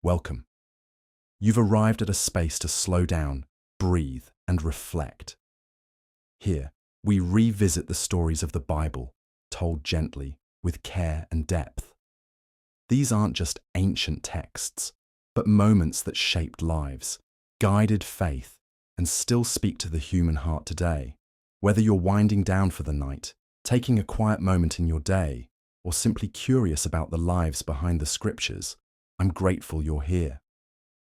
Welcome. You've arrived at a space to slow down, breathe, and reflect. Here, we revisit the stories of the Bible, told gently, with care and depth. These aren't just ancient texts, but moments that shaped lives, guided faith, and still speak to the human heart today. Whether you're winding down for the night, taking a quiet moment in your day, or simply curious about the lives behind the scriptures, I'm grateful you're here.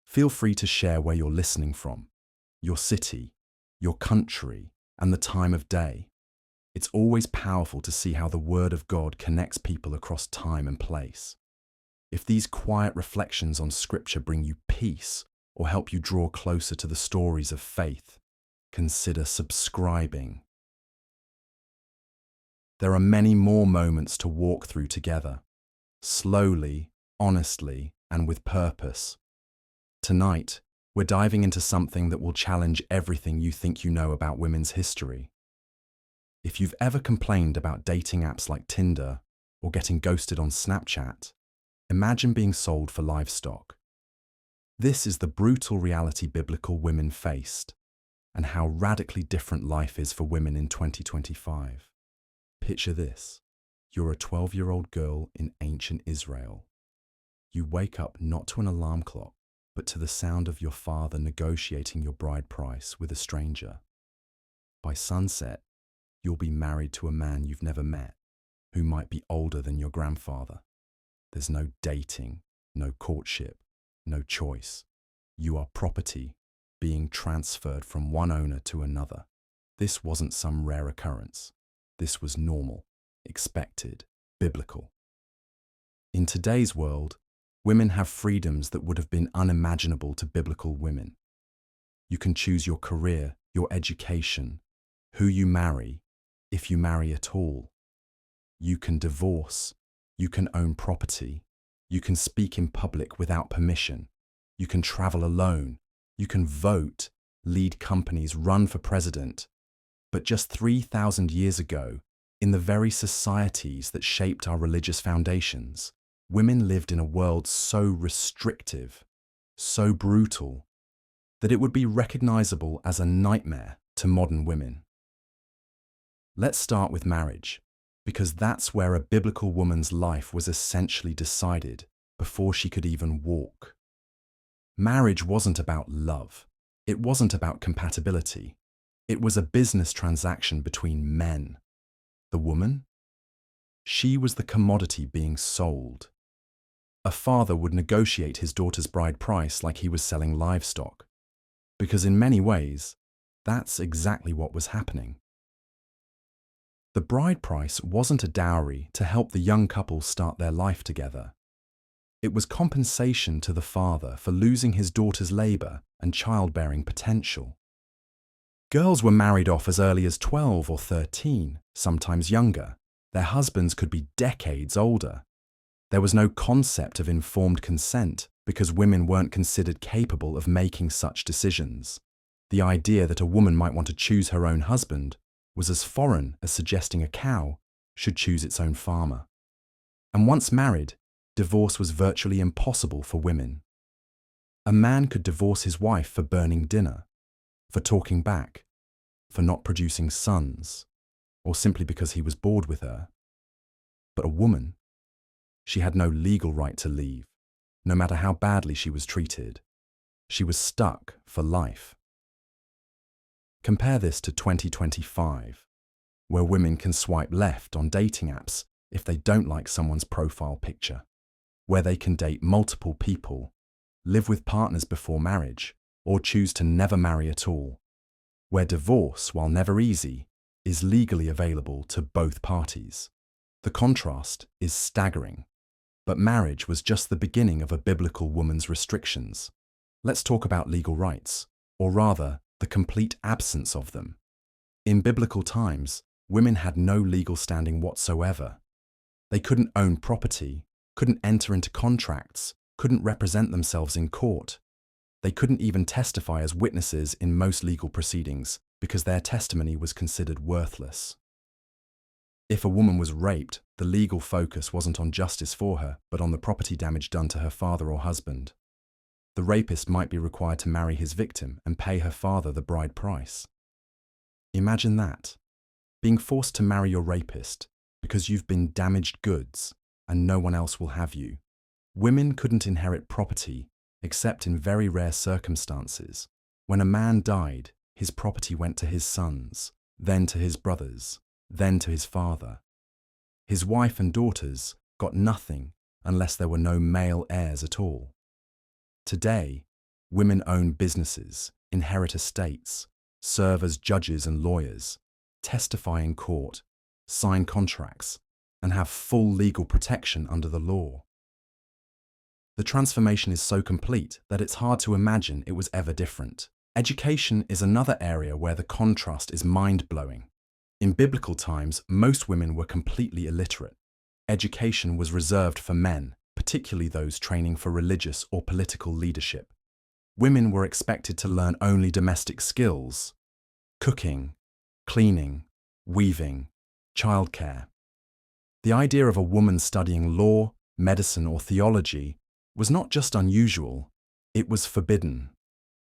Feel free to share where you're listening from, your city, your country, and the time of day. It's always powerful to see how the Word of God connects people across time and place. If these quiet reflections on Scripture bring you peace or help you draw closer to the stories of faith, consider subscribing. There are many more moments to walk through together, slowly, honestly, and with purpose. Tonight, we're diving into something that will challenge everything you think you know about women's history. If you've ever complained about dating apps like Tinder or getting ghosted on Snapchat, imagine being sold for livestock. This is the brutal reality biblical women faced, and how radically different life is for women in 2025. Picture this. You're a 12-year-old girl in ancient Israel. You wake up not to an alarm clock, but to the sound of your father negotiating your bride price with a stranger. By sunset, you'll be married to a man you've never met, who might be older than your grandfather. There's no dating, no courtship, no choice. You are property being transferred from one owner to another. This wasn't some rare occurrence. This was normal, expected, biblical. In today's world, women have freedoms that would have been unimaginable to biblical women. You can choose your career, your education, who you marry, if you marry at all. You can divorce. You can own property. You can speak in public without permission. You can travel alone. You can vote, lead companies, run for president. But just 3,000 years ago, in the very societies that shaped our religious foundations, women lived in a world so restrictive, so brutal, that it would be recognizable as a nightmare to modern women. Let's start with marriage, because that's where a biblical woman's life was essentially decided before she could even walk. Marriage wasn't about love. It wasn't about compatibility. It was a business transaction between men. The woman? She was the commodity being sold. A father would negotiate his daughter's bride price like he was selling livestock, because in many ways, that's exactly what was happening. The bride price wasn't a dowry to help the young couple start their life together. It was compensation to the father for losing his daughter's labor and childbearing potential. Girls were married off as early as 12 or 13, sometimes younger. Their husbands could be decades older. There was no concept of informed consent because women weren't considered capable of making such decisions. The idea that a woman might want to choose her own husband was as foreign as suggesting a cow should choose its own farmer. And once married, divorce was virtually impossible for women. A man could divorce his wife for burning dinner, for talking back, for not producing sons, or simply because he was bored with her. But a woman, she had no legal right to leave, no matter how badly she was treated. She was stuck for life. Compare this to 2025, where women can swipe left on dating apps if they don't like someone's profile picture, where they can date multiple people, live with partners before marriage, or choose to never marry at all, where divorce, while never easy, is legally available to both parties. The contrast is staggering, but marriage was just the beginning of a biblical woman's restrictions. Let's talk about legal rights, or rather, the complete absence of them. In biblical times, women had no legal standing whatsoever. They couldn't own property, couldn't enter into contracts, couldn't represent themselves in court. They couldn't even testify as witnesses in most legal proceedings because their testimony was considered worthless. If a woman was raped, the legal focus wasn't on justice for her, but on the property damage done to her father or husband. The rapist might be required to marry his victim and pay her father the bride price. Imagine that, being forced to marry your rapist because you've been damaged goods and no one else will have you. Women couldn't inherit property except in very rare circumstances. When a man died, his property went to his sons, then to his brothers, then to his father. His wife and daughters got nothing unless there were no male heirs at all. Today, women own businesses, inherit estates, serve as judges and lawyers, testify in court, sign contracts, and have full legal protection under the law. The transformation is so complete that it's hard to imagine it was ever different. Education is another area where the contrast is mind-blowing. In biblical times, most women were completely illiterate. Education was reserved for men, particularly those training for religious or political leadership. Women were expected to learn only domestic skills: cooking, cleaning, weaving, childcare. The idea of a woman studying law, medicine, or theology was not just unusual, it was forbidden.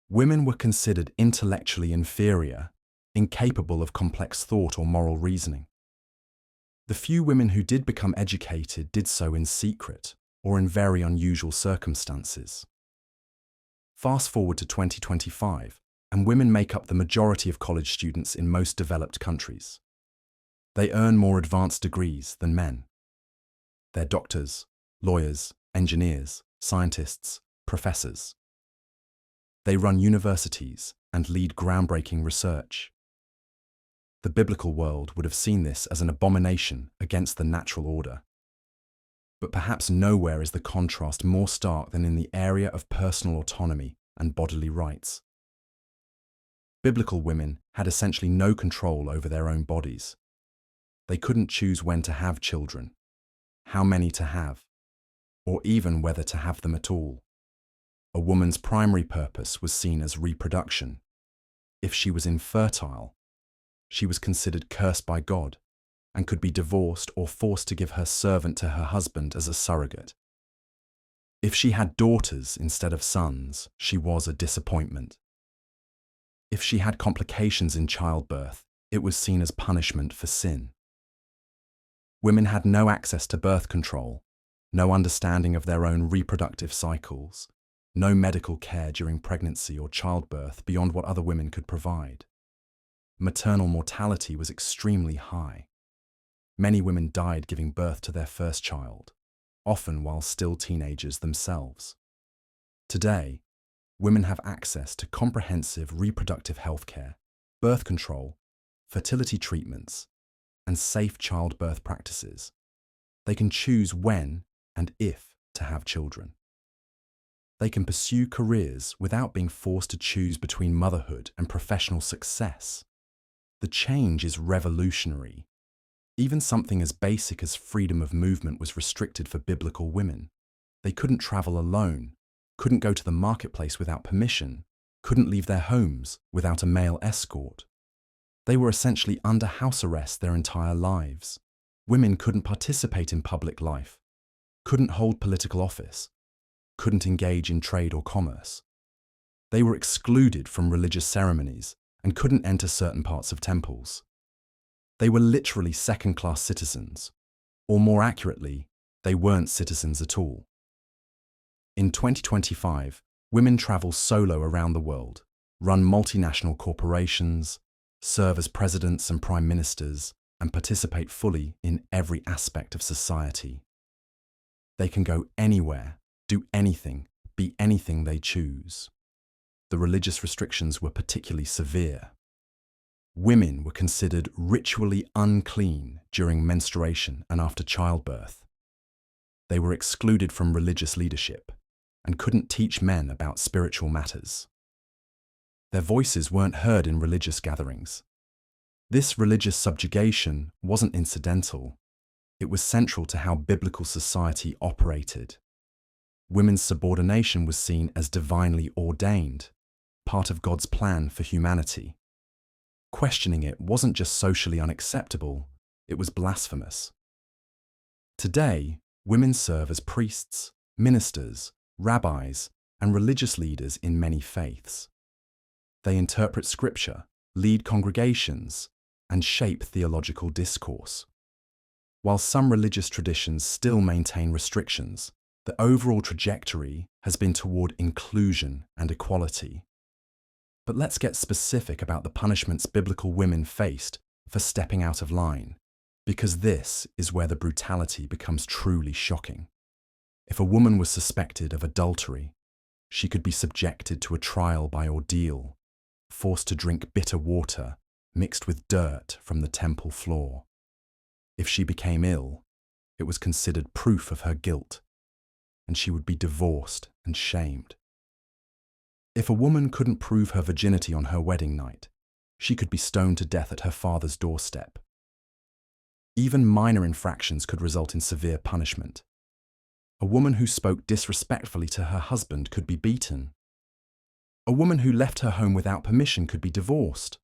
Women were considered intellectually inferior, incapable of complex thought or moral reasoning. The few women who did become educated did so in secret or in very unusual circumstances. Fast forward to 2025, and women make up the majority of college students in most developed countries. They earn more advanced degrees than men. They're doctors, lawyers, engineers, scientists, professors. They run universities and lead groundbreaking research. The biblical world would have seen this as an abomination against the natural order. But perhaps nowhere is the contrast more stark than in the area of personal autonomy and bodily rights. Biblical women had essentially no control over their own bodies. They couldn't choose when to have children, how many to have, or even whether to have them at all. A woman's primary purpose was seen as reproduction. If she was infertile, she was considered cursed by God and could be divorced or forced to give her servant to her husband as a surrogate. If she had daughters instead of sons, she was a disappointment. If she had complications in childbirth, it was seen as punishment for sin. Women had no access to birth control, no understanding of their own reproductive cycles, no medical care during pregnancy or childbirth beyond what other women could provide. Maternal mortality was extremely high. Many women died giving birth to their first child, often while still teenagers themselves. Today, women have access to comprehensive reproductive health care, birth control, fertility treatments, and safe childbirth practices. They can choose when and if to have children. They can pursue careers without being forced to choose between motherhood and professional success. The change is revolutionary. Even something as basic as freedom of movement was restricted for biblical women. They couldn't travel alone, couldn't go to the marketplace without permission, couldn't leave their homes without a male escort. They were essentially under house arrest their entire lives. Women couldn't participate in public life, couldn't hold political office, couldn't engage in trade or commerce. They were excluded from religious ceremonies and couldn't enter certain parts of temples. They were literally second-class citizens, or more accurately, they weren't citizens at all. In 2025, women travel solo around the world, run multinational corporations, serve as presidents and prime ministers, and participate fully in every aspect of society. They can go anywhere, do anything, be anything they choose. The religious restrictions were particularly severe. Women were considered ritually unclean during menstruation and after childbirth. They were excluded from religious leadership and couldn't teach men about spiritual matters. Their voices weren't heard in religious gatherings. This religious subjugation wasn't incidental. It was central to how biblical society operated. Women's subordination was seen as divinely ordained, part of God's plan for humanity. Questioning it wasn't just socially unacceptable, it was blasphemous. Today, women serve as priests, ministers, rabbis, and religious leaders in many faiths. They interpret scripture, lead congregations, and shape theological discourse. While some religious traditions still maintain restrictions, the overall trajectory has been toward inclusion and equality. But let's get specific about the punishments biblical women faced for stepping out of line, because this is where the brutality becomes truly shocking. If a woman was suspected of adultery, she could be subjected to a trial by ordeal, forced to drink bitter water mixed with dirt from the temple floor. If she became ill, it was considered proof of her guilt, and she would be divorced and shamed. If a woman couldn't prove her virginity on her wedding night, she could be stoned to death at her father's doorstep. Even minor infractions could result in severe punishment. A woman who spoke disrespectfully to her husband could be beaten. A woman who left her home without permission could be divorced.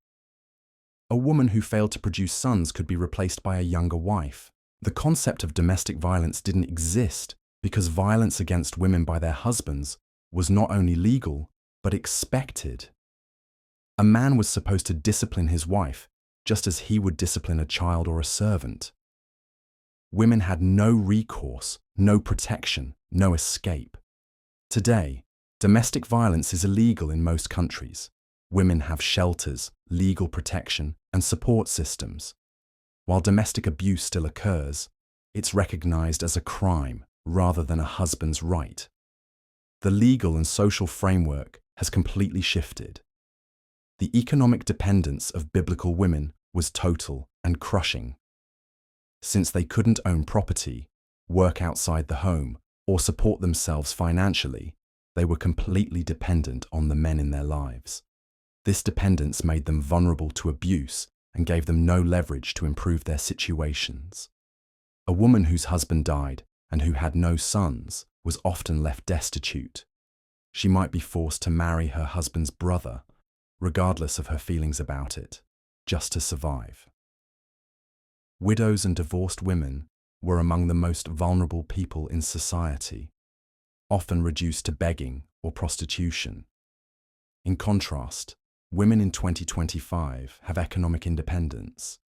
A woman who failed to produce sons could be replaced by a younger wife. The concept of domestic violence didn't exist because violence against women by their husbands was not only legal, but expected. A man was supposed to discipline his wife just as he would discipline a child or a servant. Women had no recourse, no protection, no escape. Today, domestic violence is illegal in most countries. Women have shelters, legal protection, and support systems. While domestic abuse still occurs, it's recognized as a crime rather than a husband's right. The legal and social framework has completely shifted. The economic dependence of biblical women was total and crushing. Since they couldn't own property, work outside the home, or support themselves financially, they were completely dependent on the men in their lives. This dependence made them vulnerable to abuse and gave them no leverage to improve their situations. A woman whose husband died and who had no sons was often left destitute. She might be forced to marry her husband's brother, regardless of her feelings about it, just to survive. Widows and divorced women were among the most vulnerable people in society, often reduced to begging or prostitution. In contrast, women in 2025 have economic independence.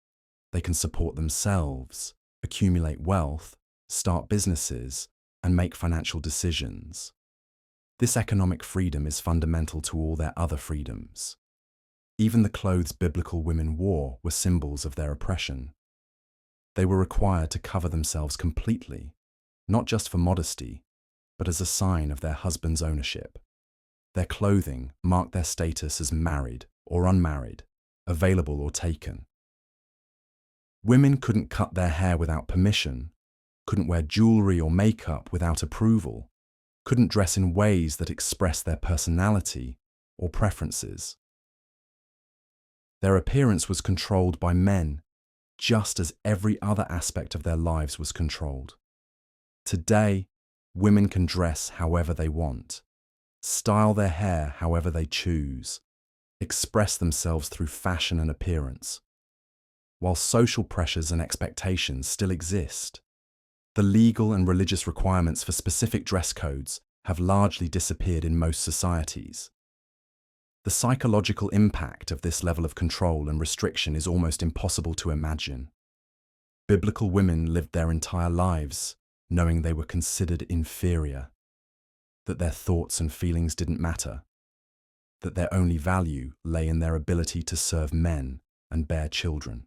They can support themselves, accumulate wealth, start businesses, and make financial decisions. This economic freedom is fundamental to all their other freedoms. Even the clothes biblical women wore were symbols of their oppression. They were required to cover themselves completely, not just for modesty, but as a sign of their husband's ownership. Their clothing marked their status as married or unmarried, available or taken. Women couldn't cut their hair without permission, couldn't wear jewelry or makeup without approval, couldn't dress in ways that expressed their personality or preferences. Their appearance was controlled by men, just as every other aspect of their lives was controlled. Today, women can dress however they want, style their hair however they choose, express themselves through fashion and appearance. While social pressures and expectations still exist, the legal and religious requirements for specific dress codes have largely disappeared in most societies. The psychological impact of this level of control and restriction is almost impossible to imagine. Biblical women lived their entire lives knowing they were considered inferior, that their thoughts and feelings didn't matter, that their only value lay in their ability to serve men and bear children.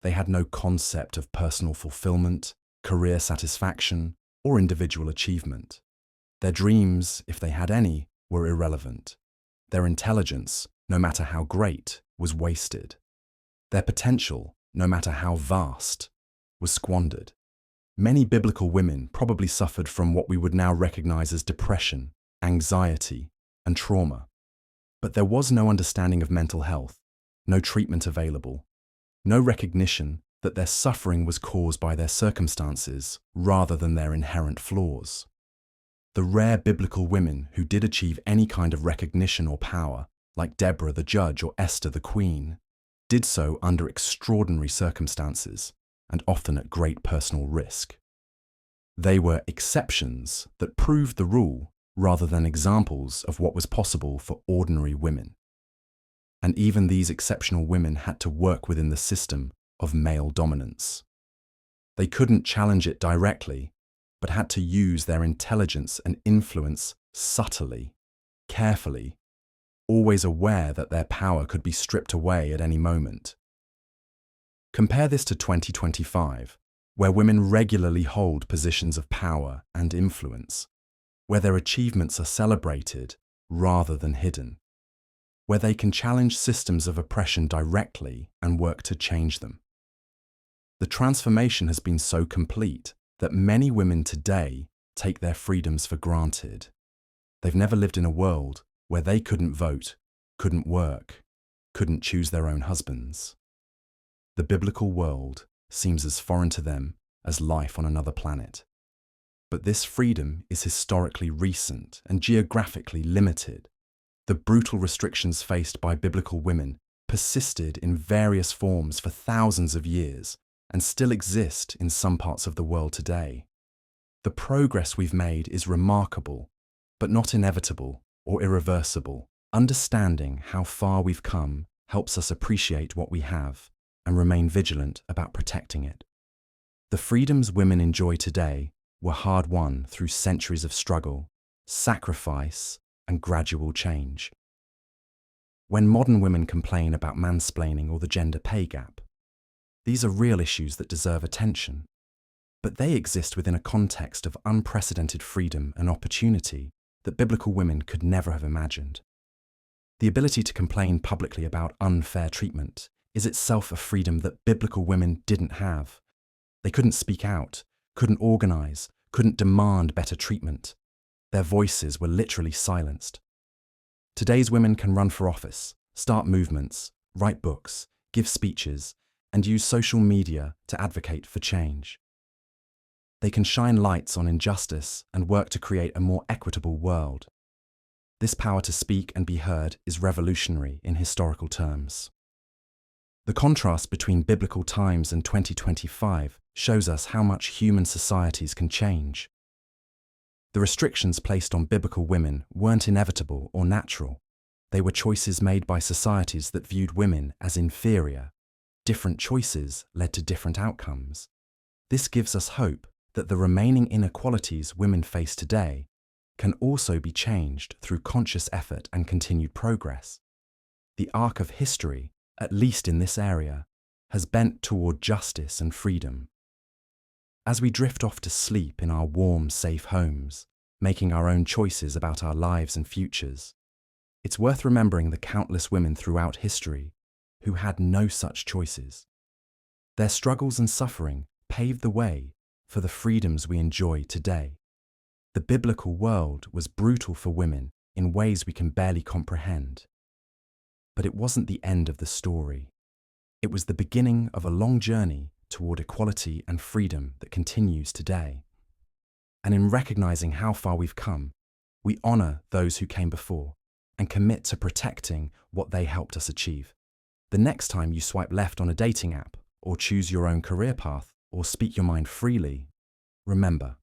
They had no concept of personal fulfillment, career satisfaction, or individual achievement. Their dreams, if they had any, were irrelevant. Their intelligence, no matter how great, was wasted. Their potential, no matter how vast, was squandered. Many biblical women probably suffered from what we would now recognize as depression, anxiety, and trauma. But there was no understanding of mental health, no treatment available, no recognition that their suffering was caused by their circumstances rather than their inherent flaws. The rare biblical women who did achieve any kind of recognition or power, like Deborah the judge or Esther the queen, did so under extraordinary circumstances and often at great personal risk. They were exceptions that proved the rule rather than examples of what was possible for ordinary women. And even these exceptional women had to work within the system of male dominance. They couldn't challenge it directly, but had to use their intelligence and influence subtly, carefully, always aware that their power could be stripped away at any moment. Compare this to 2025, where women regularly hold positions of power and influence, where their achievements are celebrated rather than hidden, where they can challenge systems of oppression directly and work to change them. The transformation has been so complete that many women today take their freedoms for granted. They've never lived in a world where they couldn't vote, couldn't work, couldn't choose their own husbands. The biblical world seems as foreign to them as life on another planet. But this freedom is historically recent and geographically limited. The brutal restrictions faced by biblical women persisted in various forms for thousands of years and still exist in some parts of the world today. The progress we've made is remarkable, but not inevitable or irreversible. Understanding how far we've come helps us appreciate what we have and remain vigilant about protecting it. The freedoms women enjoy today were hard-won through centuries of struggle, sacrifice, and gradual change. When modern women complain about mansplaining or the gender pay gap, these are real issues that deserve attention, but they exist within a context of unprecedented freedom and opportunity that biblical women could never have imagined. The ability to complain publicly about unfair treatment is itself a freedom that biblical women didn't have. They couldn't speak out, couldn't organize, couldn't demand better treatment. Their voices were literally silenced. Today's women can run for office, start movements, write books, give speeches, and use social media to advocate for change. They can shine lights on injustice and work to create a more equitable world. This power to speak and be heard is revolutionary in historical terms. The contrast between biblical times and 2025 shows us how much human societies can change. The restrictions placed on biblical women weren't inevitable or natural. They were choices made by societies that viewed women as inferior. Different choices led to different outcomes. This gives us hope that the remaining inequalities women face today can also be changed through conscious effort and continued progress. The arc of history, at least in this area, has bent toward justice and freedom. As we drift off to sleep in our warm, safe homes, making our own choices about our lives and futures, it's worth remembering the countless women throughout history who had no such choices. Their struggles and suffering paved the way for the freedoms we enjoy today. The biblical world was brutal for women in ways we can barely comprehend. But it wasn't the end of the story. It was the beginning of a long journey toward equality and freedom that continues today. And in recognizing how far we've come, we honor those who came before and commit to protecting what they helped us achieve. The next time you swipe left on a dating app, or choose your own career path, or speak your mind freely, remember,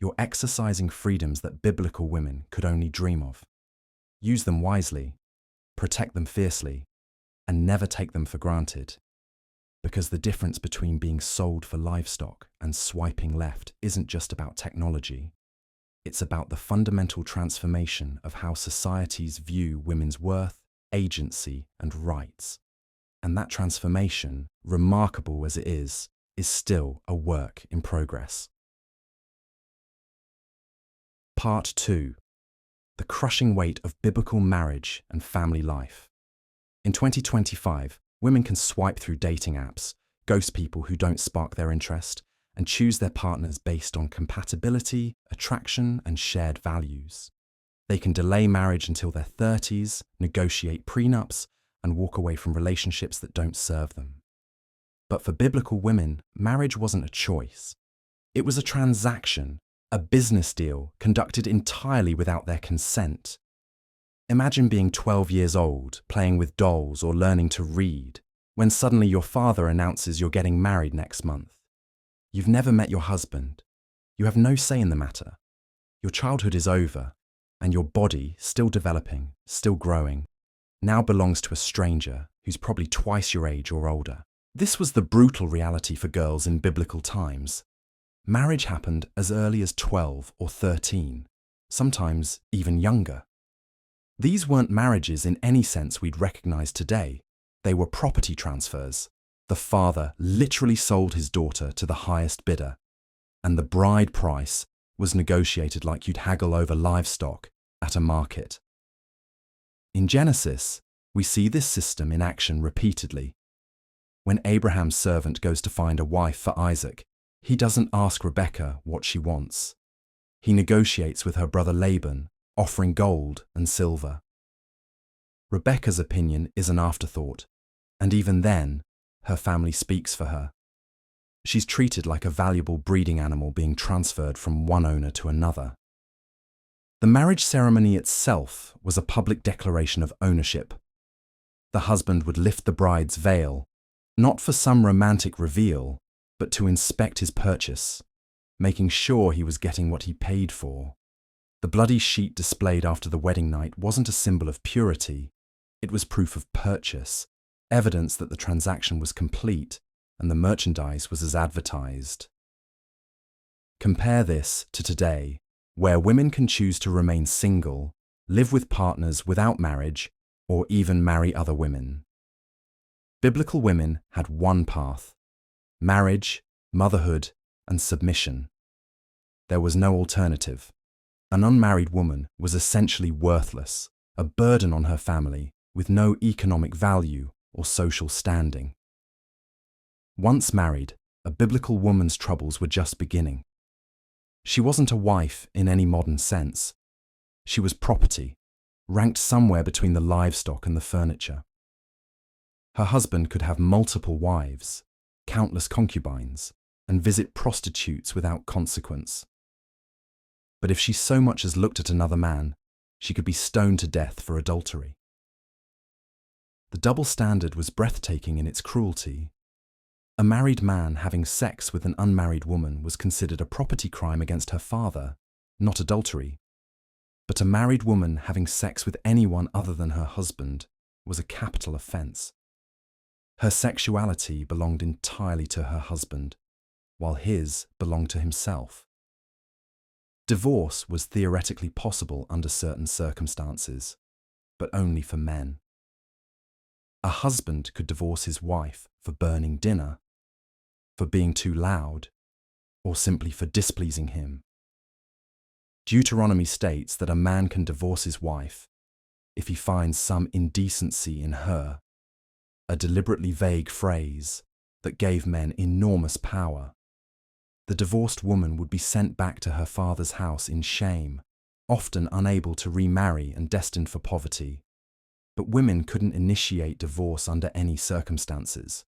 you're exercising freedoms that biblical women could only dream of. Use them wisely, protect them fiercely, and never take them for granted. Because the difference between being sold for livestock and swiping left isn't just about technology. It's about the fundamental transformation of how societies view women's worth, agency, and rights. And that transformation, remarkable as it is still a work in progress. Part 2. The crushing weight of biblical marriage and family life. In 2025, women can swipe through dating apps, ghost people who don't spark their interest, and choose their partners based on compatibility, attraction, and shared values. They can delay marriage until their 30s, negotiate prenups, and walk away from relationships that don't serve them. But for biblical women, marriage wasn't a choice. It was a transaction, a business deal conducted entirely without their consent. Imagine being 12 years old, playing with dolls or learning to read, when suddenly your father announces you're getting married next month. You've never met your husband. You have no say in the matter. Your childhood is over, and your body, still developing, still growing, now belongs to a stranger who's probably twice your age or older. This was the brutal reality for girls in biblical times. Marriage happened as early as 12 or 13, sometimes even younger. These weren't marriages in any sense we'd recognize today. They were property transfers. The father literally sold his daughter to the highest bidder, and the bride price was negotiated like you'd haggle over livestock at a market. In Genesis, we see this system in action repeatedly. When Abraham's servant goes to find a wife for Isaac, he doesn't ask Rebekah what she wants. He negotiates with her brother Laban, offering gold and silver. Rebekah's opinion is an afterthought, and even then, her family speaks for her. She's treated like a valuable breeding animal being transferred from one owner to another. The marriage ceremony itself was a public declaration of ownership. The husband would lift the bride's veil, not for some romantic reveal, but to inspect his purchase, making sure he was getting what he paid for. The bloody sheet displayed after the wedding night wasn't a symbol of purity, it was proof of purchase, evidence that the transaction was complete and the merchandise was as advertised. Compare this to today, where women can choose to remain single, live with partners without marriage, or even marry other women. Biblical women had one path: marriage, motherhood, and submission. There was no alternative. An unmarried woman was essentially worthless, a burden on her family, with no economic value or social standing. Once married, a biblical woman's troubles were just beginning. She wasn't a wife in any modern sense. She was property, ranked somewhere between the livestock and the furniture. Her husband could have multiple wives, countless concubines, and visit prostitutes without consequence. But if she so much as looked at another man, she could be stoned to death for adultery. The double standard was breathtaking in its cruelty. A married man having sex with an unmarried woman was considered a property crime against her father, not adultery. But a married woman having sex with anyone other than her husband was a capital offense. Her sexuality belonged entirely to her husband, while his belonged to himself. Divorce was theoretically possible under certain circumstances, but only for men. A husband could divorce his wife for burning dinner, for being too loud, or simply for displeasing him. Deuteronomy states that a man can divorce his wife if he finds some indecency in her, a deliberately vague phrase that gave men enormous power. The divorced woman would be sent back to her father's house in shame, often unable to remarry and destined for poverty. But women couldn't initiate divorce under any circumstances.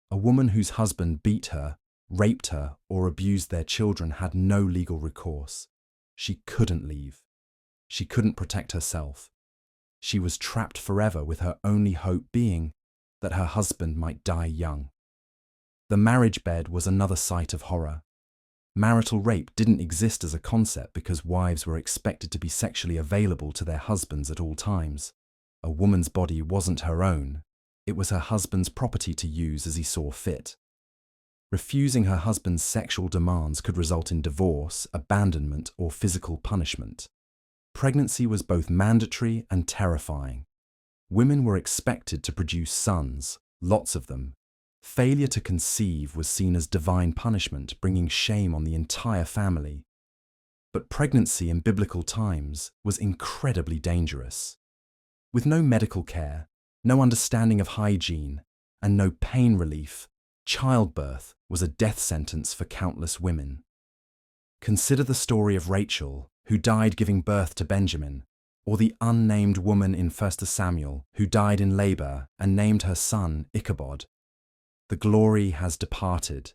A woman whose husband beat her, raped her, or abused their children had no legal recourse. She couldn't leave. She couldn't protect herself. She was trapped forever, with her only hope being that her husband might die young. The marriage bed was another sight of horror. Marital rape didn't exist as a concept because wives were expected to be sexually available to their husbands at all times. A woman's body wasn't her own. It was her husband's property to use as he saw fit. Refusing her husband's sexual demands could result in divorce, abandonment, or physical punishment. Pregnancy was both mandatory and terrifying. Women were expected to produce sons, lots of them. Failure to conceive was seen as divine punishment, bringing shame on the entire family. But pregnancy in biblical times was incredibly dangerous. With no medical care, no understanding of hygiene, and no pain relief, childbirth was a death sentence for countless women. Consider the story of Rachel, who died giving birth to Benjamin, or the unnamed woman in 1 Samuel, who died in labor and named her son Ichabod. The glory has departed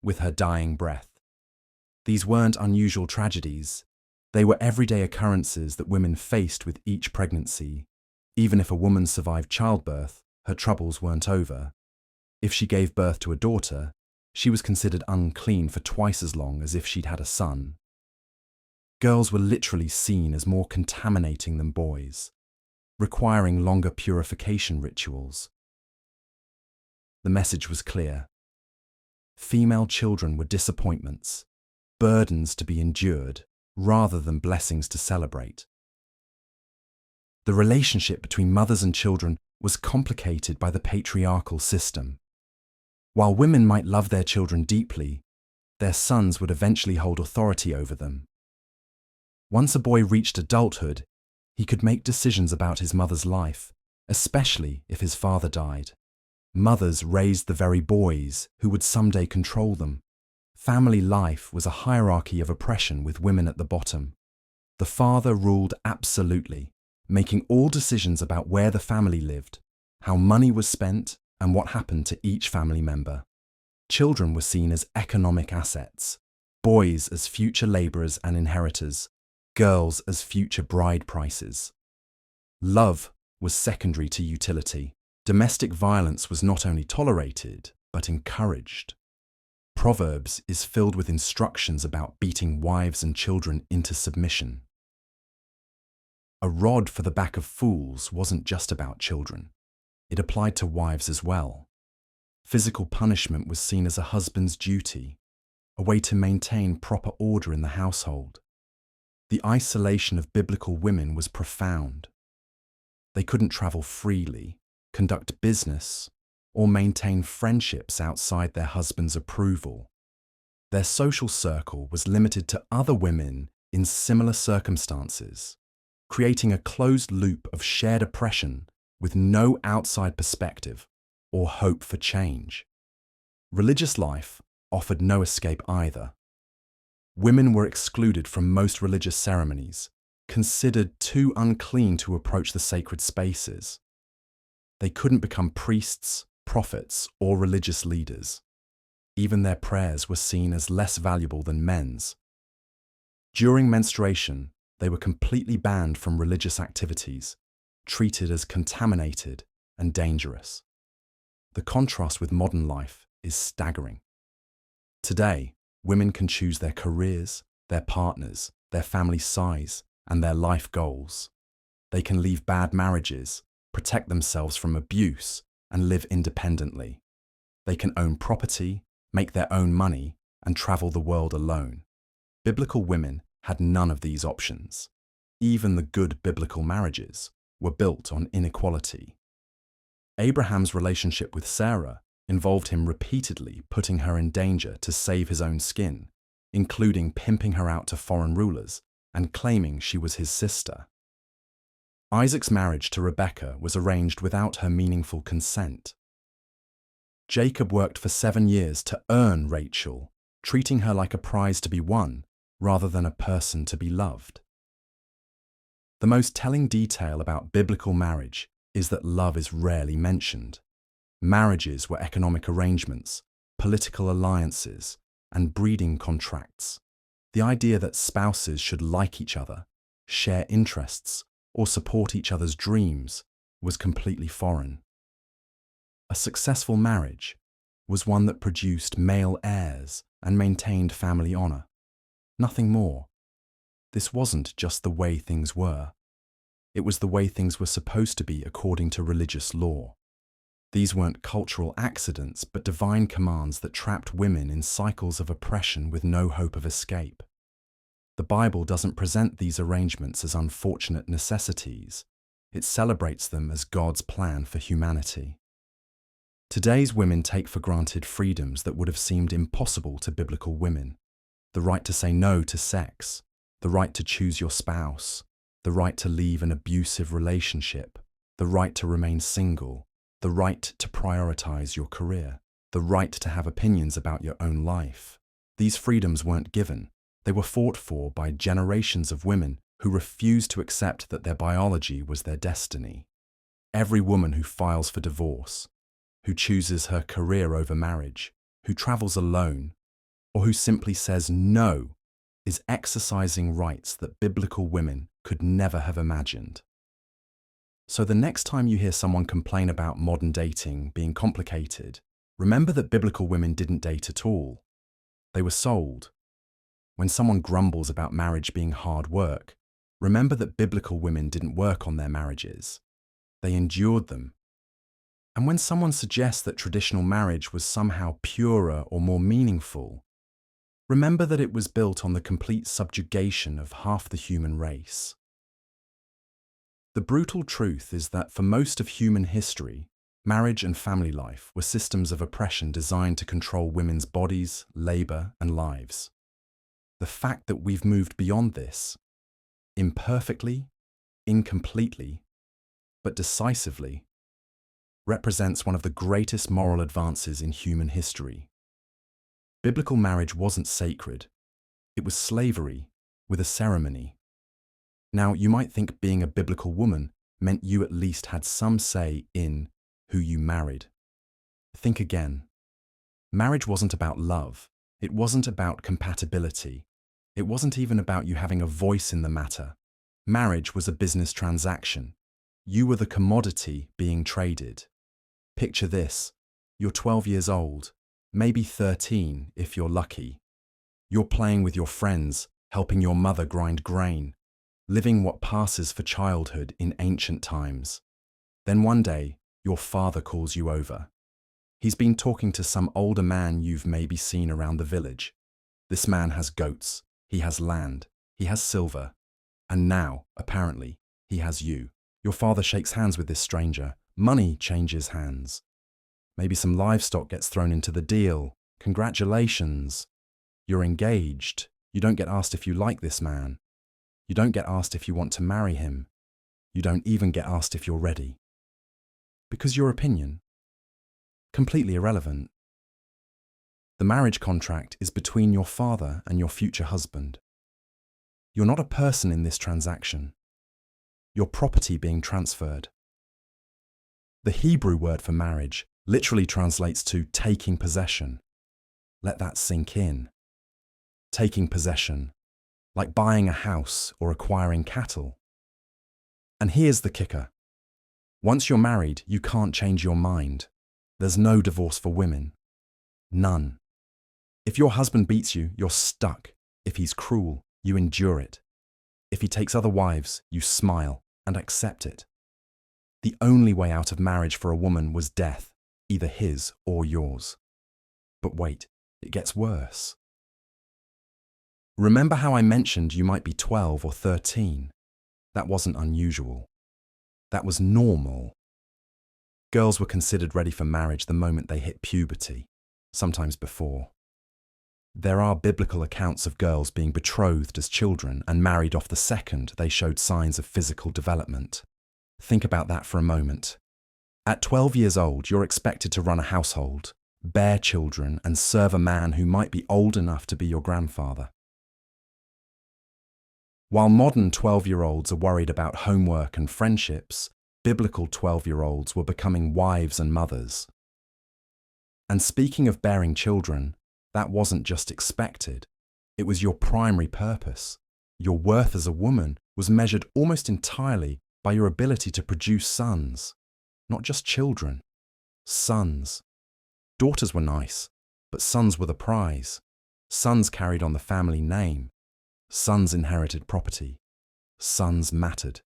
with her dying breath. These weren't unusual tragedies. They were everyday occurrences that women faced with each pregnancy. Even if a woman survived childbirth, her troubles weren't over. If she gave birth to a daughter, she was considered unclean for twice as long as if she'd had a son. Girls were literally seen as more contaminating than boys, requiring longer purification rituals. The message was clear. Female children were disappointments, burdens to be endured, rather than blessings to celebrate. The relationship between mothers and children was complicated by the patriarchal system. While women might love their children deeply, their sons would eventually hold authority over them. Once a boy reached adulthood, he could make decisions about his mother's life, especially if his father died. Mothers raised the very boys who would someday control them. Family life was a hierarchy of oppression with women at the bottom. The father ruled absolutely, making all decisions about where the family lived, how money was spent, and what happened to each family member. Children were seen as economic assets, boys as future laborers and inheritors, girls as future bride prices. Love was secondary to utility. Domestic violence was not only tolerated, but encouraged. Proverbs is filled with instructions about beating wives and children into submission. A rod for the back of fools wasn't just about children. It applied to wives as well. Physical punishment was seen as a husband's duty, a way to maintain proper order in the household. The isolation of biblical women was profound. They couldn't travel freely, conduct business, or maintain friendships outside their husband's approval. Their social circle was limited to other women in similar circumstances, creating a closed loop of shared oppression with no outside perspective or hope for change. Religious life offered no escape either. Women were excluded from most religious ceremonies, considered too unclean to approach the sacred spaces. They couldn't become priests, prophets, or religious leaders. Even their prayers were seen as less valuable than men's. During menstruation, they were completely banned from religious activities, treated as contaminated and dangerous. The contrast with modern life is staggering. Today, women can choose their careers, their partners, their family size, and their life goals. They can leave bad marriages, protect themselves from abuse, and live independently. They can own property, make their own money, and travel the world alone. Biblical women had none of these options. Even the good biblical marriages were built on inequality. Abraham's relationship with Sarah involved him repeatedly putting her in danger to save his own skin, including pimping her out to foreign rulers and claiming she was his sister. Isaac's marriage to Rebekah was arranged without her meaningful consent. Jacob worked for 7 years to earn Rachel, treating her like a prize to be won rather than a person to be loved. The most telling detail about biblical marriage is that love is rarely mentioned. Marriages were economic arrangements, political alliances, and breeding contracts. The idea that spouses should like each other, share interests, or support each other's dreams was completely foreign. A successful marriage was one that produced male heirs and maintained family honor. Nothing more. This wasn't just the way things were. It was the way things were supposed to be according to religious law. These weren't cultural accidents, but divine commands that trapped women in cycles of oppression with no hope of escape. The Bible doesn't present these arrangements as unfortunate necessities. It celebrates them as God's plan for humanity. Today's women take for granted freedoms that would have seemed impossible to biblical women. The right to say no to sex, the right to choose your spouse, the right to leave an abusive relationship, the right to remain single, the right to prioritize your career, the right to have opinions about your own life. These freedoms weren't given. They were fought for by generations of women who refused to accept that their biology was their destiny. Every woman who files for divorce, who chooses her career over marriage, who travels alone, or who simply says no, is exercising rights that biblical women could never have imagined. So the next time you hear someone complain about modern dating being complicated, remember that biblical women didn't date at all. They were sold. When someone grumbles about marriage being hard work, remember that biblical women didn't work on their marriages. They endured them. And when someone suggests that traditional marriage was somehow purer or more meaningful, remember that it was built on the complete subjugation of half the human race. The brutal truth is that for most of human history, marriage and family life were systems of oppression designed to control women's bodies, labor, and lives. The fact that we've moved beyond this, imperfectly, incompletely, but decisively, represents one of the greatest moral advances in human history. Biblical marriage wasn't sacred. It was slavery with a ceremony. Now, you might think being a biblical woman meant you at least had some say in who you married. Think again. Marriage wasn't about love. It wasn't about compatibility. It wasn't even about you having a voice in the matter. Marriage was a business transaction. You were the commodity being traded. Picture this. You're 12 years old, maybe 13 if you're lucky. You're playing with your friends, helping your mother grind grain, living what passes for childhood in ancient times. Then one day, your father calls you over. He's been talking to some older man you've maybe seen around the village. This man has goats, he has land, he has silver, and now, apparently, he has you. Your father shakes hands with this stranger. Money changes hands. Maybe some livestock gets thrown into the deal. Congratulations. You're engaged. You don't get asked if you like this man. You don't get asked if you want to marry him. You don't even get asked if you're ready. Because your opinion? Completely irrelevant. The marriage contract is between your father and your future husband. You're not a person in this transaction. You're property being transferred. The Hebrew word for marriage literally translates to taking possession. Let that sink in. Taking possession, like buying a house or acquiring cattle. And here's the kicker. Once you're married, you can't change your mind. There's no divorce for women. None. If your husband beats you, you're stuck. If he's cruel, you endure it. If he takes other wives, you smile and accept it. The only way out of marriage for a woman was death, either his or yours. But wait, it gets worse. Remember how I mentioned you might be 12 or 13? That wasn't unusual. That was normal. Girls were considered ready for marriage the moment they hit puberty, sometimes before. There are biblical accounts of girls being betrothed as children and married off the second they showed signs of physical development. Think about that for a moment. At 12 years old, you're expected to run a household, bear children, and serve a man who might be old enough to be your grandfather. While modern 12-year-olds are worried about homework and friendships, biblical 12-year-olds were becoming wives and mothers. And speaking of bearing children, that wasn't just expected. It was your primary purpose. Your worth as a woman was measured almost entirely by your ability to produce sons. Not just children. Sons. Daughters were nice, but sons were the prize. Sons carried on the family name. Sons inherited property. Sons mattered.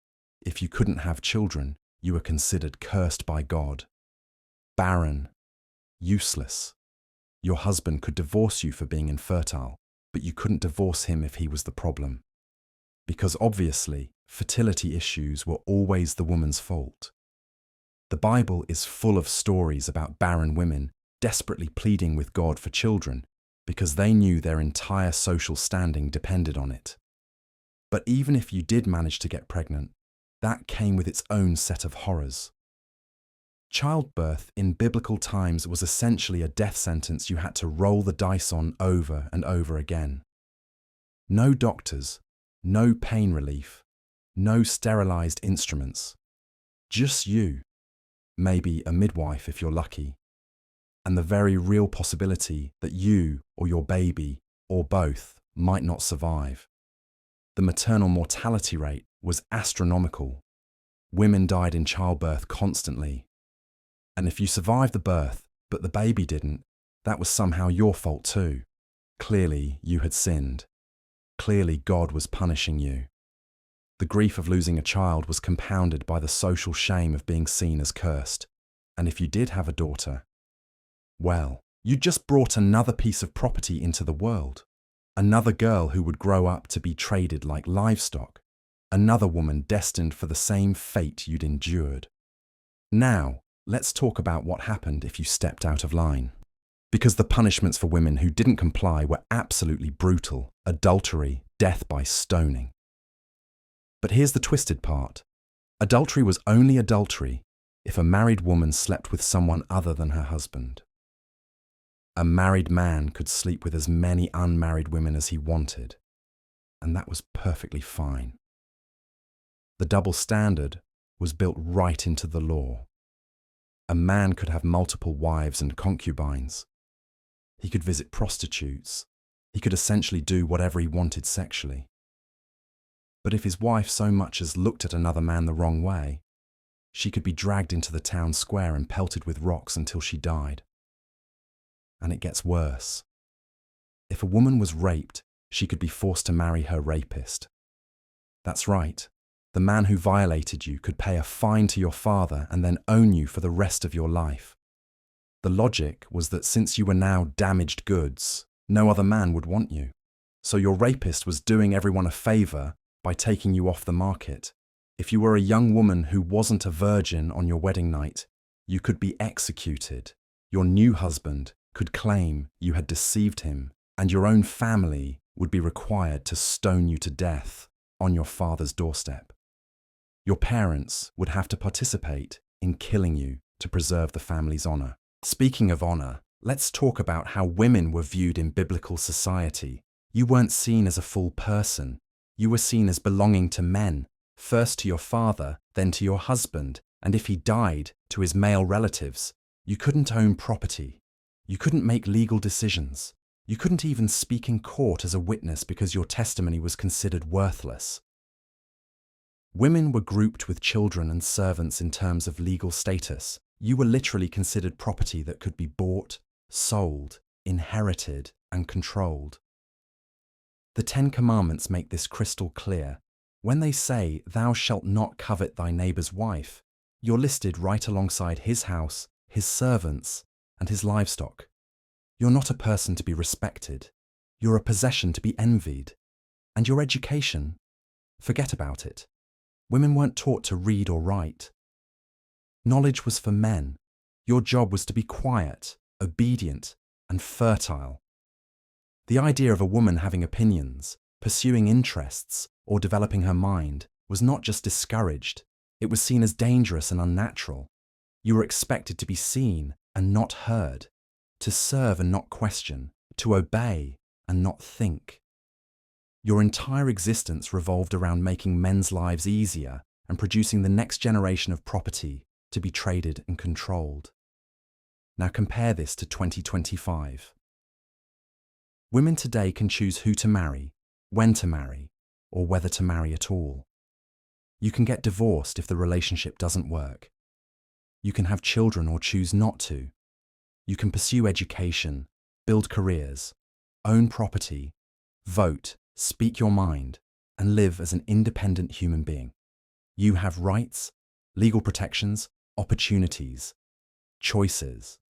If you couldn't have children, you were considered cursed by God. Barren. Useless. Your husband could divorce you for being infertile, but you couldn't divorce him if he was the problem. Because obviously, fertility issues were always the woman's fault. The Bible is full of stories about barren women desperately pleading with God for children because they knew their entire social standing depended on it. But even if you did manage to get pregnant, that came with its own set of horrors. Childbirth in biblical times was essentially a death sentence you had to roll the dice on over and over again. No doctors, no pain relief, no sterilized instruments. Just you, maybe a midwife if you're lucky, and the very real possibility that you or your baby, or both, might not survive. The maternal mortality rate was astronomical. Women died in childbirth constantly. And if you survived the birth, but the baby didn't, that was somehow your fault too. Clearly, you had sinned. clearly God was punishing you. The grief of losing a child was compounded by the social shame of being seen as cursed. And if you did have a daughter, well, you just brought another piece of property into the world. Another girl who would grow up to be traded like livestock. Another woman destined for the same fate you'd endured. Now, let's talk about what happened if you stepped out of line. Because the punishments for women who didn't comply were absolutely brutal: adultery, death by stoning. But here's the twisted part. Adultery was only adultery if a married woman slept with someone other than her husband. A married man could sleep with as many unmarried women as he wanted, and that was perfectly fine. The double standard was built right into the law. A man could have multiple wives and concubines. He could visit prostitutes. He could essentially do whatever he wanted sexually. But if his wife so much as looked at another man the wrong way, she could be dragged into the town square and pelted with rocks until she died. And it gets worse. If a woman was raped, she could be forced to marry her rapist. That's right. The man who violated you could pay a fine to your father and then own you for the rest of your life. The logic was that since you were now damaged goods, no other man would want you. So your rapist was doing everyone a favor by taking you off the market. If you were a young woman who wasn't a virgin on your wedding night, you could be executed. Your new husband could claim you had deceived him, and your own family would be required to stone you to death on your father's doorstep. Your parents would have to participate in killing you to preserve the family's honor. Speaking of honor, let's talk about how women were viewed in biblical society. You weren't seen as a full person. You were seen as belonging to men, first to your father, then to your husband, and if he died, to his male relatives. You couldn't own property. You couldn't make legal decisions. You couldn't even speak in court as a witness because your testimony was considered worthless. Women were grouped with children and servants in terms of legal status. You were literally considered property that could be bought, sold, inherited, and controlled. The 10 Commandments make this crystal clear. When they say, "Thou shalt not covet thy neighbor's wife," you're listed right alongside his house, his servants, and his livestock. You're not a person to be respected. You're a possession to be envied. And your education? Forget about it. Women weren't taught to read or write. Knowledge was for men. Your job was to be quiet, obedient, and fertile. The idea of a woman having opinions, pursuing interests, or developing her mind was not just discouraged, it was seen as dangerous and unnatural. You were expected to be seen and not heard, to serve and not question, to obey and not think. Your entire existence revolved around making men's lives easier and producing the next generation of property to be traded and controlled. Now compare this to 2025. Women today can choose who to marry, when to marry, or whether to marry at all. You can get divorced if the relationship doesn't work. You can have children or choose not to. You can pursue education, build careers, own property, vote, speak your mind, and live as an independent human being. You have rights, legal protections, opportunities, choices.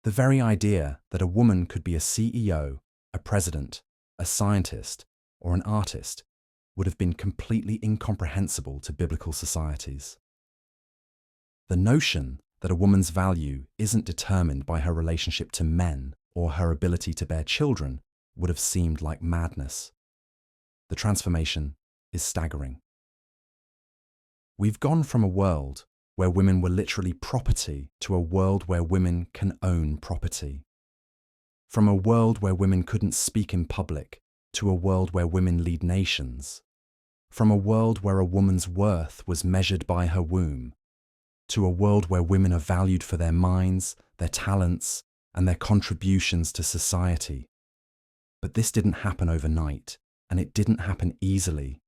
The very idea that a woman could be a CEO, a president, a scientist, or an artist would have been completely incomprehensible to biblical societies. The notion that a woman's value isn't determined by her relationship to men or her ability to bear children would have seemed like madness. The transformation is staggering. We've gone from a world where women were literally property to a world where women can own property. From a world where women couldn't speak in public to a world where women lead nations. From a world where a woman's worth was measured by her womb to a world where women are valued for their minds, their talents, and their contributions to society. But this didn't happen overnight, and it didn't happen easily.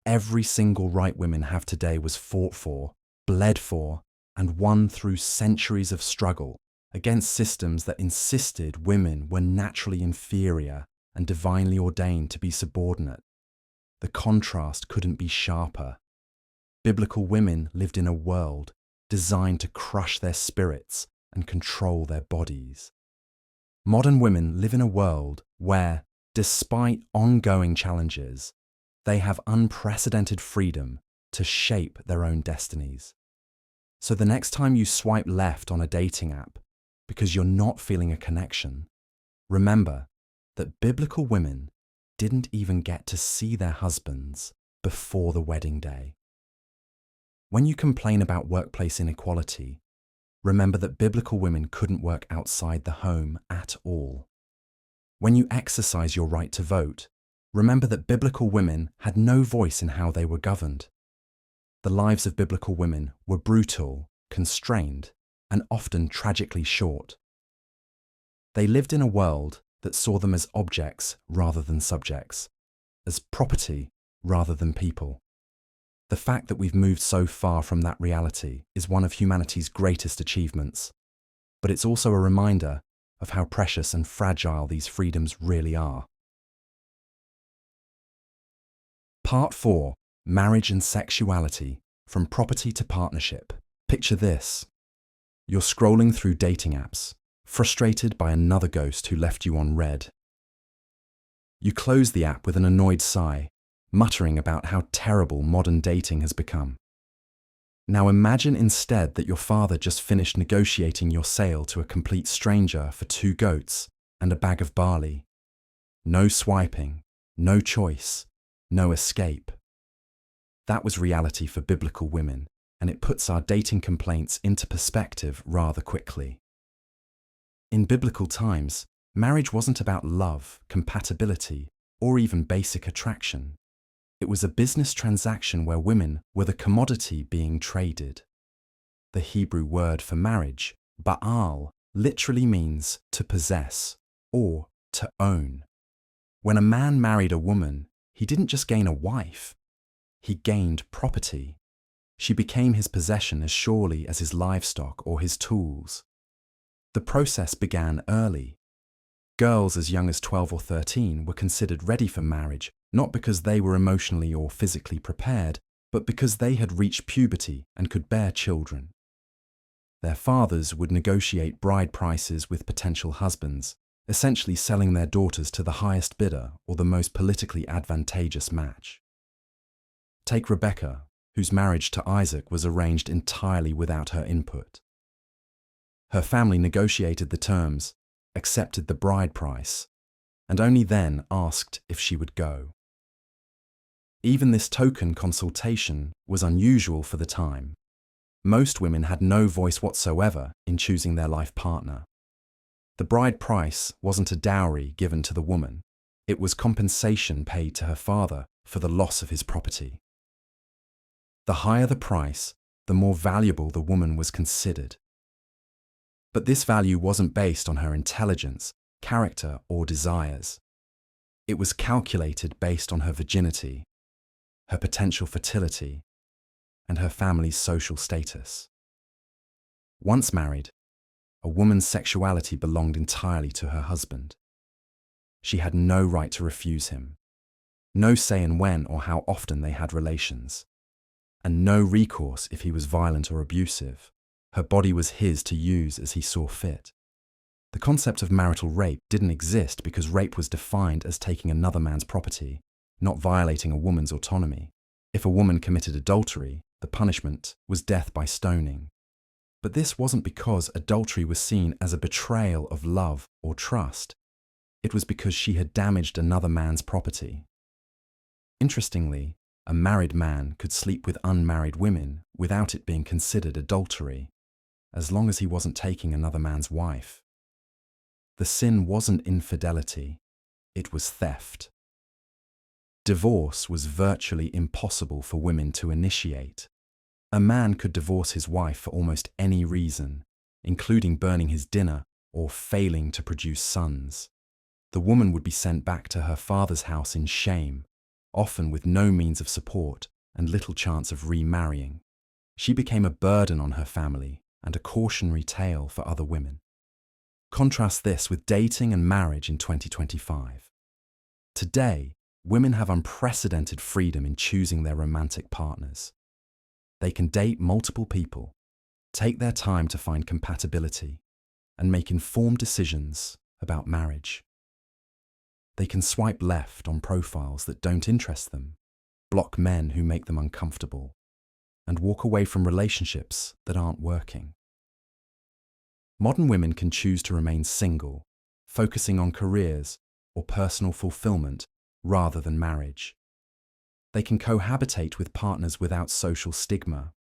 Every single right women have today was fought for, bled for, and won through centuries of struggle against systems that insisted women were naturally inferior and divinely ordained to be subordinate. The contrast couldn't be sharper. Biblical women lived in a world designed to crush their spirits and control their bodies. Modern women live in a world where, despite ongoing challenges, they have unprecedented freedom to shape their own destinies. So the next time you swipe left on a dating app because you're not feeling a connection, remember that biblical women didn't even get to see their husbands before the wedding day. When you complain about workplace inequality, remember that biblical women couldn't work outside the home at all. When you exercise your right to vote, remember that biblical women had no voice in how they were governed. The lives of biblical women were brutal, constrained, and often tragically short. They lived in a world that saw them as objects rather than subjects, as property rather than people. The fact that we've moved so far from that reality is one of humanity's greatest achievements, but it's also a reminder of how precious and fragile these freedoms really are. Part 4. Marriage and Sexuality, From Property to Partnership. Picture this. You're scrolling through dating apps, frustrated by another ghost who left you on red. You close the app with an annoyed sigh, muttering about how terrible modern dating has become. Now imagine instead that your father just finished negotiating your sale to a complete stranger for 2 goats and a bag of barley. No swiping, no choice, no escape. That was reality for biblical women, and it puts our dating complaints into perspective rather quickly. In biblical times, marriage wasn't about love, compatibility, or even basic attraction. It was a business transaction where women were the commodity being traded. The Hebrew word for marriage, Baal, literally means to possess or to own. When a man married a woman, he didn't just gain a wife, he gained property. She became his possession as surely as his livestock or his tools. The process began early. Girls as young as 12 or 13 were considered ready for marriage, not because they were emotionally or physically prepared, but because they had reached puberty and could bear children. Their fathers would negotiate bride prices with potential husbands, essentially selling their daughters to the highest bidder or the most politically advantageous match. Take Rebecca, whose marriage to Isaac was arranged entirely without her input. Her family negotiated the terms, accepted the bride price, and only then asked if she would go. Even this token consultation was unusual for the time. Most women had no voice whatsoever in choosing their life partner. The bride price wasn't a dowry given to the woman, it was compensation paid to her father for the loss of his property. The higher the price, the more valuable the woman was considered. But this value wasn't based on her intelligence, character, or desires. It was calculated based on her virginity, her potential fertility, and her family's social status. Once married, a woman's sexuality belonged entirely to her husband. She had no right to refuse him, no say in when or how often they had relations, and no recourse if he was violent or abusive. Her body was his to use as he saw fit. The concept of marital rape didn't exist because rape was defined as taking another man's property, not violating a woman's autonomy. If a woman committed adultery, the punishment was death by stoning. But this wasn't because adultery was seen as a betrayal of love or trust. It was because she had damaged another man's property. Interestingly, a married man could sleep with unmarried women without it being considered adultery, as long as he wasn't taking another man's wife. The sin wasn't infidelity, it was theft. Divorce was virtually impossible for women to initiate. A man could divorce his wife for almost any reason, including burning his dinner or failing to produce sons. The woman would be sent back to her father's house in shame, often with no means of support and little chance of remarrying. She became a burden on her family and a cautionary tale for other women. Contrast this with dating and marriage in 2025. Today, women have unprecedented freedom in choosing their romantic partners. They can date multiple people, take their time to find compatibility, and make informed decisions about marriage. They can swipe left on profiles that don't interest them, block men who make them uncomfortable, and walk away from relationships that aren't working. Modern women can choose to remain single, focusing on careers or personal fulfillment rather than marriage. They can cohabitate with partners without social stigma,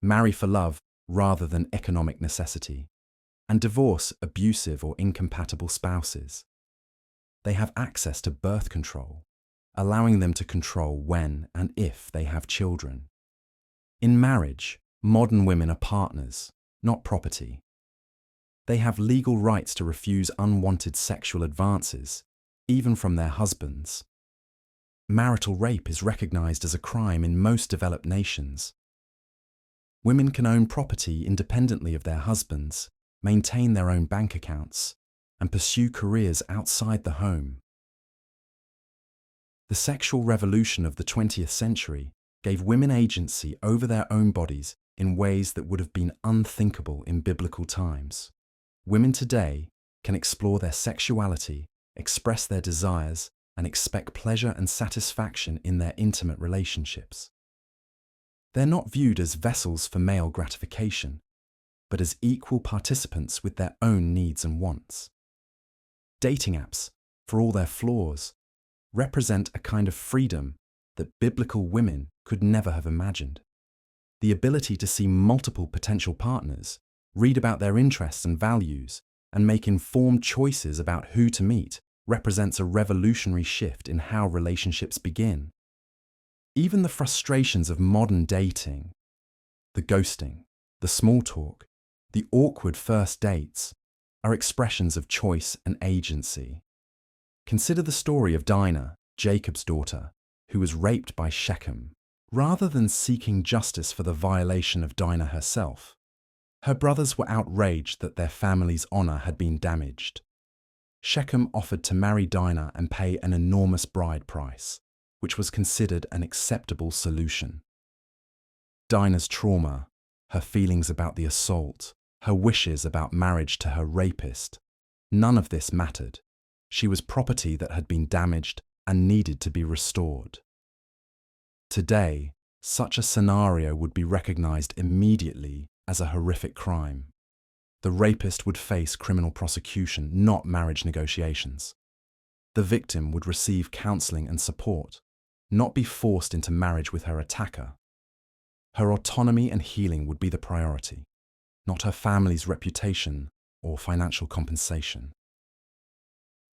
marry for love rather than economic necessity, and divorce abusive or incompatible spouses. They have access to birth control, allowing them to control when and if they have children. In marriage, modern women are partners, not property. They have legal rights to refuse unwanted sexual advances, even from their husbands. Marital rape is recognized as a crime in most developed nations. Women can own property independently of their husbands, maintain their own bank accounts, and pursue careers outside the home. The sexual revolution of the 20th century gave women agency over their own bodies in ways that would have been unthinkable in biblical times. Women today can explore their sexuality, express their desires, and expect pleasure and satisfaction in their intimate relationships. They're not viewed as vessels for male gratification, but as equal participants with their own needs and wants. Dating apps, for all their flaws, represent a kind of freedom that biblical women could never have imagined. The ability to see multiple potential partners, read about their interests and values, and make informed choices about who to meet represents a revolutionary shift in how relationships begin. Even the frustrations of modern dating, the ghosting, the small talk, the awkward first dates, are expressions of choice and agency. Consider the story of Dinah, Jacob's daughter, who was raped by Shechem. Rather than seeking justice for the violation of Dinah herself, her brothers were outraged that their family's honor had been damaged. Shechem offered to marry Dinah and pay an enormous bride price, which was considered an acceptable solution. Dinah's trauma, her feelings about the assault, her wishes about marriage to her rapist, none of this mattered. She was property that had been damaged and needed to be restored. Today, such a scenario would be recognized immediately as a horrific crime. The rapist would face criminal prosecution, not marriage negotiations. The victim would receive counseling and support, not be forced into marriage with her attacker. Her autonomy and healing would be the priority, not her family's reputation or financial compensation.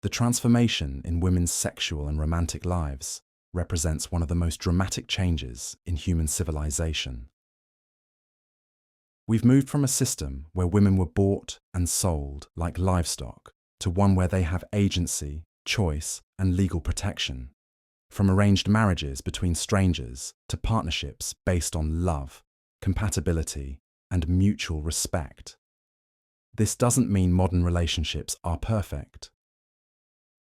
The transformation in women's sexual and romantic lives represents one of the most dramatic changes in human civilization. We've moved from a system where women were bought and sold like livestock to one where they have agency, choice, and legal protection. From arranged marriages between strangers to partnerships based on love, compatibility, and mutual respect. This doesn't mean modern relationships are perfect.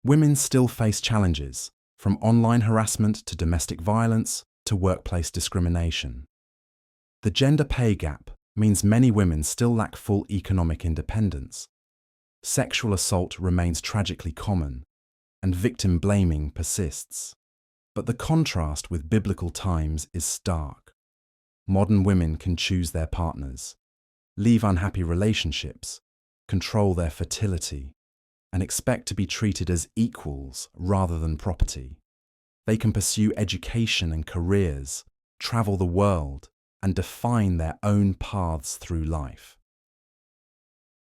Women still face challenges, from online harassment to domestic violence to workplace discrimination. The gender pay gap means many women still lack full economic independence. Sexual assault remains tragically common, and victim blaming persists. But the contrast with biblical times is stark. Modern women can choose their partners, leave unhappy relationships, control their fertility, and expect to be treated as equals rather than property. They can pursue education and careers, travel the world, and define their own paths through life.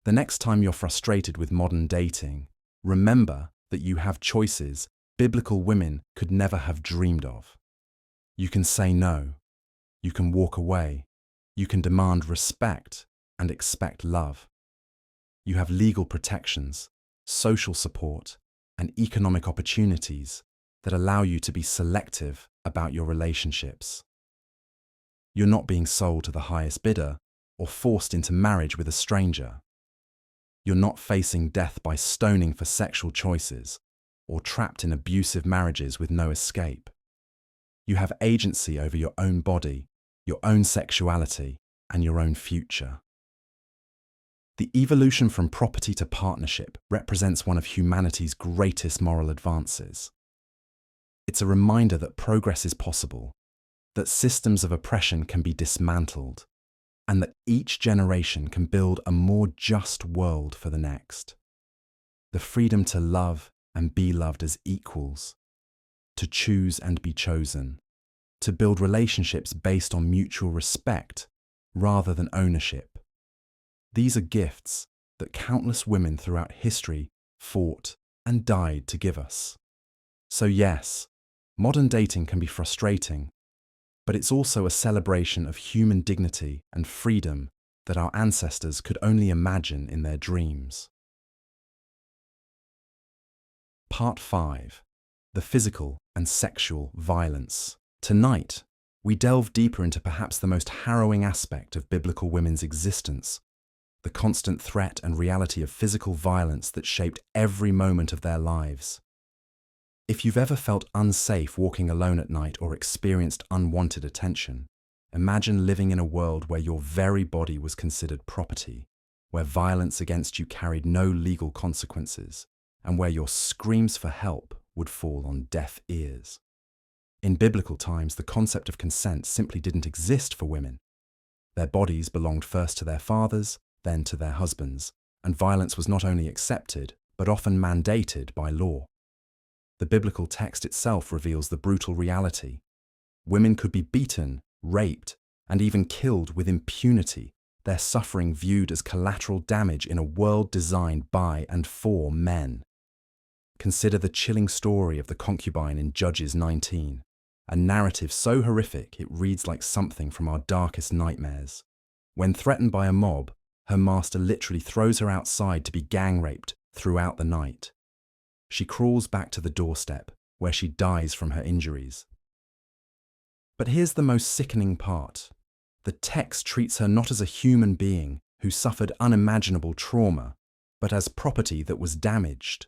The next time you're frustrated with modern dating, remember that you have choices biblical women could never have dreamed of. You can say no. You can walk away. You can demand respect and expect love. You have legal protections, social support, and economic opportunities that allow you to be selective about your relationships. You're not being sold to the highest bidder or forced into marriage with a stranger. You're not facing death by stoning for sexual choices or trapped in abusive marriages with no escape. You have agency over your own body, your own sexuality, and your own future. The evolution from property to partnership represents one of humanity's greatest moral advances. It's a reminder that progress is possible, that systems of oppression can be dismantled, and that each generation can build a more just world for the next. The freedom to love and be loved as equals, to choose and be chosen, to build relationships based on mutual respect rather than ownership. These are gifts that countless women throughout history fought and died to give us. So yes, modern dating can be frustrating, but it's also a celebration of human dignity and freedom that our ancestors could only imagine in their dreams. Part 5. The physical and sexual violence. Tonight, we delve deeper into perhaps the most harrowing aspect of biblical women's existence, the constant threat and reality of physical violence that shaped every moment of their lives. If you've ever felt unsafe walking alone at night or experienced unwanted attention, imagine living in a world where your very body was considered property, where violence against you carried no legal consequences, and where your screams for help would fall on deaf ears. In biblical times, the concept of consent simply didn't exist for women. Their bodies belonged first to their fathers, then to their husbands, and violence was not only accepted, but often mandated by law. The biblical text itself reveals the brutal reality. Women could be beaten, raped, and even killed with impunity, their suffering viewed as collateral damage in a world designed by and for men. Consider the chilling story of the concubine in Judges 19, a narrative so horrific it reads like something from our darkest nightmares. When threatened by a mob, her master literally throws her outside to be gang-raped throughout the night. She crawls back to the doorstep, where she dies from her injuries. But here's the most sickening part. The text treats her not as a human being who suffered unimaginable trauma, but as property that was damaged.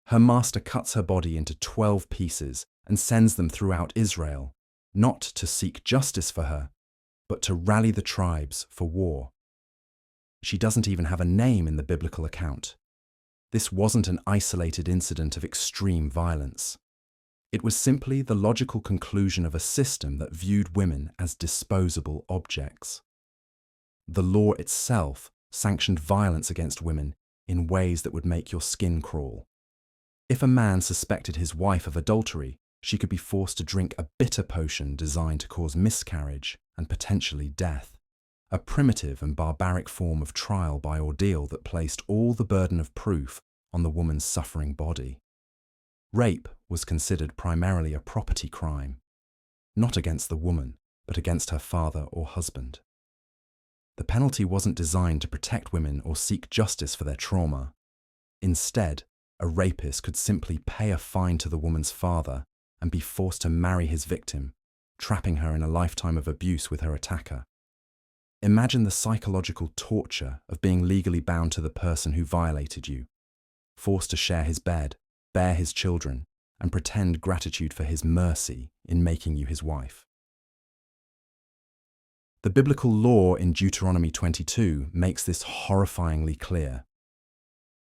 Her master cuts her body into 12 pieces and sends them throughout Israel, not to seek justice for her, but to rally the tribes for war. She doesn't even have a name in the biblical account. This wasn't an isolated incident of extreme violence. It was simply the logical conclusion of a system that viewed women as disposable objects. The law itself sanctioned violence against women in ways that would make your skin crawl. If a man suspected his wife of adultery, she could be forced to drink a bitter potion designed to cause miscarriage and potentially death, a primitive and barbaric form of trial by ordeal that placed all the burden of proof on the woman's suffering body. Rape was considered primarily a property crime, not against the woman, but against her father or husband. The penalty wasn't designed to protect women or seek justice for their trauma. Instead, a rapist could simply pay a fine to the woman's father and be forced to marry his victim, trapping her in a lifetime of abuse with her attacker. Imagine the psychological torture of being legally bound to the person who violated you, forced to share his bed, bear his children, and pretend gratitude for his mercy in making you his wife. The biblical law in Deuteronomy 22 makes this horrifyingly clear.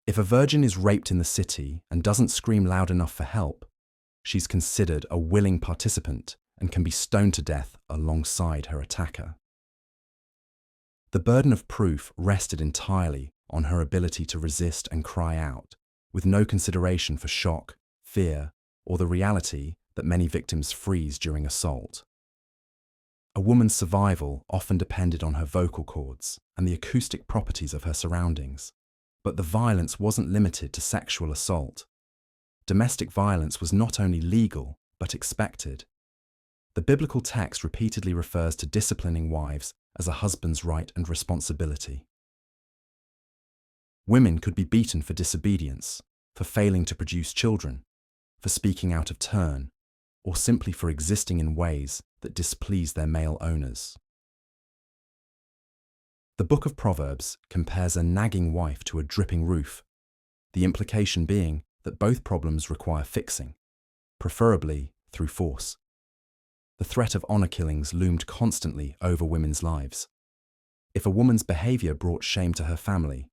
If a virgin is raped in the city and doesn't scream loud enough for help, she's considered a willing participant and can be stoned to death alongside her attacker. The burden of proof rested entirely on her ability to resist and cry out, with no consideration for shock, fear, or the reality that many victims freeze during assault. A woman's survival often depended on her vocal cords and the acoustic properties of her surroundings, but the violence wasn't limited to sexual assault. Domestic violence was not only legal, but expected. The biblical text repeatedly refers to disciplining wives as a husband's right and responsibility. Women could be beaten for disobedience, for failing to produce children, for speaking out of turn, or simply for existing in ways that displeased their male owners. The book of Proverbs compares a nagging wife to a dripping roof, the implication being that both problems require fixing, preferably through force. The threat of honor killings loomed constantly over women's lives. If a woman's behavior brought shame to her family,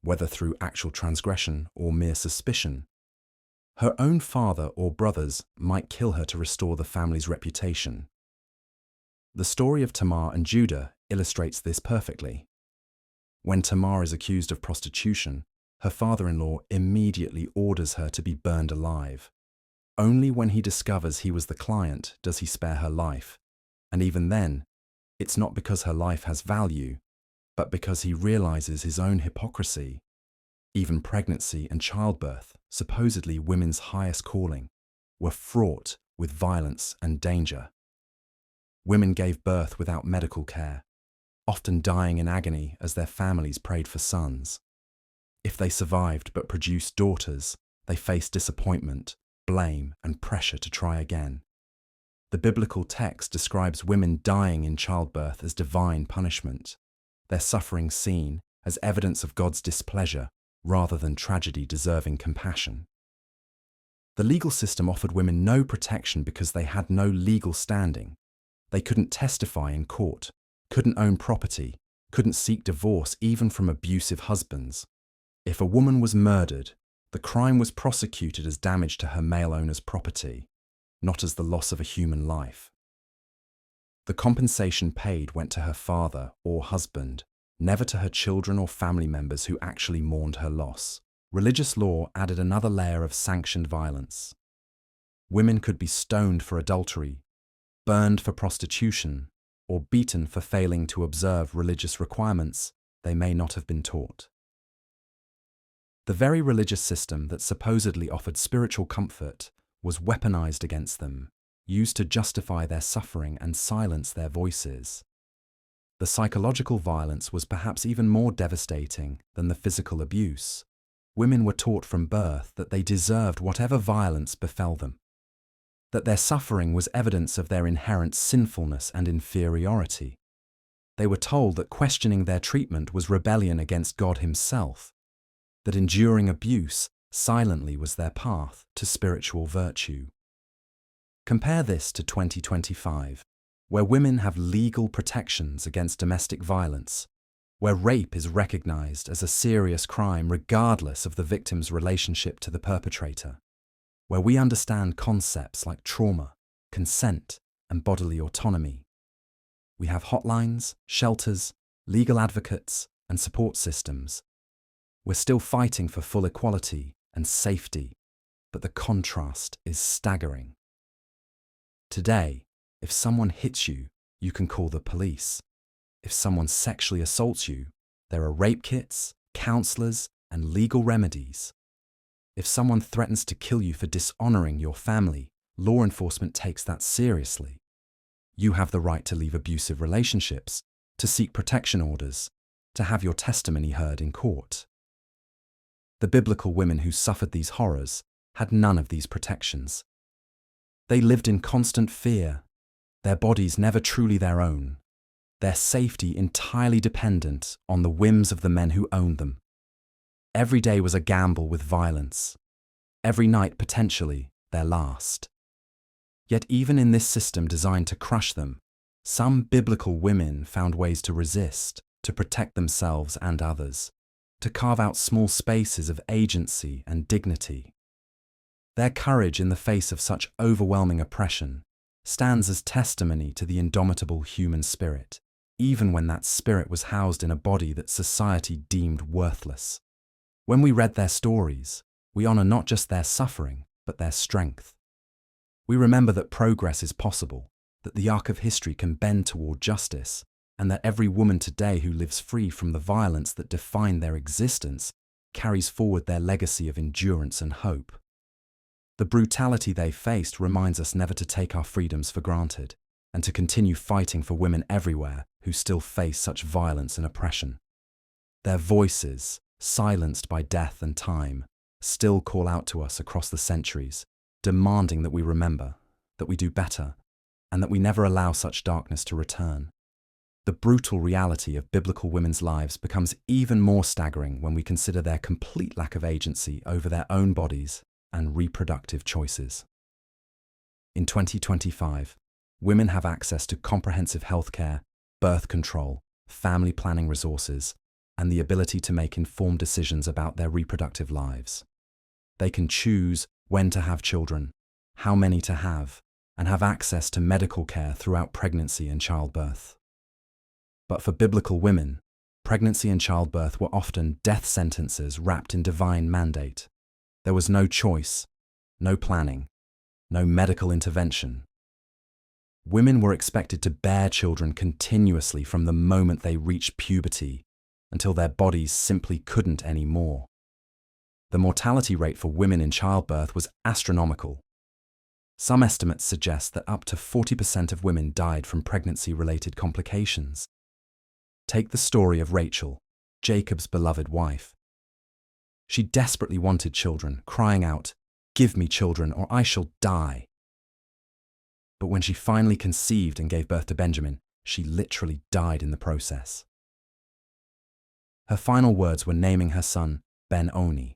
whether through actual transgression or mere suspicion, her own father or brothers might kill her to restore the family's reputation. The story of Tamar and Judah illustrates this perfectly. When Tamar is accused of prostitution, her father-in-law immediately orders her to be burned alive. Only when he discovers he was the client does he spare her life, and even then, it's not because her life has value, but because he realizes his own hypocrisy. Even pregnancy and childbirth, supposedly women's highest calling, were fraught with violence and danger. Women gave birth without medical care, often dying in agony as their families prayed for sons. If they survived but produced daughters, they faced disappointment, blame, and pressure to try again. The biblical text describes women dying in childbirth as divine punishment, their suffering seen as evidence of God's displeasure rather than tragedy deserving compassion. The legal system offered women no protection because they had no legal standing. They couldn't testify in court, couldn't own property, couldn't seek divorce even from abusive husbands. If a woman was murdered, the crime was prosecuted as damage to her male owner's property, not as the loss of a human life. The compensation paid went to her father or husband, never to her children or family members who actually mourned her loss. Religious law added another layer of sanctioned violence. Women could be stoned for adultery, burned for prostitution, or beaten for failing to observe religious requirements they may not have been taught. The very religious system that supposedly offered spiritual comfort was weaponized against them, used to justify their suffering and silence their voices. The psychological violence was perhaps even more devastating than the physical abuse. Women were taught from birth that they deserved whatever violence befell them, that their suffering was evidence of their inherent sinfulness and inferiority. They were told that questioning their treatment was rebellion against God Himself, that enduring abuse silently was their path to spiritual virtue. Compare this to 2025, where women have legal protections against domestic violence, where rape is recognized as a serious crime regardless of the victim's relationship to the perpetrator, where we understand concepts like trauma, consent, and bodily autonomy. We have hotlines, shelters, legal advocates, and support systems. We're still fighting for full equality and safety, but the contrast is staggering. Today, if someone hits you, you can call the police. If someone sexually assaults you, there are rape kits, counselors, and legal remedies. If someone threatens to kill you for dishonoring your family, law enforcement takes that seriously. You have the right to leave abusive relationships, to seek protection orders, to have your testimony heard in court. The biblical women who suffered these horrors had none of these protections. They lived in constant fear, their bodies never truly their own, their safety entirely dependent on the whims of the men who owned them. Every day was a gamble with violence, every night potentially their last. Yet even in this system designed to crush them, some biblical women found ways to resist, to protect themselves and others, to carve out small spaces of agency and dignity. Their courage in the face of such overwhelming oppression stands as testimony to the indomitable human spirit, even when that spirit was housed in a body that society deemed worthless. When we read their stories, we honor not just their suffering, but their strength. We remember that progress is possible, that the arc of history can bend toward justice, and that every woman today who lives free from the violence that defined their existence carries forward their legacy of endurance and hope. The brutality they faced reminds us never to take our freedoms for granted, and to continue fighting for women everywhere who still face such violence and oppression. Their voices, silenced by death and time, still call out to us across the centuries, demanding that we remember, that we do better, and that we never allow such darkness to return. The brutal reality of biblical women's lives becomes even more staggering when we consider their complete lack of agency over their own bodies and reproductive choices. In 2025, women have access to comprehensive healthcare, birth control, family planning resources, and the ability to make informed decisions about their reproductive lives. They can choose when to have children, how many to have, and have access to medical care throughout pregnancy and childbirth. But for biblical women, pregnancy and childbirth were often death sentences wrapped in divine mandate. There was no choice, no planning, no medical intervention. Women were expected to bear children continuously from the moment they reached puberty until their bodies simply couldn't anymore. The mortality rate for women in childbirth was astronomical. Some estimates suggest that up to 40% of women died from pregnancy-related complications. Take the story of Rachel, Jacob's beloved wife. She desperately wanted children, crying out, "Give me children or I shall die." But when she finally conceived and gave birth to Benjamin, she literally died in the process. Her final words were naming her son Ben-Oni,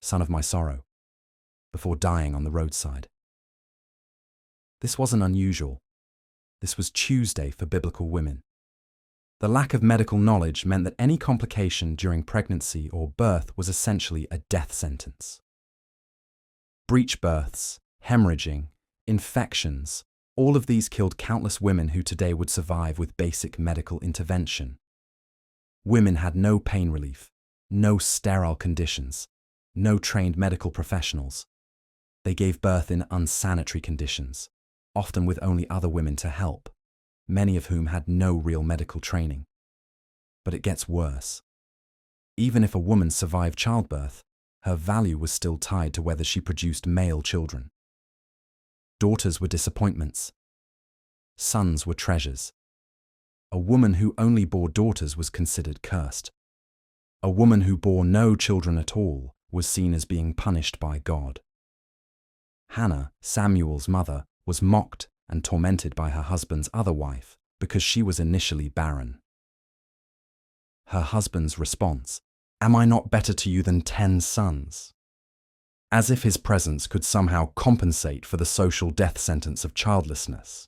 son of my sorrow, before dying on the roadside. This wasn't unusual. This was Tuesday for biblical women. The lack of medical knowledge meant that any complication during pregnancy or birth was essentially a death sentence. Breech births, hemorrhaging, infections, all of these killed countless women who today would survive with basic medical intervention. Women had no pain relief, no sterile conditions, no trained medical professionals. They gave birth in unsanitary conditions, often with only other women to help, many of whom had no real medical training. But it gets worse. Even if a woman survived childbirth, her value was still tied to whether she produced male children. Daughters were disappointments. Sons were treasures. A woman who only bore daughters was considered cursed. A woman who bore no children at all was seen as being punished by God. Hannah, Samuel's mother, was mocked and tormented by her husband's other wife because she was initially barren. Her husband's response, "Am I not better to you than 10 sons?" As if his presence could somehow compensate for the social death sentence of childlessness.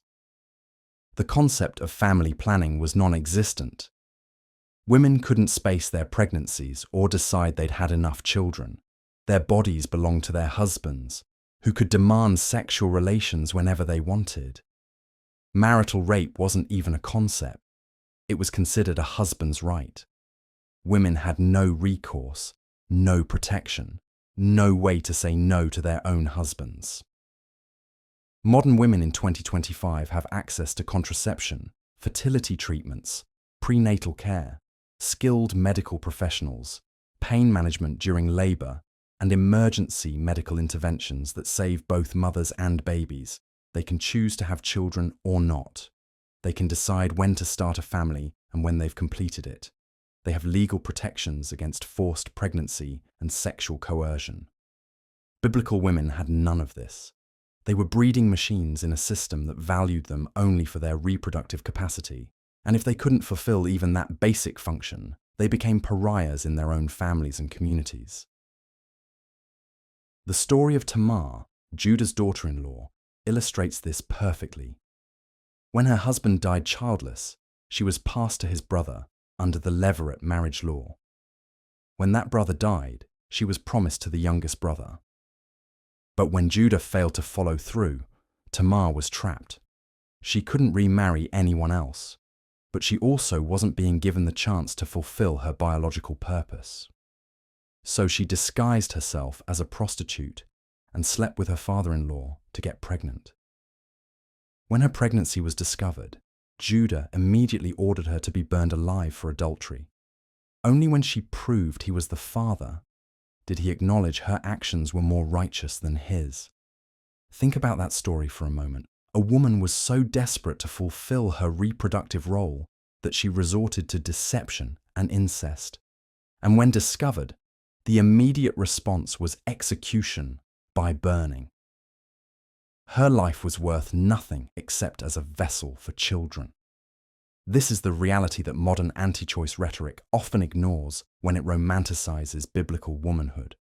The concept of family planning was non-existent. Women couldn't space their pregnancies or decide they'd had enough children. Their bodies belonged to their husbands, who could demand sexual relations whenever they wanted. Marital rape wasn't even a concept. It was considered a husband's right. Women had no recourse, no protection, no way to say no to their own husbands. Modern women in 2025 have access to contraception, fertility treatments, prenatal care, skilled medical professionals, pain management during labor, and emergency medical interventions that save both mothers and babies. They can choose to have children or not. They can decide when to start a family and when they've completed it. They have legal protections against forced pregnancy and sexual coercion. Biblical women had none of this. They were breeding machines in a system that valued them only for their reproductive capacity, and if they couldn't fulfill even that basic function, they became pariahs in their own families and communities. The story of Tamar, Judah's daughter-in-law, illustrates this perfectly. When her husband died childless, she was passed to his brother under the levirate marriage law. When that brother died, she was promised to the youngest brother. But when Judah failed to follow through, Tamar was trapped. She couldn't remarry anyone else, but she also wasn't being given the chance to fulfill her biological purpose. So she disguised herself as a prostitute and slept with her father-in-law to get pregnant. When her pregnancy was discovered, Judah immediately ordered her to be burned alive for adultery. Only when she proved he was the father did he acknowledge her actions were more righteous than his. Think about that story for a moment. A woman was so desperate to fulfill her reproductive role that she resorted to deception and incest. And when discovered, the immediate response was execution by burning. Her life was worth nothing except as a vessel for children. This is the reality that modern anti-choice rhetoric often ignores when it romanticizes biblical womanhood.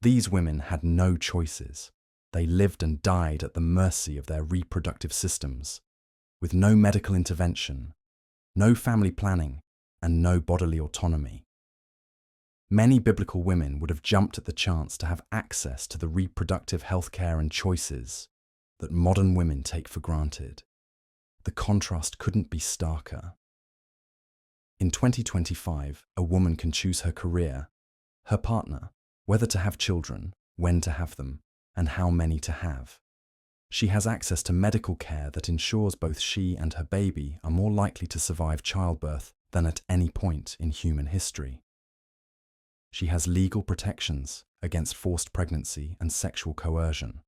These women had no choices. They lived and died at the mercy of their reproductive systems, with no medical intervention, no family planning, and no bodily autonomy. Many biblical women would have jumped at the chance to have access to the reproductive healthcare and choices that modern women take for granted. The contrast couldn't be starker. In 2025, a woman can choose her career, her partner, whether to have children, when to have them, and how many to have. She has access to medical care that ensures both she and her baby are more likely to survive childbirth than at any point in human history. She has legal protections against forced pregnancy and sexual coercion.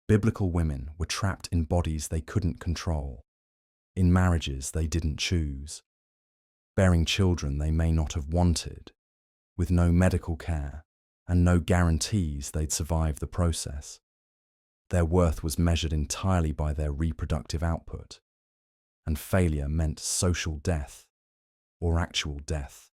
Biblical women were trapped in bodies they couldn't control, in marriages they didn't choose, bearing children they may not have wanted, with no medical care and no guarantees they'd survive the process. Their worth was measured entirely by their reproductive output, and failure meant social death or actual death.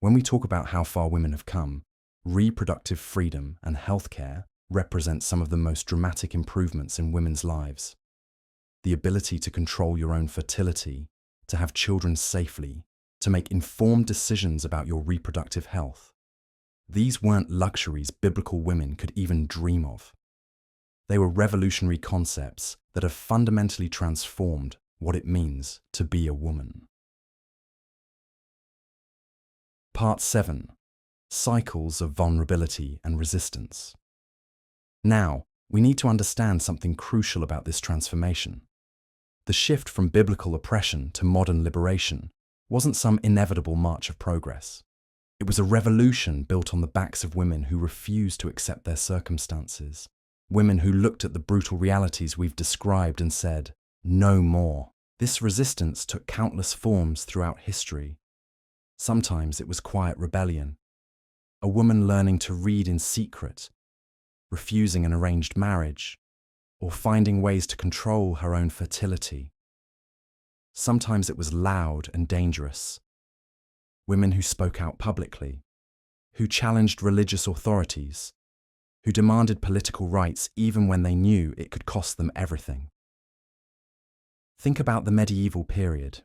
When we talk about how far women have come, reproductive freedom and healthcare represent some of the most dramatic improvements in women's lives. The ability to control your own fertility, to have children safely, to make informed decisions about your reproductive health. These weren't luxuries biblical women could even dream of. They were revolutionary concepts that have fundamentally transformed what it means to be a woman. Part 7. Cycles of vulnerability and resistance. Now, we need to understand something crucial about this transformation. The shift from biblical oppression to modern liberation wasn't some inevitable march of progress. It was a revolution built on the backs of women who refused to accept their circumstances, women who looked at the brutal realities we've described and said, "No more." This resistance took countless forms throughout history. Sometimes it was quiet rebellion, a woman learning to read in secret, refusing an arranged marriage, or finding ways to control her own fertility. Sometimes it was loud and dangerous. Women who spoke out publicly, who challenged religious authorities, who demanded political rights even when they knew it could cost them everything. Think about the medieval period.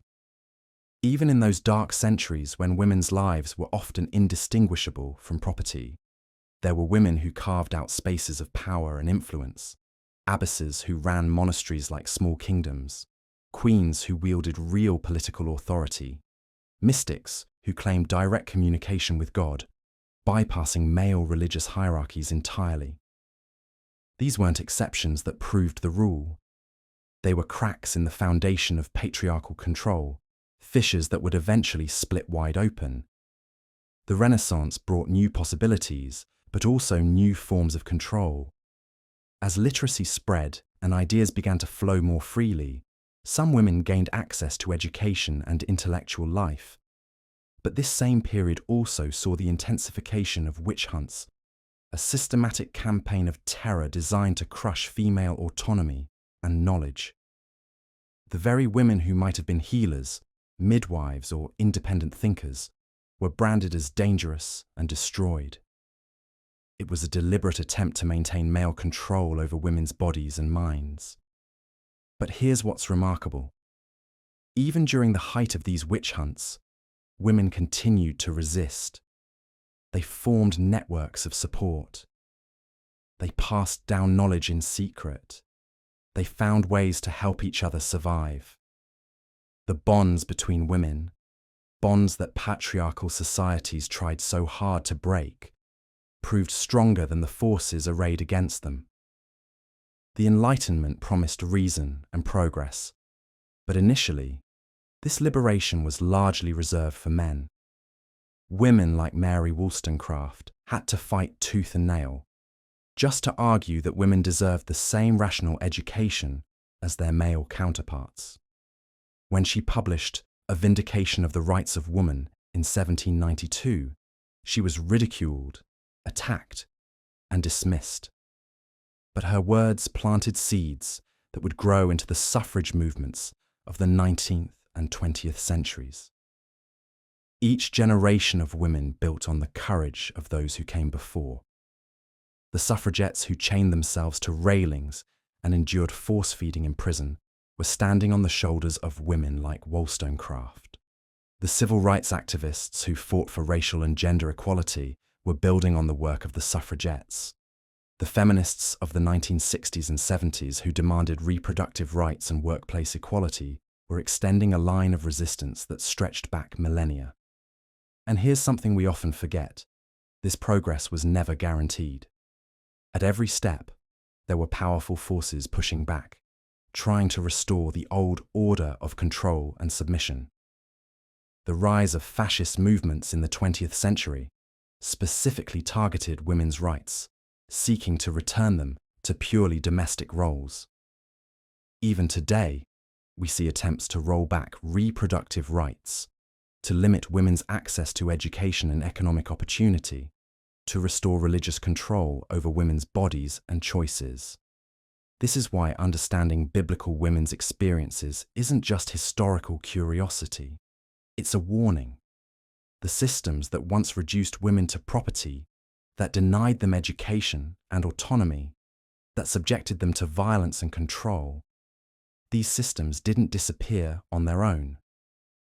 Even in those dark centuries when women's lives were often indistinguishable from property, there were women who carved out spaces of power and influence, abbesses who ran monasteries like small kingdoms, queens who wielded real political authority, mystics who claimed direct communication with God, bypassing male religious hierarchies entirely. These weren't exceptions that proved the rule. They were cracks in the foundation of patriarchal control, fissures that would eventually split wide open. The Renaissance brought new possibilities, but also new forms of control. As literacy spread and ideas began to flow more freely, some women gained access to education and intellectual life. But this same period also saw the intensification of witch hunts, a systematic campaign of terror designed to crush female autonomy and knowledge. The very women who might have been healers, midwives, or independent thinkers were branded as dangerous and destroyed. It was a deliberate attempt to maintain male control over women's bodies and minds. But here's what's remarkable. Even during the height of these witch hunts, women continued to resist. They formed networks of support. They passed down knowledge in secret. They found ways to help each other survive. The bonds between women, bonds that patriarchal societies tried so hard to break, proved stronger than the forces arrayed against them. The Enlightenment promised reason and progress, but initially, this liberation was largely reserved for men. Women like Mary Wollstonecraft had to fight tooth and nail, just to argue that women deserved the same rational education as their male counterparts. When she published A Vindication of the Rights of Woman in 1792, she was ridiculed, attacked, and dismissed. But her words planted seeds that would grow into the suffrage movements of the 19th and 20th centuries. Each generation of women built on the courage of those who came before. The suffragettes who chained themselves to railings and endured force-feeding in prison were standing on the shoulders of women like Wollstonecraft. The civil rights activists who fought for racial and gender equality were building on the work of the suffragettes. The feminists of the 1960s and 70s who demanded reproductive rights and workplace equality were extending a line of resistance that stretched back millennia. And here's something we often forget. This progress was never guaranteed. At every step, there were powerful forces pushing back, trying to restore the old order of control and submission. The rise of fascist movements in the 20th century specifically targeted women's rights, seeking to return them to purely domestic roles. Even today, we see attempts to roll back reproductive rights, to limit women's access to education and economic opportunity, to restore religious control over women's bodies and choices. This is why understanding biblical women's experiences isn't just historical curiosity. It's a warning. The systems that once reduced women to property, that denied them education and autonomy, that subjected them to violence and control, these systems didn't disappear on their own.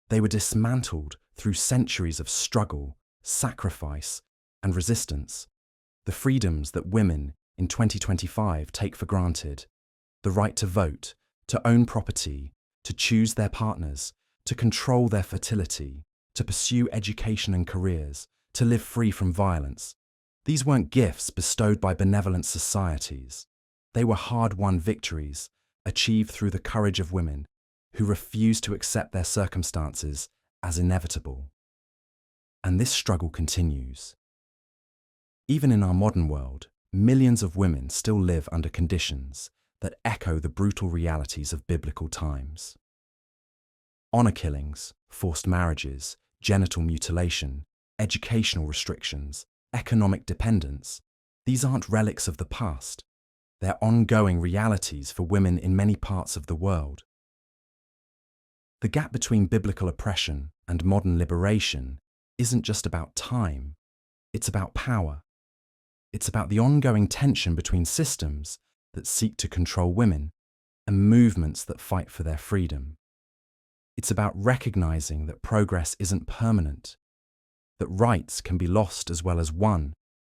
They were dismantled through centuries of struggle, sacrifice, and resistance. The freedoms that women in 2025 take for granted, the right to vote, to own property, to choose their partners, to control their fertility, to pursue education and careers, to live free from violence. These weren't gifts bestowed by benevolent societies. They were hard-won victories, achieved through the courage of women who refused to accept their circumstances as inevitable. And this struggle continues. Even in our modern world, millions of women still live under conditions that echo the brutal realities of biblical times. Honor killings, forced marriages, genital mutilation, educational restrictions, economic dependence, these aren't relics of the past. They're ongoing realities for women in many parts of the world. The gap between biblical oppression and modern liberation isn't just about time, it's about power. It's about the ongoing tension between systems that seek to control women and movements that fight for their freedom. It's about recognizing that progress isn't permanent, that rights can be lost as well as won,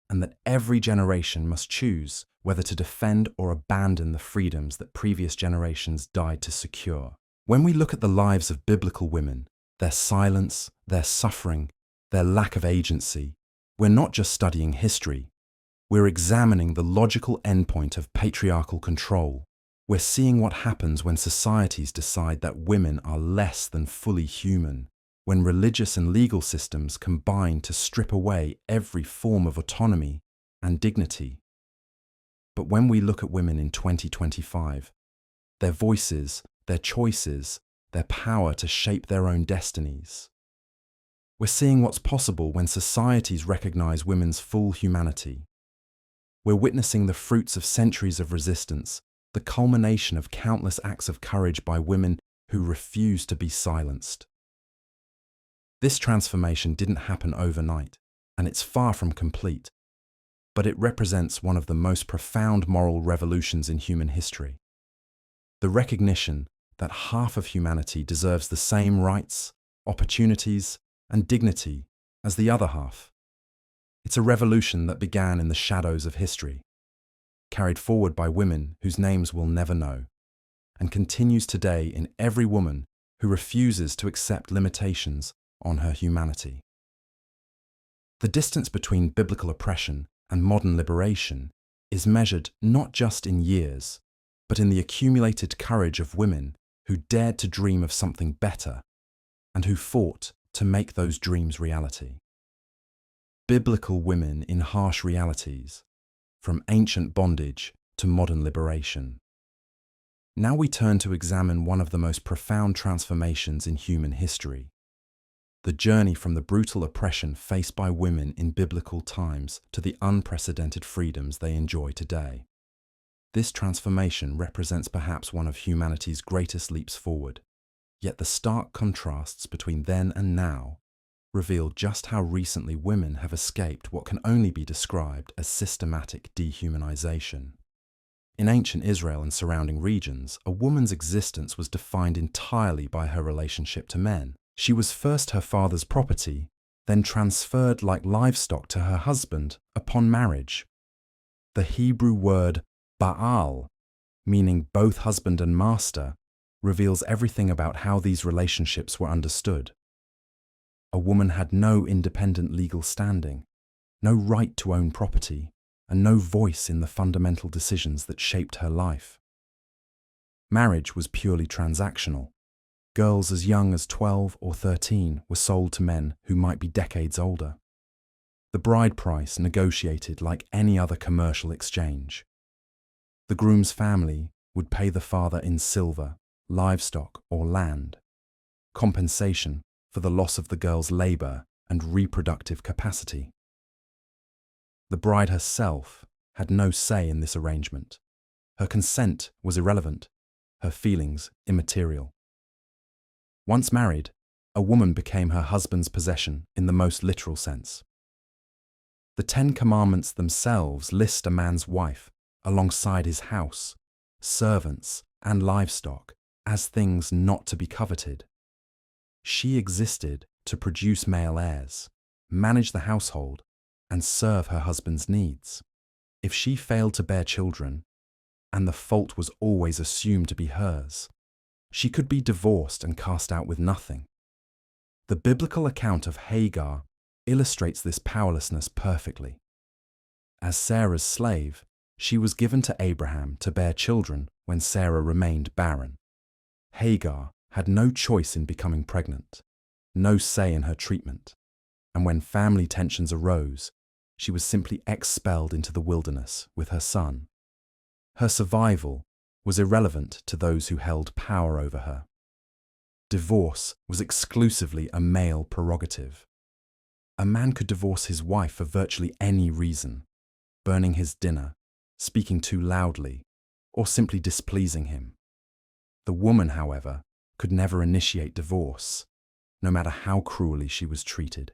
and that every generation must choose whether to defend or abandon the freedoms that previous generations died to secure. When we look at the lives of biblical women, their silence, their suffering, their lack of agency, we're not just studying history. We're examining the logical endpoint of patriarchal control. We're seeing what happens when societies decide that women are less than fully human, when religious and legal systems combine to strip away every form of autonomy and dignity. But when we look at women in 2025, their voices, their choices, their power to shape their own destinies, we're seeing what's possible when societies recognize women's full humanity. We're witnessing the fruits of centuries of resistance, the culmination of countless acts of courage by women who refuse to be silenced. This transformation didn't happen overnight, and it's far from complete, but it represents one of the most profound moral revolutions in human history. The recognition that half of humanity deserves the same rights, opportunities, and dignity as the other half. It's a revolution that began in the shadows of history, carried forward by women whose names we'll never know, and continues today in every woman who refuses to accept limitations on her humanity. The distance between biblical oppression and modern liberation is measured not just in years, but in the accumulated courage of women who dared to dream of something better and who fought to make those dreams reality. Biblical women in harsh realities, from ancient bondage to modern liberation. Now we turn to examine one of the most profound transformations in human history, the journey from the brutal oppression faced by women in biblical times to the unprecedented freedoms they enjoy today. This transformation represents perhaps one of humanity's greatest leaps forward. Yet the stark contrasts between then and now reveal just how recently women have escaped what can only be described as systematic dehumanization. In ancient Israel and surrounding regions, a woman's existence was defined entirely by her relationship to men. She was first her father's property, then transferred like livestock to her husband upon marriage. The Hebrew word Baal, meaning both husband and master, reveals everything about how these relationships were understood. A woman had no independent legal standing, no right to own property, and no voice in the fundamental decisions that shaped her life. Marriage was purely transactional. Girls as young as 12 or 13 were sold to men who might be decades older. The bride price negotiated like any other commercial exchange. The groom's family would pay the father in silver, livestock, or land, compensation for the loss of the girl's labor and reproductive capacity. The bride herself had no say in this arrangement. Her consent was irrelevant, her feelings immaterial. Once married, a woman became her husband's possession in the most literal sense. The 10 Commandments themselves list a man's wife alongside his house, servants, and livestock as things not to be coveted. She existed to produce male heirs, manage the household, and serve her husband's needs. If she failed to bear children, and the fault was always assumed to be hers, she could be divorced and cast out with nothing. The biblical account of Hagar illustrates this powerlessness perfectly. As Sarah's slave, she was given to Abraham to bear children when Sarah remained barren. Hagar had no choice in becoming pregnant, no say in her treatment, and when family tensions arose, she was simply expelled into the wilderness with her son. Her survival was irrelevant to those who held power over her. Divorce was exclusively a male prerogative. A man could divorce his wife for virtually any reason: burning his dinner, speaking too loudly, or simply displeasing him. The woman, however, could never initiate divorce, no matter how cruelly she was treated.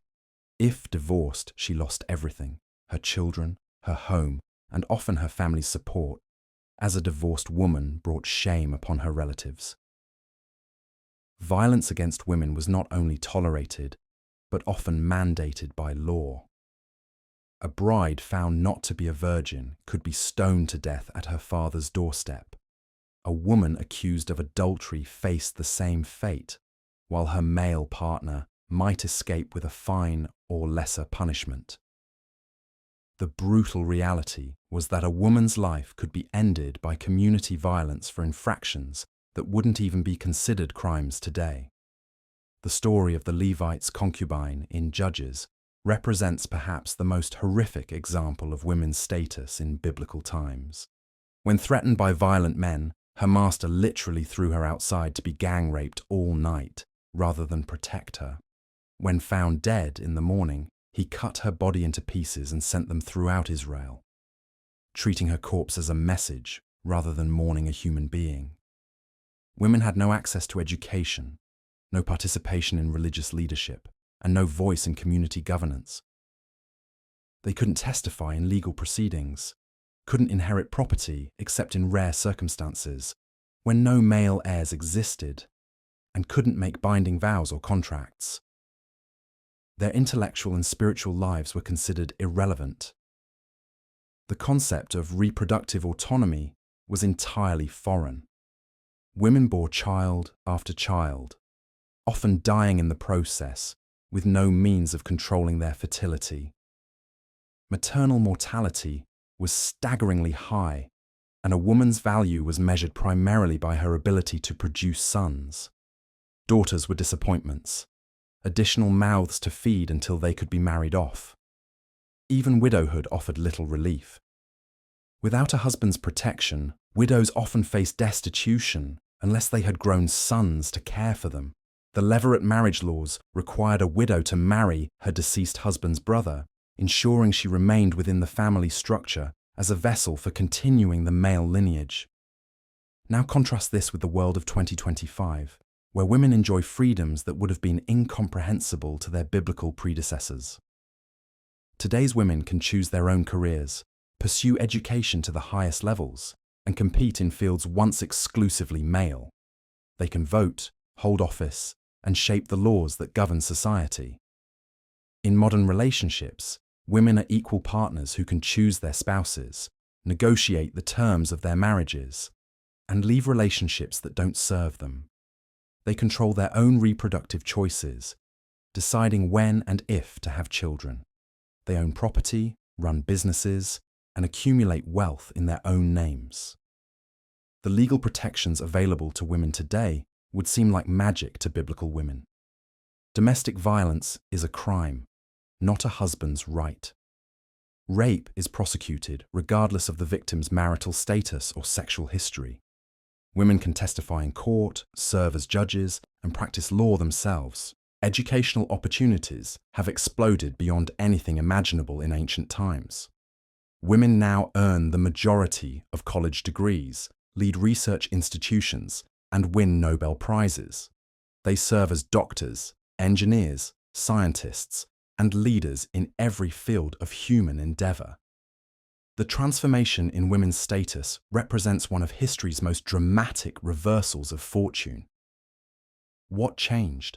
If divorced, she lost everything: her children, her home, and often her family's support, as a divorced woman brought shame upon her relatives. Violence against women was not only tolerated, but often mandated by law. A bride found not to be a virgin could be stoned to death at her father's doorstep. A woman accused of adultery faced the same fate, while her male partner might escape with a fine or lesser punishment. The brutal reality was that a woman's life could be ended by community violence for infractions that wouldn't even be considered crimes today. The story of the Levite's concubine in Judges represents perhaps the most horrific example of women's status in biblical times. When threatened by violent men, her master literally threw her outside to be gang raped all night, rather than protect her. When found dead in the morning, he cut her body into pieces and sent them throughout Israel, treating her corpse as a message rather than mourning a human being. Women had no access to education, no participation in religious leadership, and no voice in community governance. They couldn't testify in legal proceedings, couldn't inherit property except in rare circumstances, when no male heirs existed, and couldn't make binding vows or contracts. Their intellectual and spiritual lives were considered irrelevant. The concept of reproductive autonomy was entirely foreign. Women bore child after child, often dying in the process, with no means of controlling their fertility. Maternal mortality was staggeringly high, and a woman's value was measured primarily by her ability to produce sons. Daughters were disappointments, additional mouths to feed until they could be married off. Even widowhood offered little relief. Without a husband's protection, widows often faced destitution unless they had grown sons to care for them. The levirate marriage laws required a widow to marry her deceased husband's brother, ensuring she remained within the family structure as a vessel for continuing the male lineage. Now contrast this with the world of 2025, where women enjoy freedoms that would have been incomprehensible to their biblical predecessors. Today's women can choose their own careers, pursue education to the highest levels, and compete in fields once exclusively male. They can vote, hold office, and shape the laws that govern society. In modern relationships, women are equal partners who can choose their spouses, negotiate the terms of their marriages, and leave relationships that don't serve them. They control their own reproductive choices, deciding when and if to have children. They own property, run businesses, and accumulate wealth in their own names. The legal protections available to women today would seem like magic to biblical women. Domestic violence is a crime, not a husband's right. Rape is prosecuted regardless of the victim's marital status or sexual history. Women can testify in court, serve as judges, and practice law themselves. Educational opportunities have exploded beyond anything imaginable in ancient times. Women now earn the majority of college degrees, lead research institutions, and win Nobel Prizes. They serve as doctors, engineers, scientists, and leaders in every field of human endeavor. The transformation in women's status represents one of history's most dramatic reversals of fortune. What changed?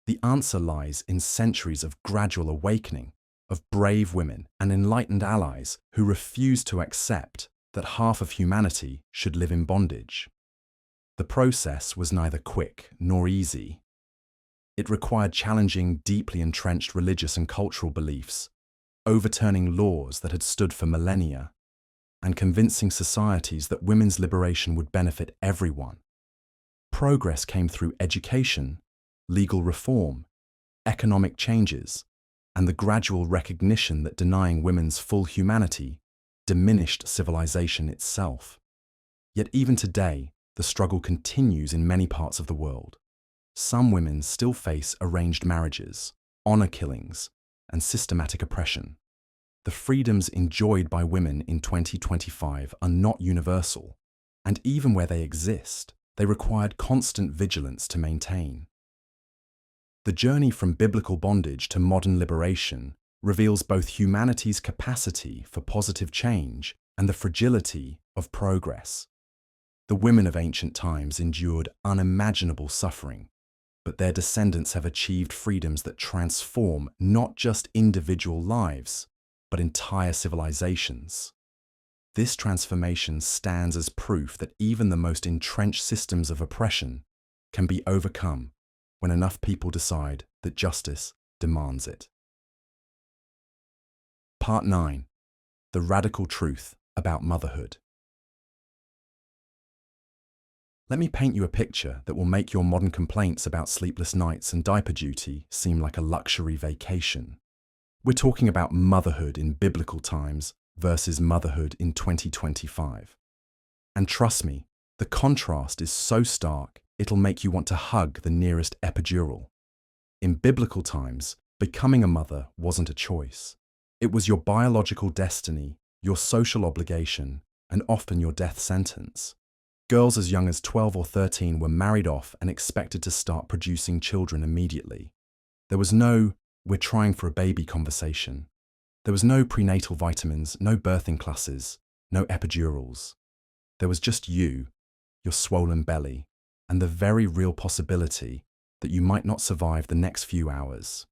The answer lies in centuries of gradual awakening, of brave women and enlightened allies who refused to accept that half of humanity should live in bondage. The process was neither quick nor easy. It required challenging deeply entrenched religious and cultural beliefs, overturning laws that had stood for millennia, and convincing societies that women's liberation would benefit everyone. Progress came through education, legal reform, economic changes, and the gradual recognition that denying women's full humanity diminished civilization itself. Yet even today, the struggle continues in many parts of the world. Some women still face arranged marriages, honor killings, and systematic oppression. The freedoms enjoyed by women in 2025 are not universal, and even where they exist, they required constant vigilance to maintain. The journey from biblical bondage to modern liberation reveals both humanity's capacity for positive change and the fragility of progress. The women of ancient times endured unimaginable suffering, but their descendants have achieved freedoms that transform not just individual lives, but entire civilizations. This transformation stands as proof that even the most entrenched systems of oppression can be overcome when enough people decide that justice demands it. Part 9. The radical truth about motherhood. Let me paint you a picture that will make your modern complaints about sleepless nights and diaper duty seem like a luxury vacation. We're talking about motherhood in biblical times versus motherhood in 2025. And trust me, the contrast is so stark, it'll make you want to hug the nearest epidural. In biblical times, becoming a mother wasn't a choice. It was your biological destiny, your social obligation, and often your death sentence. Girls as young as 12 or 13 were married off and expected to start producing children immediately. There was no "we're trying for a baby" conversation. There was no prenatal vitamins, no birthing classes, no epidurals. There was just you, your swollen belly, and the very real possibility that you might not survive the next few hours.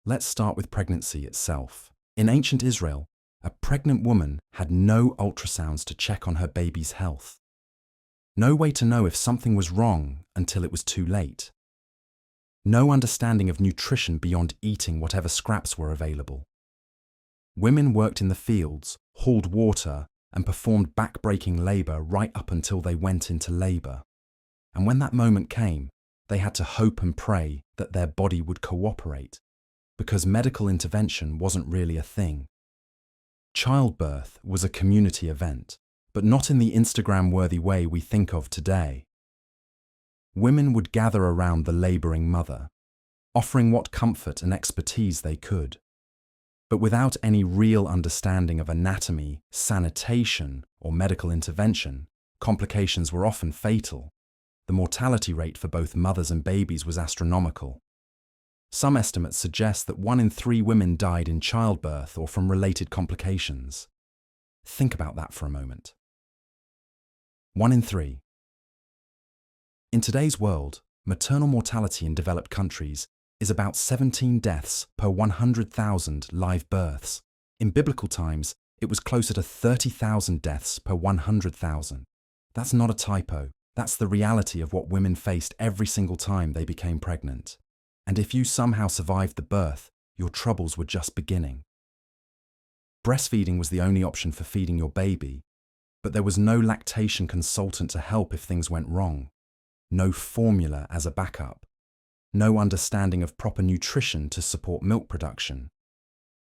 Let's start with pregnancy itself. In ancient Israel, a pregnant woman had no ultrasounds to check on her baby's health. No way to know if something was wrong until it was too late. No understanding of nutrition beyond eating whatever scraps were available. Women worked in the fields, hauled water, and performed back-breaking labor right up until they went into labor. And when that moment came, they had to hope and pray that their body would cooperate, because medical intervention wasn't really a thing. Childbirth was a community event, but not in the Instagram-worthy way we think of today. Women would gather around the laboring mother, offering what comfort and expertise they could. But without any real understanding of anatomy, sanitation, or medical intervention, complications were often fatal. the mortality rate for both mothers and babies was astronomical. Some estimates suggest that 1 in 3 women died in childbirth or from related complications. Think about that for a moment. 1 in 3. In today's world, maternal mortality in developed countries is about 17 deaths per 100,000 live births. In biblical times, it was closer to 30,000 deaths per 100,000. That's not a typo. That's the reality of what women faced every single time they became pregnant. And if you somehow survived the birth, your troubles were just beginning. Breastfeeding was the only option for feeding your baby, but there was no lactation consultant to help if things went wrong, no formula as a backup, no understanding of proper nutrition to support milk production.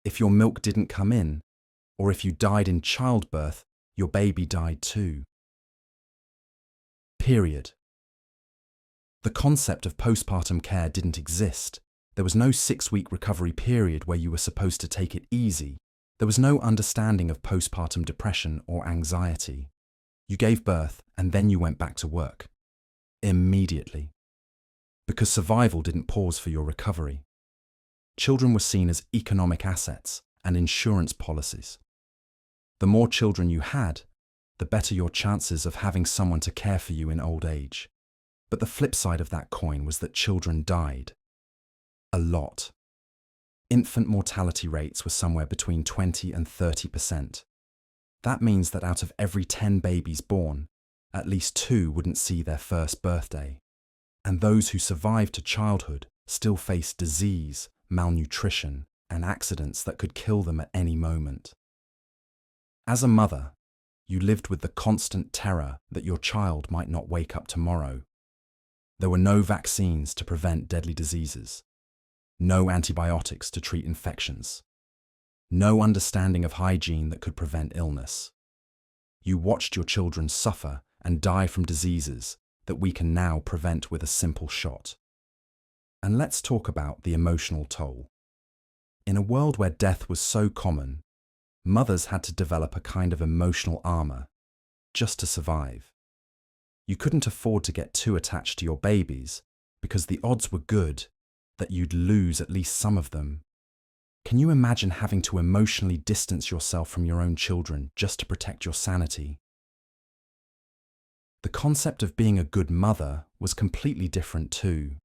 If your milk didn't come in, or if you died in childbirth, your baby died too. Period. The concept of postpartum care didn't exist. There was no 6-week recovery period where you were supposed to take it easy. There was no understanding of postpartum depression or anxiety. You gave birth and then you went back to work. Immediately. Because survival didn't pause for your recovery. Children were seen as economic assets and insurance policies. The more children you had, the better your chances of having someone to care for you in old age. But the flip side of that coin was that children died. A lot. Infant mortality rates were somewhere between 20 and 30%. That means that out of every 10 babies born, at least 2 wouldn't see their first birthday. And those who survived to childhood still faced disease, malnutrition, and accidents that could kill them at any moment. As a mother, you lived with the constant terror that your child might not wake up tomorrow. There were no vaccines to prevent deadly diseases, no antibiotics to treat infections, no understanding of hygiene that could prevent illness. You watched your children suffer and die from diseases that we can now prevent with a simple shot. And let's talk about the emotional toll. In a world where death was so common, mothers had to develop a kind of emotional armor just to survive. You couldn't afford to get too attached to your babies because the odds were good that you'd lose at least some of them. Can you imagine having to emotionally distance yourself from your own children just to protect your sanity? The concept of being a good mother was completely different too.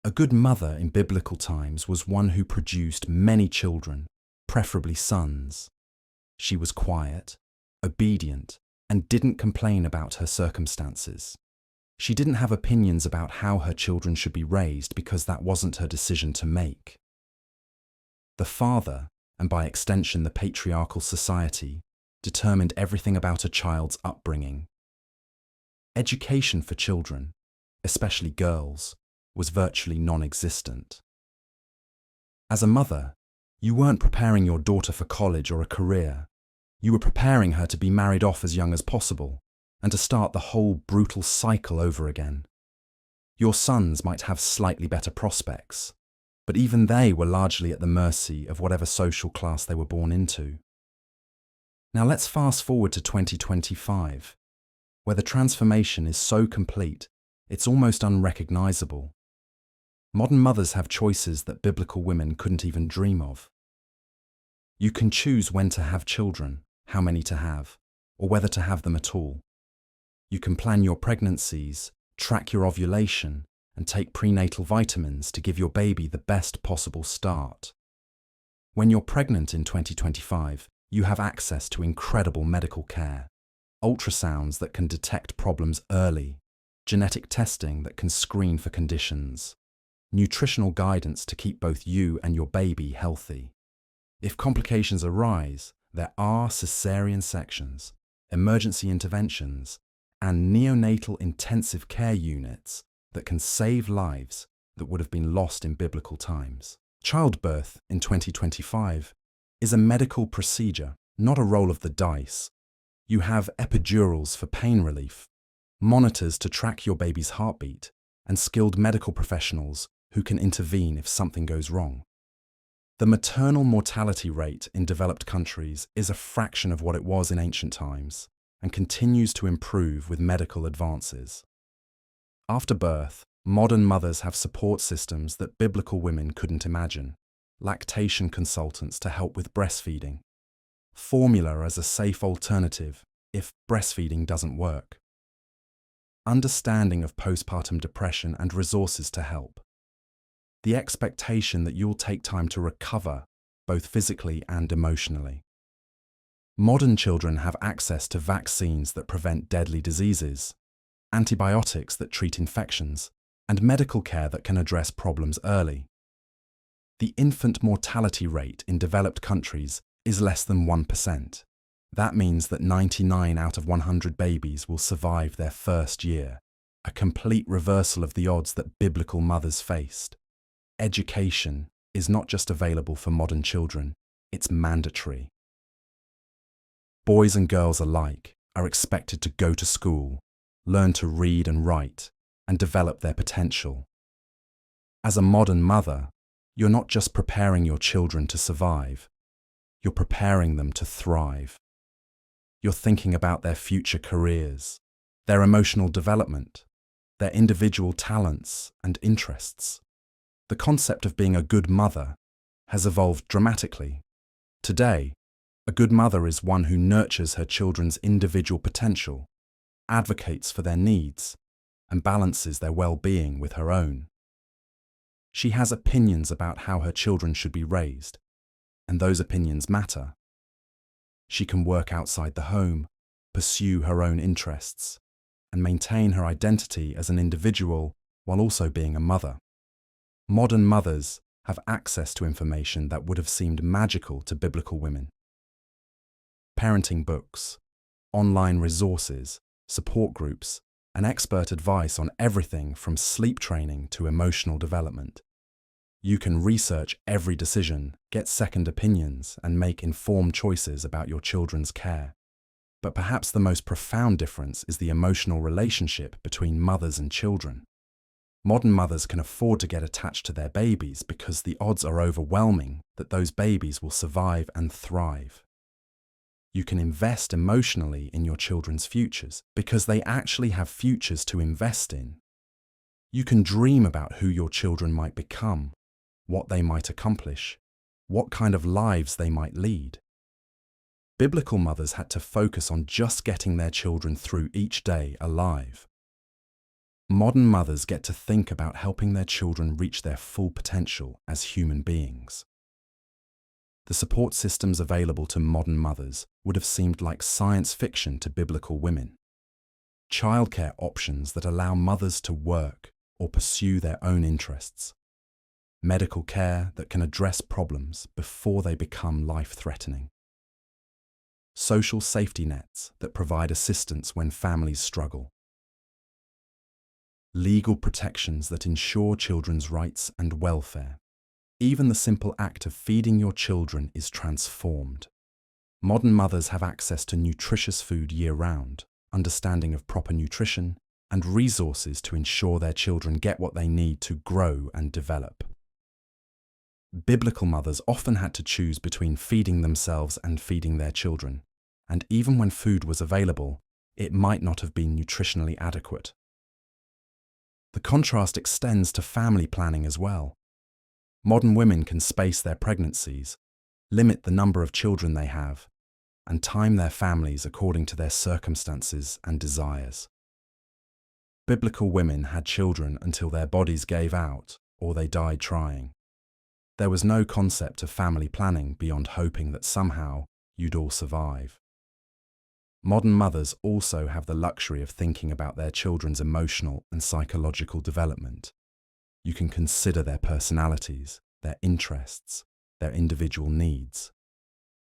A good mother in biblical times was one who produced many children, preferably sons. She was quiet, obedient, and didn't complain about her circumstances. She didn't have opinions about how her children should be raised because that wasn't her decision to make. The father, and by extension the patriarchal society, determined everything about a child's upbringing. Education for children, especially girls, was virtually non-existent. As a mother, you weren't preparing your daughter for college or a career. You were preparing her to be married off as young as possible and to start the whole brutal cycle over again. Your sons might have slightly better prospects, but even they were largely at the mercy of whatever social class they were born into. Now let's fast forward to 2025, where the transformation is so complete, it's almost unrecognizable. Modern mothers have choices that biblical women couldn't even dream of. You can choose when to have children, how many to have, or whether to have them at all. You can plan your pregnancies, track your ovulation, and take prenatal vitamins to give your baby the best possible start. When you're pregnant in 2025, you have access to incredible medical care, ultrasounds that can detect problems early, genetic testing that can screen for conditions, nutritional guidance to keep both you and your baby healthy. If complications arise, there are cesarean sections, emergency interventions, and neonatal intensive care units that can save lives that would have been lost in biblical times. Childbirth in 2025 is a medical procedure, not a roll of the dice. You have epidurals for pain relief, monitors to track your baby's heartbeat, and skilled medical professionals who can intervene if something goes wrong. The maternal mortality rate in developed countries is a fraction of what it was in ancient times and continues to improve with medical advances. After birth, modern mothers have support systems that biblical women couldn't imagine. Lactation consultants to help with breastfeeding. Formula as a safe alternative if breastfeeding doesn't work. Understanding of postpartum depression and resources to help. The expectation that you'll take time to recover, both physically and emotionally. Modern children have access to vaccines that prevent deadly diseases, antibiotics that treat infections, and medical care that can address problems early. The infant mortality rate in developed countries is less than 1%. That means that 99 out of 100 babies will survive their first year, a complete reversal of the odds that biblical mothers faced. Education is not just available for modern children, it's mandatory. Boys and girls alike are expected to go to school, learn to read and write, and develop their potential. As a modern mother, you're not just preparing your children to survive, you're preparing them to thrive. You're thinking about their future careers, their emotional development, their individual talents and interests. The concept of being a good mother has evolved dramatically. Today, a good mother is one who nurtures her children's individual potential, advocates for their needs, and balances their well-being with her own. She has opinions about how her children should be raised, and those opinions matter. She can work outside the home, pursue her own interests, and maintain her identity as an individual while also being a mother. Modern mothers have access to information that would have seemed magical to biblical women. Parenting books, online resources, support groups, and expert advice on everything from sleep training to emotional development. You can research every decision, get second opinions, and make informed choices about your children's care. But perhaps the most profound difference is the emotional relationship between mothers and children. Modern mothers can afford to get attached to their babies because the odds are overwhelming that those babies will survive and thrive. You can invest emotionally in your children's futures because they actually have futures to invest in. You can dream about who your children might become, what they might accomplish, what kind of lives they might lead. Biblical mothers had to focus on just getting their children through each day alive. Modern mothers get to think about helping their children reach their full potential as human beings. The support systems available to modern mothers would have seemed like science fiction to biblical women. Childcare options that allow mothers to work or pursue their own interests. Medical care that can address problems before they become life-threatening. Social safety nets that provide assistance when families struggle. Legal protections that ensure children's rights and welfare. Even the simple act of feeding your children is transformed. Modern mothers have access to nutritious food year-round, understanding of proper nutrition, and resources to ensure their children get what they need to grow and develop. Biblical mothers often had to choose between feeding themselves and feeding their children, and even when food was available, it might not have been nutritionally adequate. The contrast extends to family planning as well. Modern women can space their pregnancies, limit the number of children they have, and time their families according to their circumstances and desires. Biblical women had children until their bodies gave out or they died trying. There was no concept of family planning beyond hoping that somehow you'd all survive. Modern mothers also have the luxury of thinking about their children's emotional and psychological development. You can consider their personalities, their interests, their individual needs.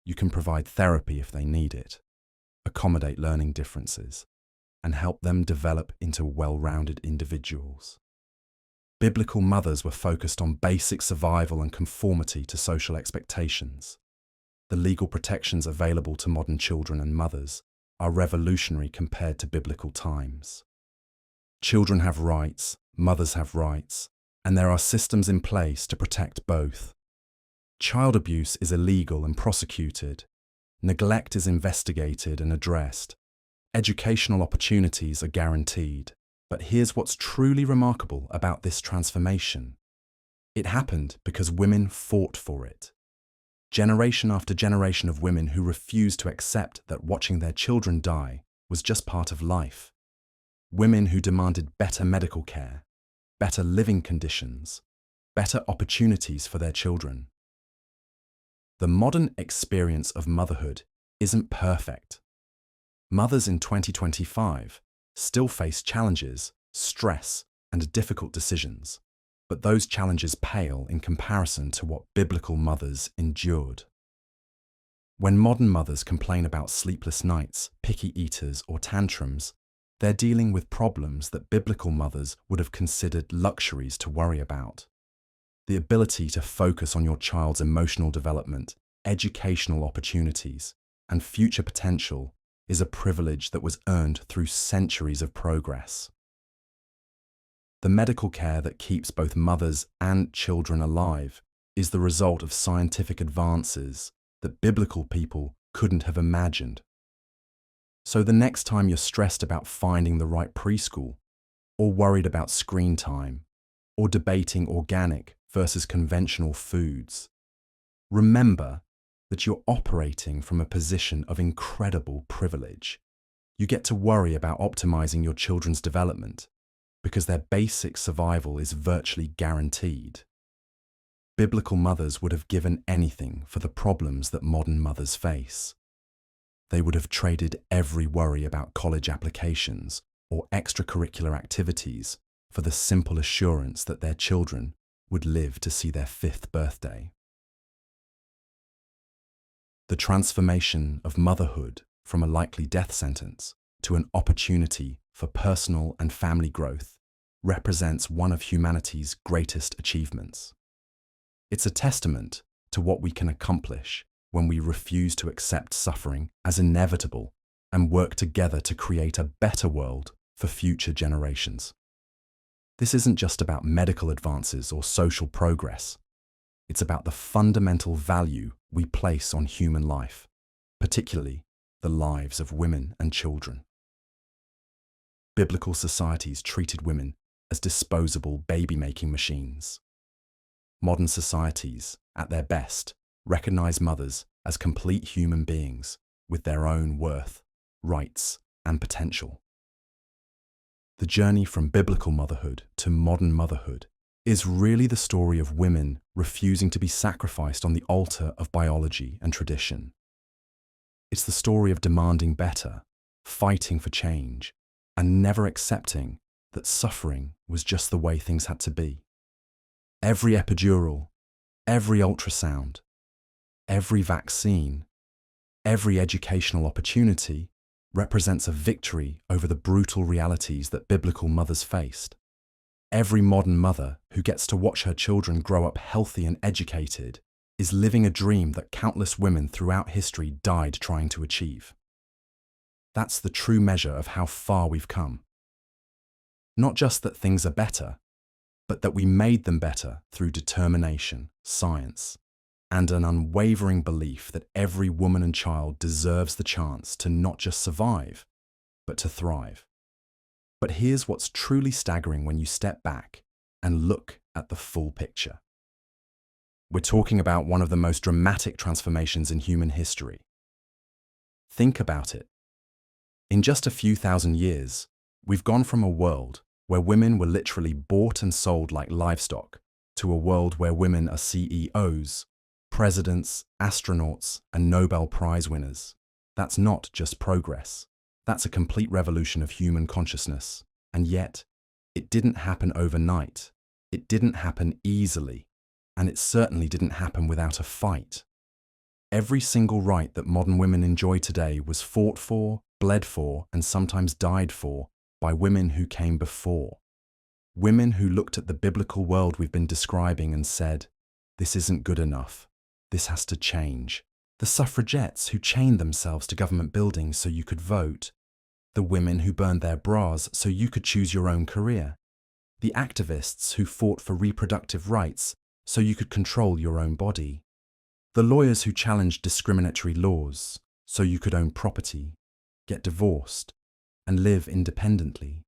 You can provide therapy if they need it, accommodate learning differences, and help them develop into well-rounded individuals. Biblical mothers were focused on basic survival and conformity to social expectations. The legal protections available to modern children and mothers are revolutionary compared to biblical times. Children have rights, mothers have rights, and there are systems in place to protect both. Child abuse is illegal and prosecuted. Neglect is investigated and addressed. Educational opportunities are guaranteed, But here's what's truly remarkable about this transformation. It happened because women fought for it. Generation after generation of women who refused to accept that watching their children die was just part of life. Women who demanded better medical care, better living conditions, better opportunities for their children. The modern experience of motherhood isn't perfect. Mothers in 2025 still face challenges, stress, and difficult decisions. But those challenges pale in comparison to what biblical mothers endured. When modern mothers complain about sleepless nights, picky eaters, or tantrums, they're dealing with problems that biblical mothers would have considered luxuries to worry about. The ability to focus on your child's emotional development, educational opportunities, and future potential is a privilege that was earned through centuries of progress. The medical care that keeps both mothers and children alive is the result of scientific advances that biblical people couldn't have imagined. So the next time you're stressed about finding the right preschool, or worried about screen time, or debating organic versus conventional foods, remember that you're operating from a position of incredible privilege. You get to worry about optimizing your children's development, because their basic survival is virtually guaranteed. Biblical mothers would have given anything for the problems that modern mothers face. They would have traded every worry about college applications or extracurricular activities for the simple assurance that their children would live to see their 5th birthday. The transformation of motherhood from a likely death sentence to an opportunity for personal and family growth represents one of humanity's greatest achievements. It's a testament to what we can accomplish when we refuse to accept suffering as inevitable and work together to create a better world for future generations. This isn't just about medical advances or social progress. It's about the fundamental value we place on human life, particularly the lives of women and children. Biblical societies treated women as disposable baby-making machines. Modern societies, at their best, recognize mothers as complete human beings with their own worth, rights, and potential. The journey from biblical motherhood to modern motherhood is really the story of women refusing to be sacrificed on the altar of biology and tradition. It's the story of demanding better, fighting for change, and never accepting that suffering was just the way things had to be. Every epidural, every ultrasound, every vaccine, every educational opportunity represents a victory over the brutal realities that biblical mothers faced. Every modern mother who gets to watch her children grow up healthy and educated is living a dream that countless women throughout history died trying to achieve. That's the true measure of how far we've come. Not just that things are better, but that we made them better through determination, science, and an unwavering belief that every woman and child deserves the chance to not just survive, but to thrive. But here's what's truly staggering when you step back and look at the full picture. We're talking about one of the most dramatic transformations in human history. Think about it. In just a few thousand years, we've gone from a world where women were literally bought and sold like livestock to a world where women are CEOs, presidents, astronauts, and Nobel Prize winners. That's not just progress. That's a complete revolution of human consciousness. And yet, it didn't happen overnight. It didn't happen easily. And it certainly didn't happen without a fight. Every single right that modern women enjoy today was fought for, bled for, and sometimes died for by women who came before. Women who looked at the biblical world we've been describing and said, "This isn't good enough. This has to change." The suffragettes who chained themselves to government buildings so you could vote. The women who burned their bras so you could choose your own career. The activists who fought for reproductive rights so you could control your own body. The lawyers who challenged discriminatory laws so you could own property, get divorced, and live independently.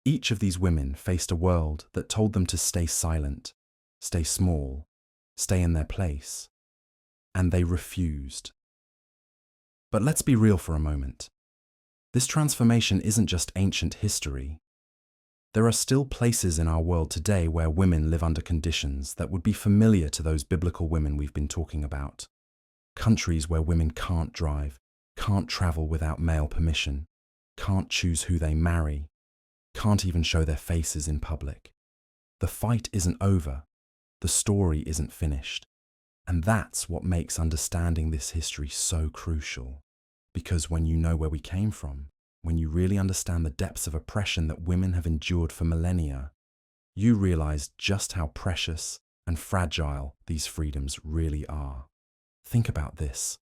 Each of these women faced a world that told them to stay silent, stay small, stay in their place. And they refused. But let's be real for a moment. This transformation isn't just ancient history. There are still places in our world today where women live under conditions that would be familiar to those biblical women we've been talking about. Countries where women can't drive, can't travel without male permission, can't choose who they marry, can't even show their faces in public. The fight isn't over. The story isn't finished. And that's what makes understanding this history so crucial. Because when you know where we came from, when you really understand the depths of oppression that women have endured for millennia, you realize just how precious and fragile these freedoms really are. Think about this.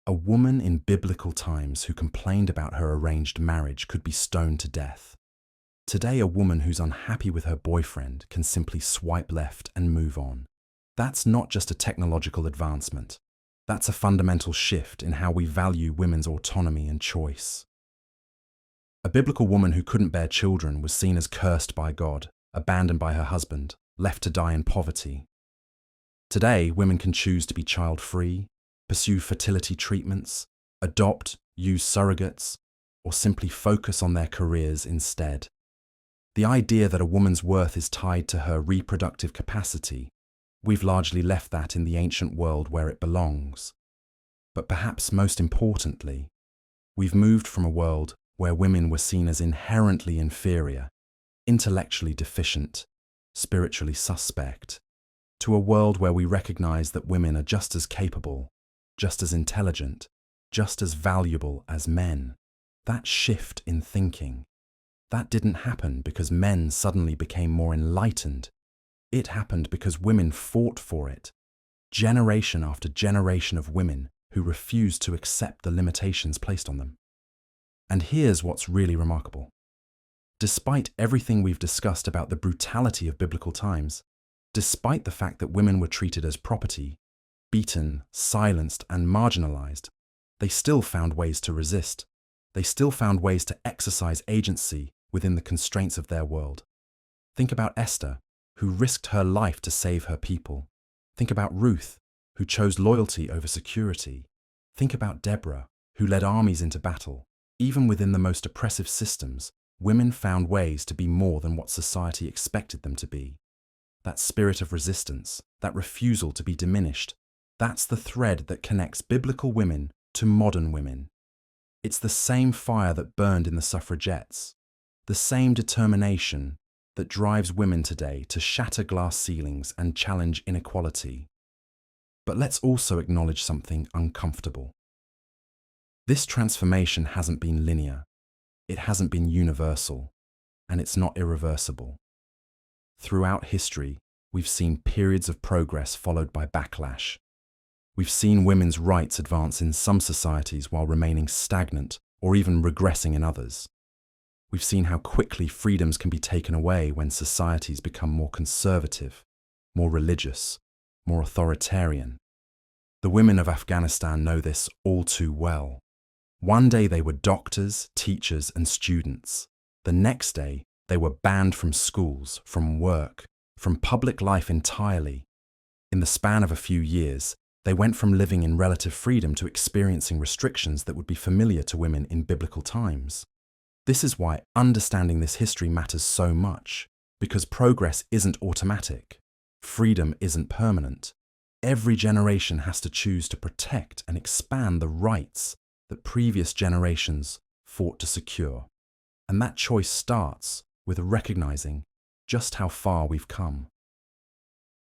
A woman in biblical times who complained about her arranged marriage could be stoned to death. Today, a woman who's unhappy with her boyfriend can simply swipe left and move on. That's not just a technological advancement. That's a fundamental shift in how we value women's autonomy and choice. A biblical woman who couldn't bear children was seen as cursed by God, abandoned by her husband, left to die in poverty. Today, women can choose to be child-free, pursue fertility treatments, adopt, use surrogates, or simply focus on their careers instead. The idea that a woman's worth is tied to her reproductive capacity, we've largely left that in the ancient world where it belongs. But perhaps most importantly, we've moved from a world where women were seen as inherently inferior, intellectually deficient, spiritually suspect, to a world where we recognize that women are just as capable, just as intelligent, just as valuable as men. That shift in thinking, that didn't happen because men suddenly became more enlightened. It happened because women fought for it. Generation after generation of women who refused to accept the limitations placed on them. And here's what's really remarkable. Despite everything we've discussed about the brutality of biblical times, despite the fact that women were treated as property, beaten, silenced, and marginalized, they still found ways to resist. They still found ways to exercise agency within the constraints of their world. Think about Esther, who risked her life to save her people. Think about Ruth, who chose loyalty over security. Think about Deborah, who led armies into battle. Even within the most oppressive systems, women found ways to be more than what society expected them to be. That spirit of resistance, that refusal to be diminished, that's the thread that connects biblical women to modern women. It's the same fire that burned in the suffragettes, the same determination that drives women today to shatter glass ceilings and challenge inequality. But let's also acknowledge something uncomfortable. This transformation hasn't been linear, it hasn't been universal, and it's not irreversible. Throughout history, we've seen periods of progress followed by backlash. We've seen women's rights advance in some societies while remaining stagnant or even regressing in others. We've seen how quickly freedoms can be taken away when societies become more conservative, more religious, more authoritarian. The women of Afghanistan know this all too well. One day they were doctors, teachers, and students. The next day, they were banned from schools, from work, from public life entirely. In the span of a few years, they went from living in relative freedom to experiencing restrictions that would be familiar to women in biblical times. This is why understanding this history matters so much, because progress isn't automatic. Freedom isn't permanent. Every generation has to choose to protect and expand the rights that previous generations fought to secure. And that choice starts with recognizing just how far we've come.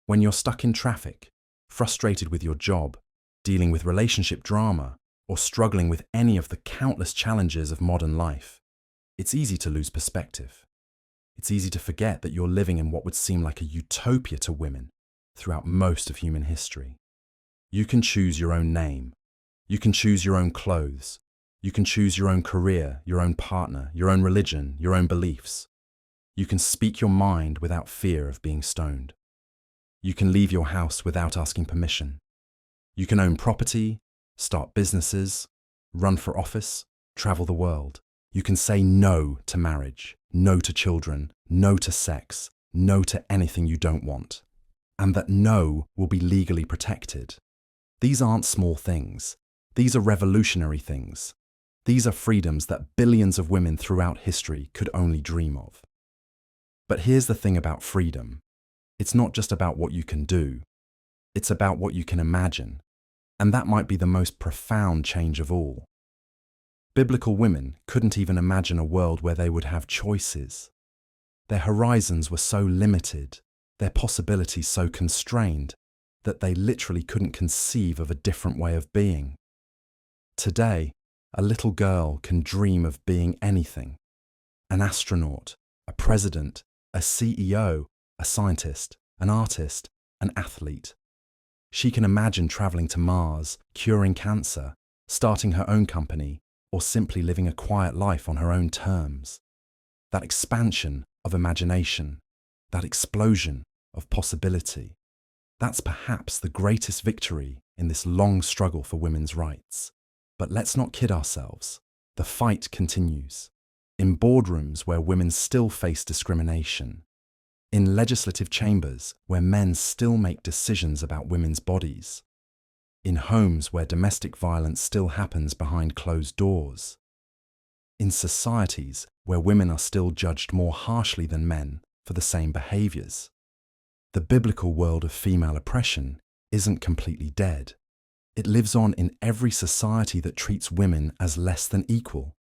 When you're stuck in traffic, frustrated with your job, dealing with relationship drama, or struggling with any of the countless challenges of modern life, it's easy to lose perspective. It's easy to forget that you're living in what would seem like a utopia to women throughout most of human history. You can choose your own name. You can choose your own clothes. You can choose your own career, your own partner, your own religion, your own beliefs. You can speak your mind without fear of being stoned. You can leave your house without asking permission. You can own property, start businesses, run for office, travel the world. You can say no to marriage, no to children, no to sex, no to anything you don't want. And that no will be legally protected. These aren't small things. These are revolutionary things. These are freedoms that billions of women throughout history could only dream of. But here's the thing about freedom. It's not just about what you can do. It's about what you can imagine. And that might be the most profound change of all. Biblical women couldn't even imagine a world where they would have choices. Their horizons were so limited, their possibilities so constrained, that they literally couldn't conceive of a different way of being. Today, a little girl can dream of being anything. An astronaut, a president, a CEO, a scientist, an artist, an athlete. She can imagine traveling to Mars, curing cancer, starting her own company, or simply living a quiet life on her own terms. That expansion of imagination, that explosion of possibility, that's perhaps the greatest victory in this long struggle for women's rights. But let's not kid ourselves. The fight continues. In boardrooms where women still face discrimination. In legislative chambers where men still make decisions about women's bodies. In homes where domestic violence still happens behind closed doors. In societies where women are still judged more harshly than men for the same behaviors. The biblical world of female oppression isn't completely dead. It lives on in every society that treats women as less than equal.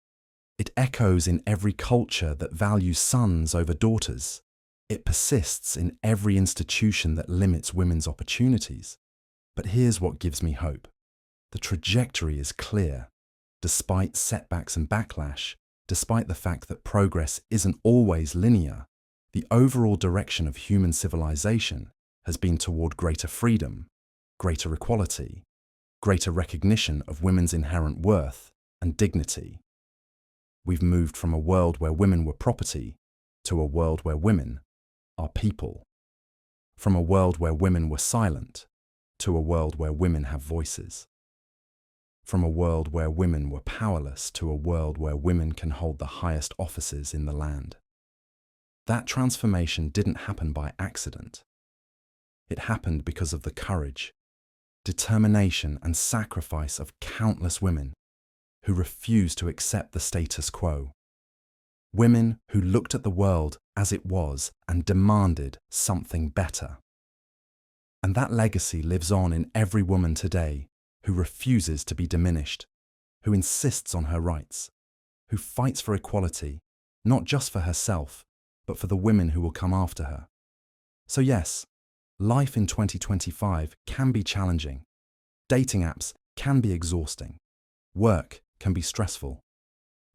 It echoes in every culture that values sons over daughters. It persists in every institution that limits women's opportunities. But here's what gives me hope. The trajectory is clear. Despite setbacks and backlash, despite the fact that progress isn't always linear, the overall direction of human civilization has been toward greater freedom, greater equality, greater recognition of women's inherent worth and dignity. We've moved from a world where women were property to a world where women are people. From a world where women were silent to a world where women have voices. From a world where women were powerless to a world where women can hold the highest offices in the land. That transformation didn't happen by accident. It happened because of the courage, determination, and sacrifice of countless women who refused to accept the status quo. Women who looked at the world as it was and demanded something better. And that legacy lives on in every woman today who refuses to be diminished, who insists on her rights, who fights for equality, not just for herself, but for the women who will come after her. So yes, life in 2025 can be challenging. Dating apps can be exhausting. Work can be stressful.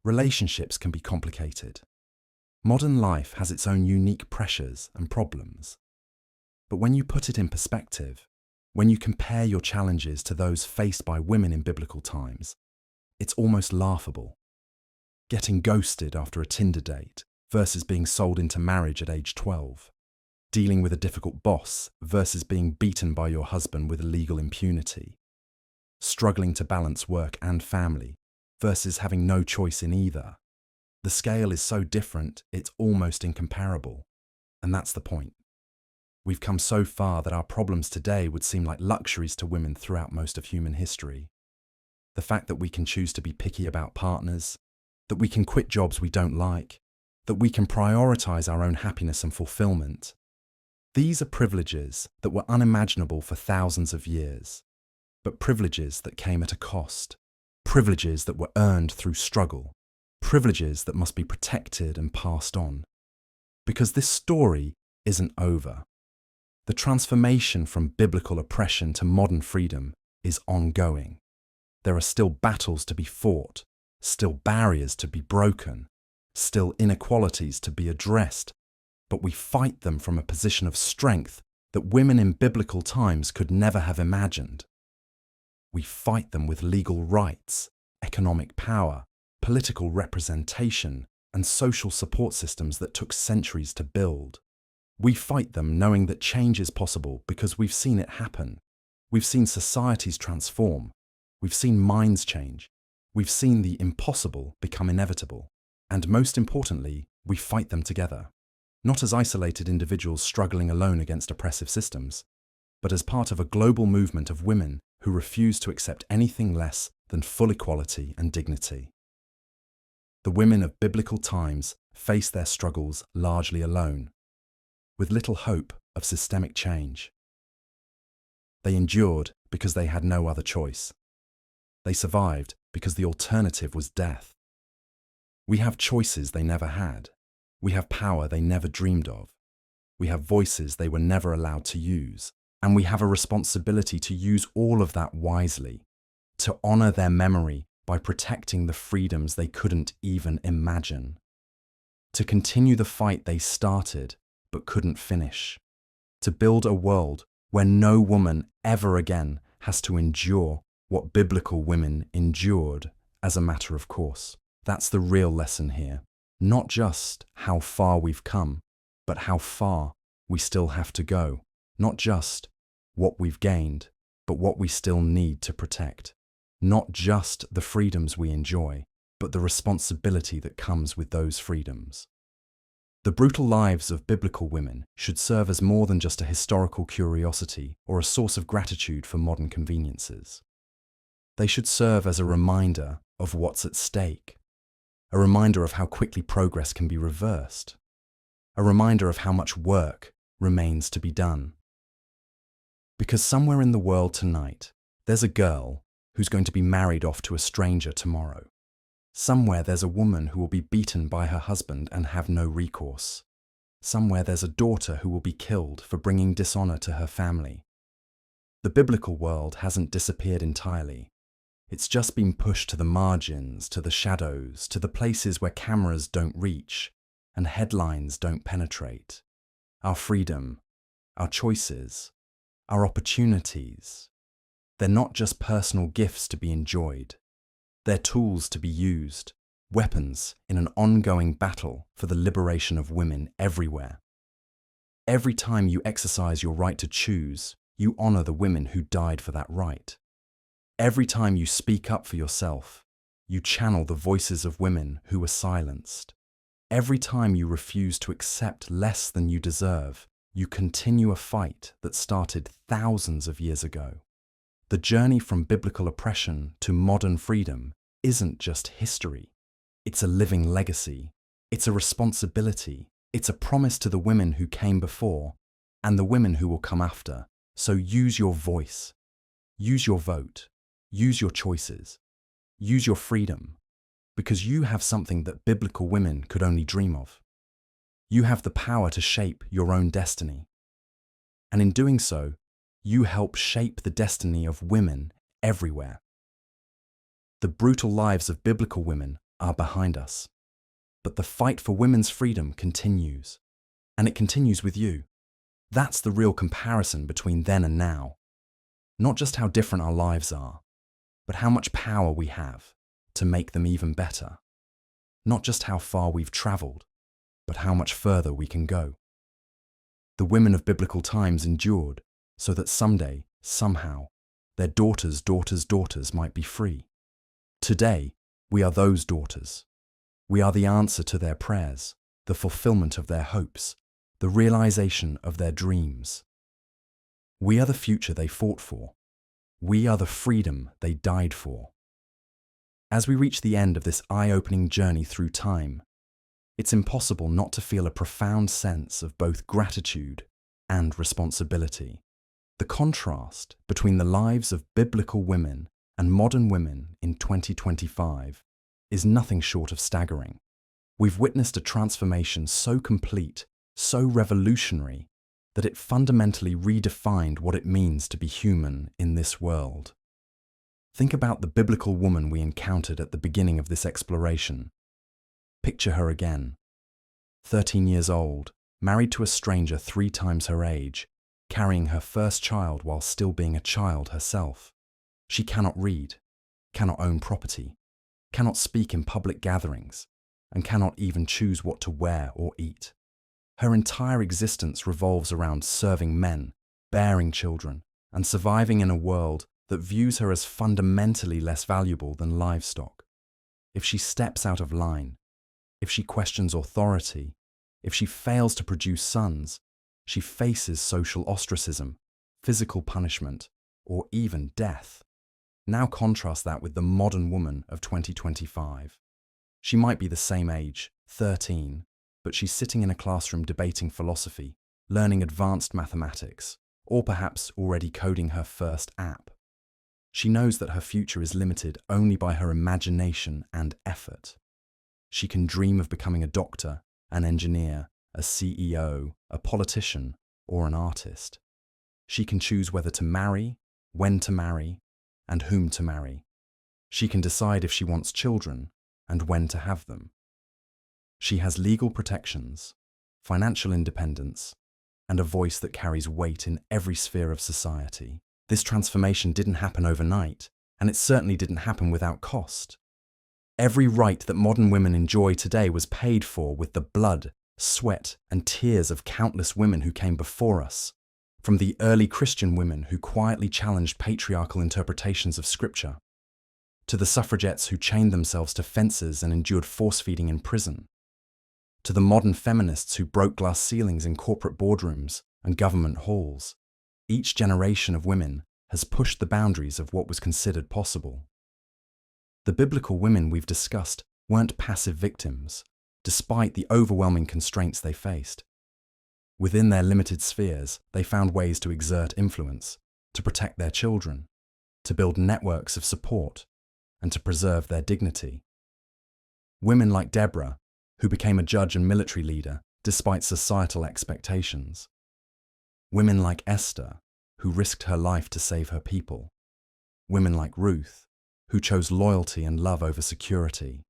Relationships can be complicated. Modern life has its own unique pressures and problems. But when you put it in perspective, when you compare your challenges to those faced by women in biblical times, it's almost laughable. Getting ghosted after a Tinder date versus being sold into marriage at age 12. Dealing with a difficult boss versus being beaten by your husband with legal impunity. Struggling to balance work and family versus having no choice in either. The scale is so different, it's almost incomparable. And that's the point. We've come so far that our problems today would seem like luxuries to women throughout most of human history. The fact that we can choose to be picky about partners, that we can quit jobs we don't like, that we can prioritize our own happiness and fulfillment. These are privileges that were unimaginable for thousands of years, but privileges that came at a cost, privileges that were earned through struggle, privileges that must be protected and passed on. Because this story isn't over. The transformation from biblical oppression to modern freedom is ongoing. There are still battles to be fought, still barriers to be broken, still inequalities to be addressed, but we fight them from a position of strength that women in biblical times could never have imagined. We fight them with legal rights, economic power, political representation, and social support systems that took centuries to build. We fight them knowing that change is possible because we've seen it happen. We've seen societies transform. We've seen minds change. We've seen the impossible become inevitable. And most importantly, we fight them together. Not as isolated individuals struggling alone against oppressive systems, but as part of a global movement of women who refuse to accept anything less than full equality and dignity. The women of biblical times faced their struggles largely alone, with little hope of systemic change. They endured because they had no other choice. They survived because the alternative was death. We have choices they never had. We have power they never dreamed of. We have voices they were never allowed to use. And we have a responsibility to use all of that wisely, to honor their memory by protecting the freedoms they couldn't even imagine, to continue the fight they started but couldn't finish, to build a world where no woman ever again has to endure what biblical women endured as a matter of course. That's the real lesson here. Not just how far we've come, but how far we still have to go. Not just what we've gained, but what we still need to protect. Not just the freedoms we enjoy, but the responsibility that comes with those freedoms. The brutal lives of biblical women should serve as more than just a historical curiosity or a source of gratitude for modern conveniences. They should serve as a reminder of what's at stake, a reminder of how quickly progress can be reversed, a reminder of how much work remains to be done. Because somewhere in the world tonight, there's a girl who's going to be married off to a stranger tomorrow. Somewhere there's a woman who will be beaten by her husband and have no recourse. Somewhere there's a daughter who will be killed for bringing dishonor to her family. The biblical world hasn't disappeared entirely. It's just been pushed to the margins, to the shadows, to the places where cameras don't reach and headlines don't penetrate. Our freedom, our choices, our opportunities, they're not just personal gifts to be enjoyed. They're tools to be used, weapons in an ongoing battle for the liberation of women everywhere. Every time you exercise your right to choose, you honor the women who died for that right. Every time you speak up for yourself, you channel the voices of women who were silenced. Every time you refuse to accept less than you deserve, you continue a fight that started thousands of years ago. The journey from biblical oppression to modern freedom isn't just history. It's a living legacy. It's a responsibility. It's a promise to the women who came before and the women who will come after. So use your voice. Use your vote. Use your choices. Use your freedom. Because you have something that biblical women could only dream of. You have the power to shape your own destiny. And in doing so, you help shape the destiny of women everywhere. The brutal lives of biblical women are behind us. But the fight for women's freedom continues. And it continues with you. That's the real comparison between then and now. Not just how different our lives are, but how much power we have to make them even better. Not just how far we've traveled, but how much further we can go. The women of biblical times endured so that someday, somehow, their daughters' might be free. Today, we are those daughters. We are the answer to their prayers, the fulfillment of their hopes, the realization of their dreams. We are the future they fought for. We are the freedom they died for. As we reach the end of this eye-opening journey through time, it's impossible not to feel a profound sense of both gratitude and responsibility. The contrast between the lives of biblical women and modern women in 2025 is nothing short of staggering. We've witnessed a transformation so complete, so revolutionary, that it fundamentally redefined what it means to be human in this world. Think about the biblical woman we encountered at the beginning of this exploration. Picture her again. 13 years old, married to a stranger 3 times her age, carrying her first child while still being a child herself. She cannot read, cannot own property, cannot speak in public gatherings, and cannot even choose what to wear or eat. Her entire existence revolves around serving men, bearing children, and surviving in a world that views her as fundamentally less valuable than livestock. If she steps out of line, If she questions authority, if she fails to produce sons, she faces social ostracism, physical punishment, or even death. Now contrast that with the modern woman of 2025. She might be the same age, 13, but she's sitting in a classroom debating philosophy, learning advanced mathematics, or perhaps already coding her first app. She knows that her future is limited only by her imagination and effort. She can dream of becoming a doctor, an engineer, a CEO, a politician, or an artist. She can choose whether to marry, when to marry, and whom to marry. She can decide if she wants children and when to have them. She has legal protections, financial independence, and a voice that carries weight in every sphere of society. This transformation didn't happen overnight, and it certainly didn't happen without cost. Every right that modern women enjoy today was paid for with the blood, sweat, and tears of countless women who came before us, from the early Christian women who quietly challenged patriarchal interpretations of Scripture, to the suffragettes who chained themselves to fences and endured force-feeding in prison, to the modern feminists who broke glass ceilings in corporate boardrooms and government halls. Each generation of women has pushed the boundaries of what was considered possible. The biblical women we've discussed weren't passive victims, despite the overwhelming constraints they faced. Within their limited spheres, they found ways to exert influence, to protect their children, to build networks of support, and to preserve their dignity. Women like Deborah, who became a judge and military leader despite societal expectations. Women like Esther, who risked her life to save her people. Women like Ruth, who chose loyalty and love over security.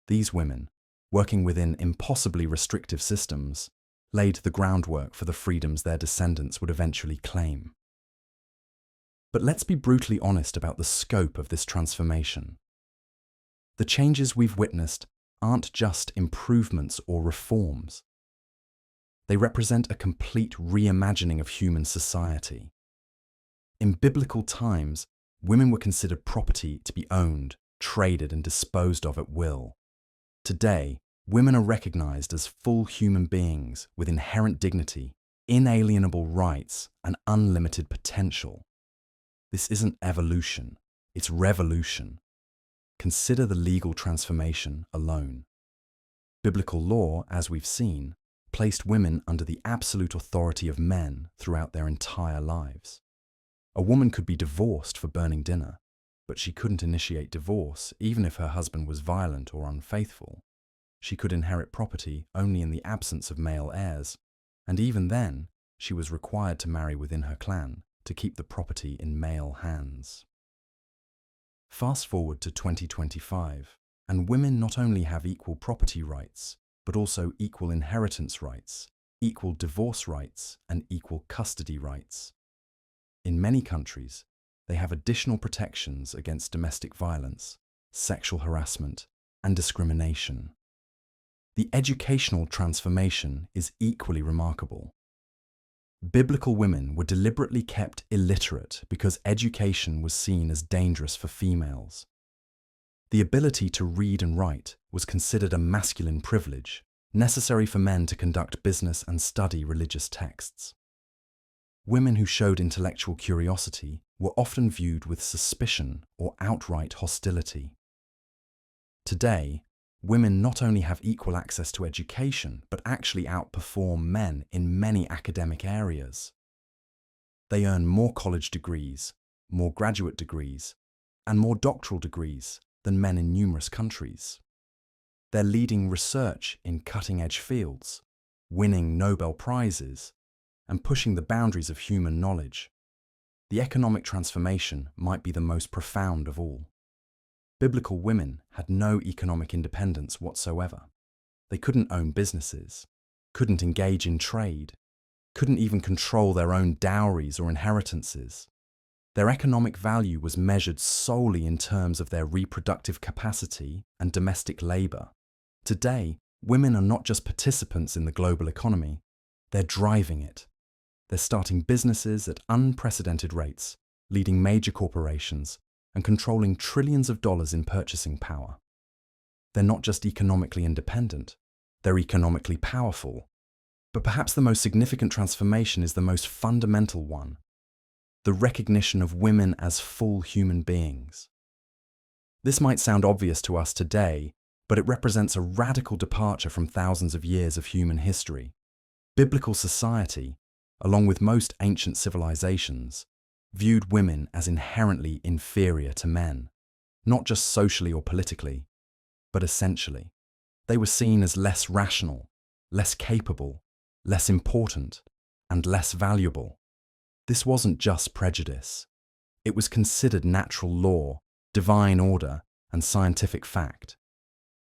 These women, working within impossibly restrictive systems, laid the groundwork for the freedoms their descendants would eventually claim. But let's be brutally honest about the scope of this transformation. The changes we've witnessed aren't just improvements or reforms. They represent a complete reimagining of human society. In biblical times, women were considered property to be owned, traded, and disposed of at will. Today, women are recognized as full human beings with inherent dignity, inalienable rights, and unlimited potential. This isn't evolution, it's revolution. Consider the legal transformation alone. Biblical law, as we've seen, placed women under the absolute authority of men throughout their entire lives. A woman could be divorced for burning dinner, but she couldn't initiate divorce even if her husband was violent or unfaithful. She could inherit property only in the absence of male heirs, and even then, she was required to marry within her clan to keep the property in male hands. Fast forward to 2025, and women not only have equal property rights, but also equal inheritance rights, equal divorce rights, and equal custody rights. In many countries, they have additional protections against domestic violence, sexual harassment, and discrimination. The educational transformation is equally remarkable. Biblical women were deliberately kept illiterate because education was seen as dangerous for females. The ability to read and write was considered a masculine privilege, necessary for men to conduct business and study religious texts. Women who showed intellectual curiosity were often viewed with suspicion or outright hostility. Today, women not only have equal access to education, but actually outperform men in many academic areas. They earn more college degrees, more graduate degrees, and more doctoral degrees than men in numerous countries. They're leading research in cutting-edge fields, winning Nobel Prizes, and pushing the boundaries of human knowledge. The economic transformation might be the most profound of all. Biblical women had no economic independence whatsoever. They couldn't own businesses, couldn't engage in trade, couldn't even control their own dowries or inheritances. Their economic value was measured solely in terms of their reproductive capacity and domestic labor. Today, women are not just participants in the global economy, they're driving it. They're starting businesses at unprecedented rates, leading major corporations, and controlling trillions of dollars in purchasing power. They're not just economically independent, they're economically powerful. But perhaps the most significant transformation is the most fundamental one: the recognition of women as full human beings. This might sound obvious to us today, but it represents a radical departure from thousands of years of human history. Biblical society, along with most ancient civilizations, viewed women as inherently inferior to men, not just socially or politically, but essentially. They were seen as less rational, less capable, less important, and less valuable. This wasn't just prejudice. It was considered natural law, divine order, and scientific fact.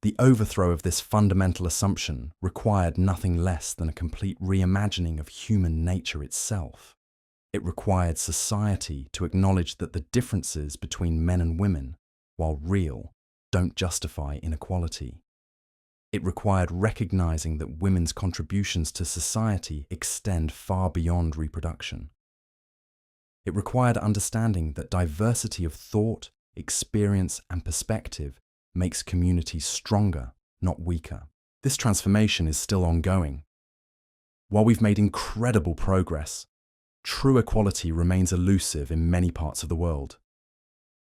The overthrow of this fundamental assumption required nothing less than a complete reimagining of human nature itself. It required society to acknowledge that the differences between men and women, while real, don't justify inequality. It required recognizing that women's contributions to society extend far beyond reproduction. It required understanding that diversity of thought, experience, and perspective makes communities stronger, not weaker. This transformation is still ongoing. While we've made incredible progress, true equality remains elusive in many parts of the world.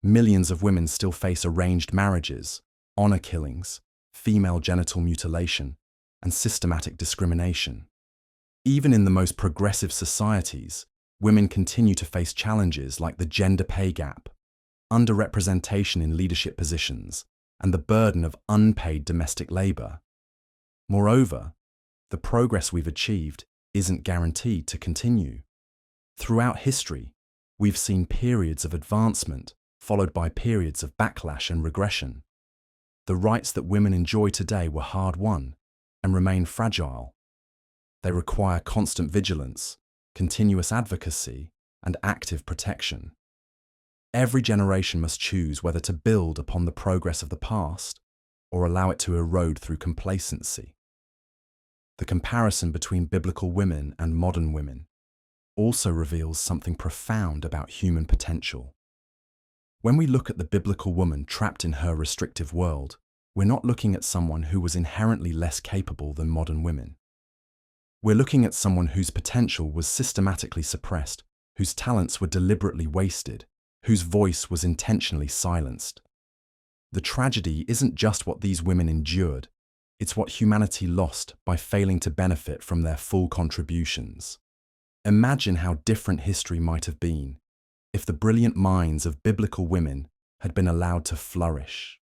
Millions of women still face arranged marriages, honor killings, female genital mutilation, and systematic discrimination. Even in the most progressive societies, women continue to face challenges like the gender pay gap, underrepresentation in leadership positions, and the burden of unpaid domestic labor. Moreover, the progress we've achieved isn't guaranteed to continue. Throughout history, we've seen periods of advancement followed by periods of backlash and regression. The rights that women enjoy today were hard-won and remain fragile. They require constant vigilance, continuous advocacy, and active protection. Every generation must choose whether to build upon the progress of the past or allow it to erode through complacency. The comparison between biblical women and modern women also reveals something profound about human potential. When we look at the biblical woman trapped in her restrictive world, we're not looking at someone who was inherently less capable than modern women. We're looking at someone whose potential was systematically suppressed, whose talents were deliberately wasted, whose voice was intentionally silenced. The tragedy isn't just what these women endured, it's what humanity lost by failing to benefit from their full contributions. Imagine how different history might have been if the brilliant minds of biblical women had been allowed to flourish.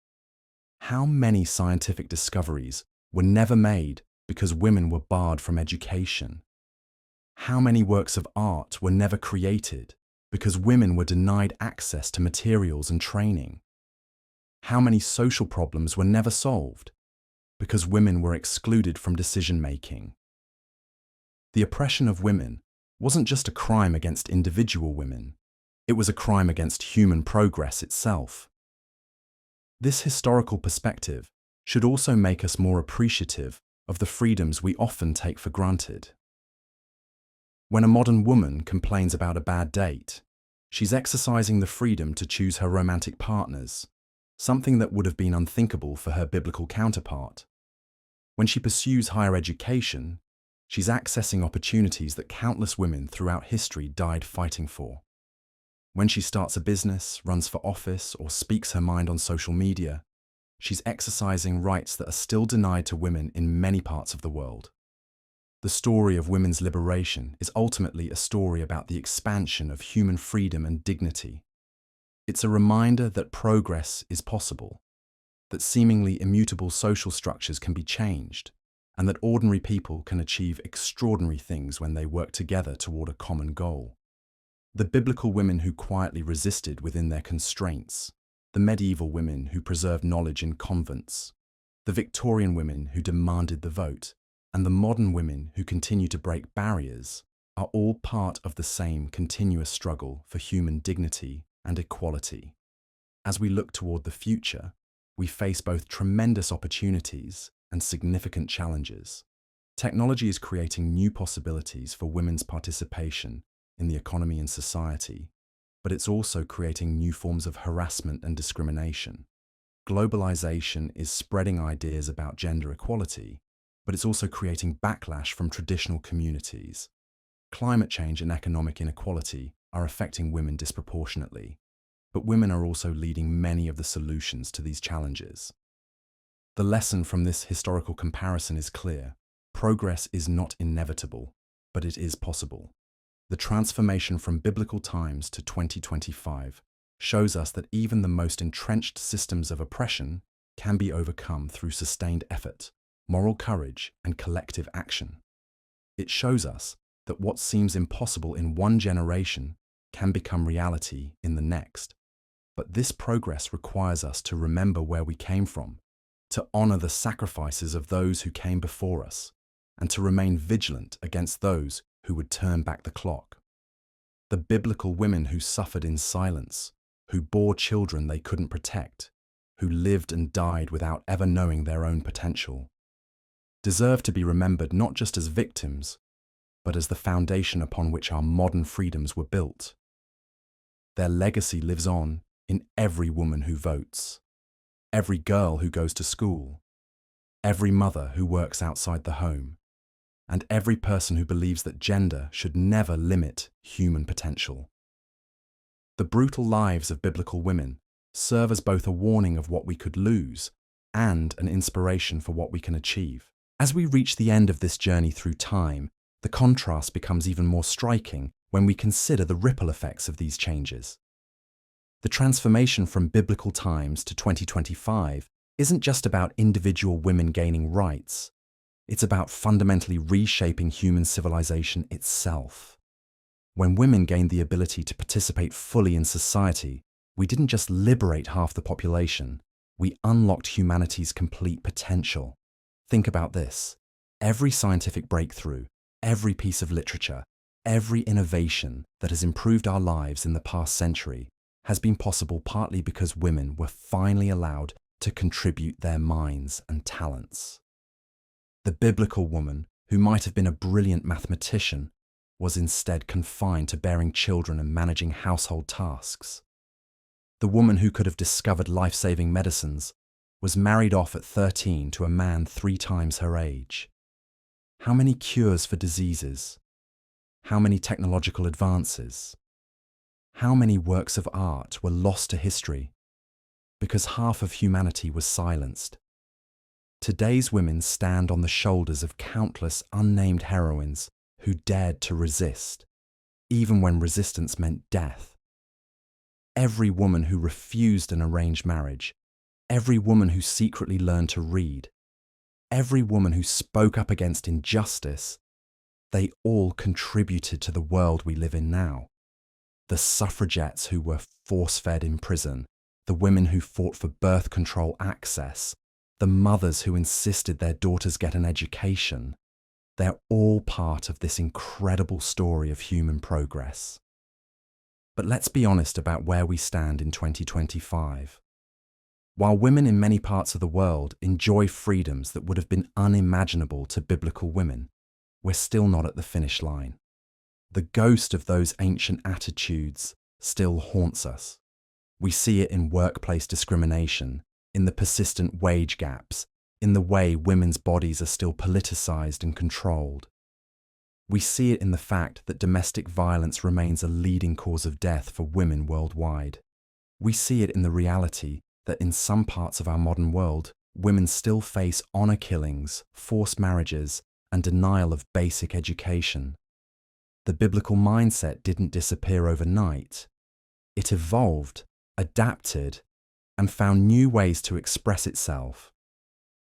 How many scientific discoveries were never made because women were barred from education? How many works of art were never created because women were denied access to materials and training? How many social problems were never solved because women were excluded from decision-making? The oppression of women wasn't just a crime against individual women, it was a crime against human progress itself. This historical perspective should also make us more appreciative of the freedoms we often take for granted. When a modern woman complains about a bad date, she's exercising the freedom to choose her romantic partners, something that would have been unthinkable for her biblical counterpart. When she pursues higher education, she's accessing opportunities that countless women throughout history died fighting for. When she starts a business, runs for office, or speaks her mind on social media, she's exercising rights that are still denied to women in many parts of the world. The story of women's liberation is ultimately a story about the expansion of human freedom and dignity. It's a reminder that progress is possible, that seemingly immutable social structures can be changed, and that ordinary people can achieve extraordinary things when they work together toward a common goal. The biblical women who quietly resisted within their constraints, the medieval women who preserved knowledge in convents, the Victorian women who demanded the vote, and the modern women who continue to break barriers are all part of the same continuous struggle for human dignity and equality. As we look toward the future, we face both tremendous opportunities and significant challenges. Technology is creating new possibilities for women's participation in the economy and society, but it's also creating new forms of harassment and discrimination. Globalization is spreading ideas about gender equality, but it's also creating backlash from traditional communities. Climate change and economic inequality are affecting women disproportionately, but women are also leading many of the solutions to these challenges. The lesson from this historical comparison is clear. Progress is not inevitable, but it is possible. The transformation from biblical times to 2025 shows us that even the most entrenched systems of oppression can be overcome through sustained effort, moral courage, and collective action. It shows us that what seems impossible in one generation can become reality in the next. But this progress requires us to remember where we came from, to honor the sacrifices of those who came before us, and to remain vigilant against those who would turn back the clock. The biblical women who suffered in silence, who bore children they couldn't protect, who lived and died without ever knowing their own potential, deserve to be remembered not just as victims, but as the foundation upon which our modern freedoms were built. Their legacy lives on in every woman who votes, every girl who goes to school, every mother who works outside the home, and every person who believes that gender should never limit human potential. The brutal lives of biblical women serve as both a warning of what we could lose and an inspiration for what we can achieve. As we reach the end of this journey through time, the contrast becomes even more striking when we consider the ripple effects of these changes. The transformation from biblical times to 2025 isn't just about individual women gaining rights. It's about fundamentally reshaping human civilization itself. When women gained the ability to participate fully in society, we didn't just liberate half the population, we unlocked humanity's complete potential. Think about this. Every scientific breakthrough, every piece of literature, every innovation that has improved our lives in the past century has been possible partly because women were finally allowed to contribute their minds and talents. The biblical woman, who might have been a brilliant mathematician, was instead confined to bearing children and managing household tasks. The woman who could have discovered life-saving medicines was married off at 13 to a man 3 times her age. How many cures for diseases? How many technological advances? How many works of art were lost to history because half of humanity was silenced? Today's women stand on the shoulders of countless unnamed heroines who dared to resist, even when resistance meant death. Every woman who refused an arranged marriage, every woman who secretly learned to read, every woman who spoke up against injustice, they all contributed to the world we live in now. The suffragettes who were force-fed in prison, the women who fought for birth control access, the mothers who insisted their daughters get an education, they're all part of this incredible story of human progress. But let's be honest about where we stand in 2025. While women in many parts of the world enjoy freedoms that would have been unimaginable to biblical women, we're still not at the finish line. The ghost of those ancient attitudes still haunts us. We see it in workplace discrimination, in the persistent wage gaps, in the way women's bodies are still politicized and controlled. We see it in the fact that domestic violence remains a leading cause of death for women worldwide. We see it in the reality that in some parts of our modern world, women still face honor killings, forced marriages, and denial of basic education. The biblical mindset didn't disappear overnight. It evolved, adapted, and found new ways to express itself.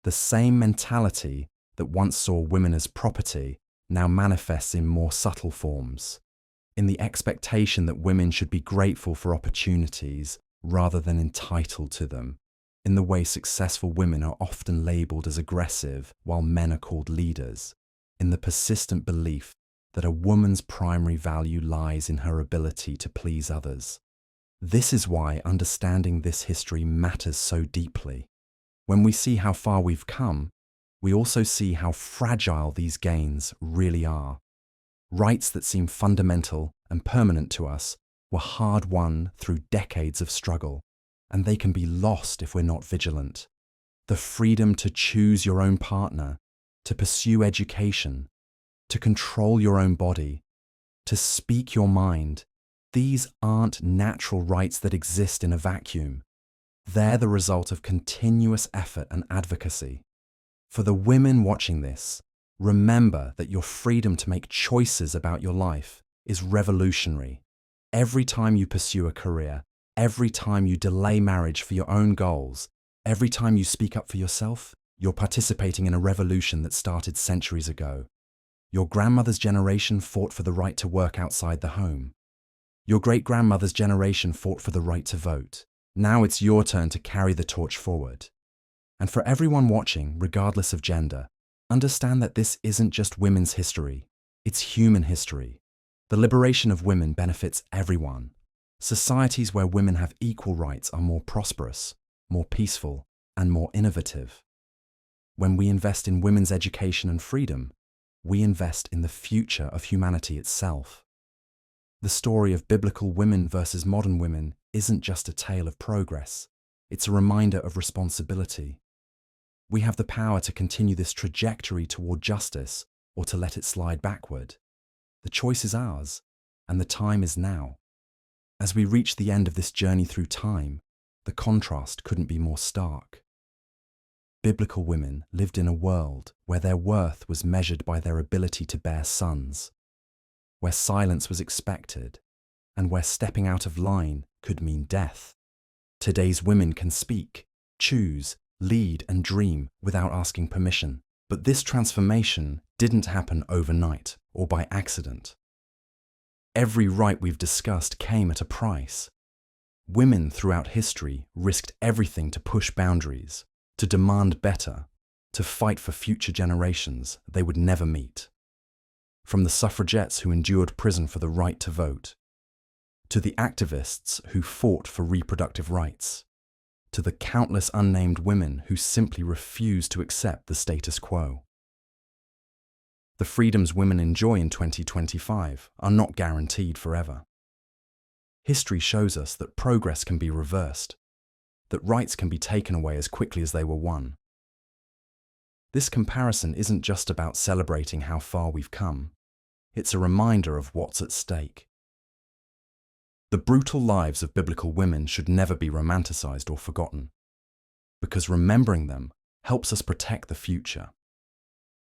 The same mentality that once saw women as property now manifests in more subtle forms, in the expectation that women should be grateful for opportunities rather than entitled to them, in the way successful women are often labelled as aggressive while men are called leaders, in the persistent belief that a woman's primary value lies in her ability to please others. This is why understanding this history matters so deeply. When we see how far we've come, we also see how fragile these gains really are. Rights that seem fundamental and permanent to us were hard-won through decades of struggle. and they can be lost if we're not vigilant. The freedom to choose your own partner, to pursue education, to control your own body, to speak your mind. These aren't natural rights that exist in a vacuum. They're the result of continuous effort and advocacy. For the women watching this, remember that your freedom to make choices about your life is revolutionary. Every time you pursue a career, every time you delay marriage for your own goals, every time you speak up for yourself, you're participating in a revolution that started centuries ago. Your grandmother's generation fought for the right to work outside the home. Your great-grandmother's generation fought for the right to vote. Now it's your turn to carry the torch forward. And for everyone watching, regardless of gender, understand that this isn't just women's history, it's human history. The liberation of women benefits everyone. Societies where women have equal rights are more prosperous, more peaceful, and more innovative. When we invest in women's education and freedom, we invest in the future of humanity itself. The story of biblical women versus modern women isn't just a tale of progress, it's a reminder of responsibility. We have the power to continue this trajectory toward justice or to let it slide backward. The choice is ours, and the time is now. As we reach the end of this journey through time, the contrast couldn't be more stark. Biblical women lived in a world where their worth was measured by their ability to bear sons, where silence was expected, and where stepping out of line could mean death. Today's women can speak, choose, lead, and dream without asking permission. But this transformation didn't happen overnight or by accident. Every right we've discussed came at a price. Women throughout history risked everything to push boundaries, to demand better, to fight for future generations they would never meet. From the suffragettes who endured prison for the right to vote, to the activists who fought for reproductive rights, to the countless unnamed women who simply refused to accept the status quo. The freedoms women enjoy in 2025 are not guaranteed forever. History shows us that progress can be reversed, that rights can be taken away as quickly as they were won. This comparison isn't just about celebrating how far we've come, it's a reminder of what's at stake. The brutal lives of biblical women should never be romanticized or forgotten, because remembering them helps us protect the future.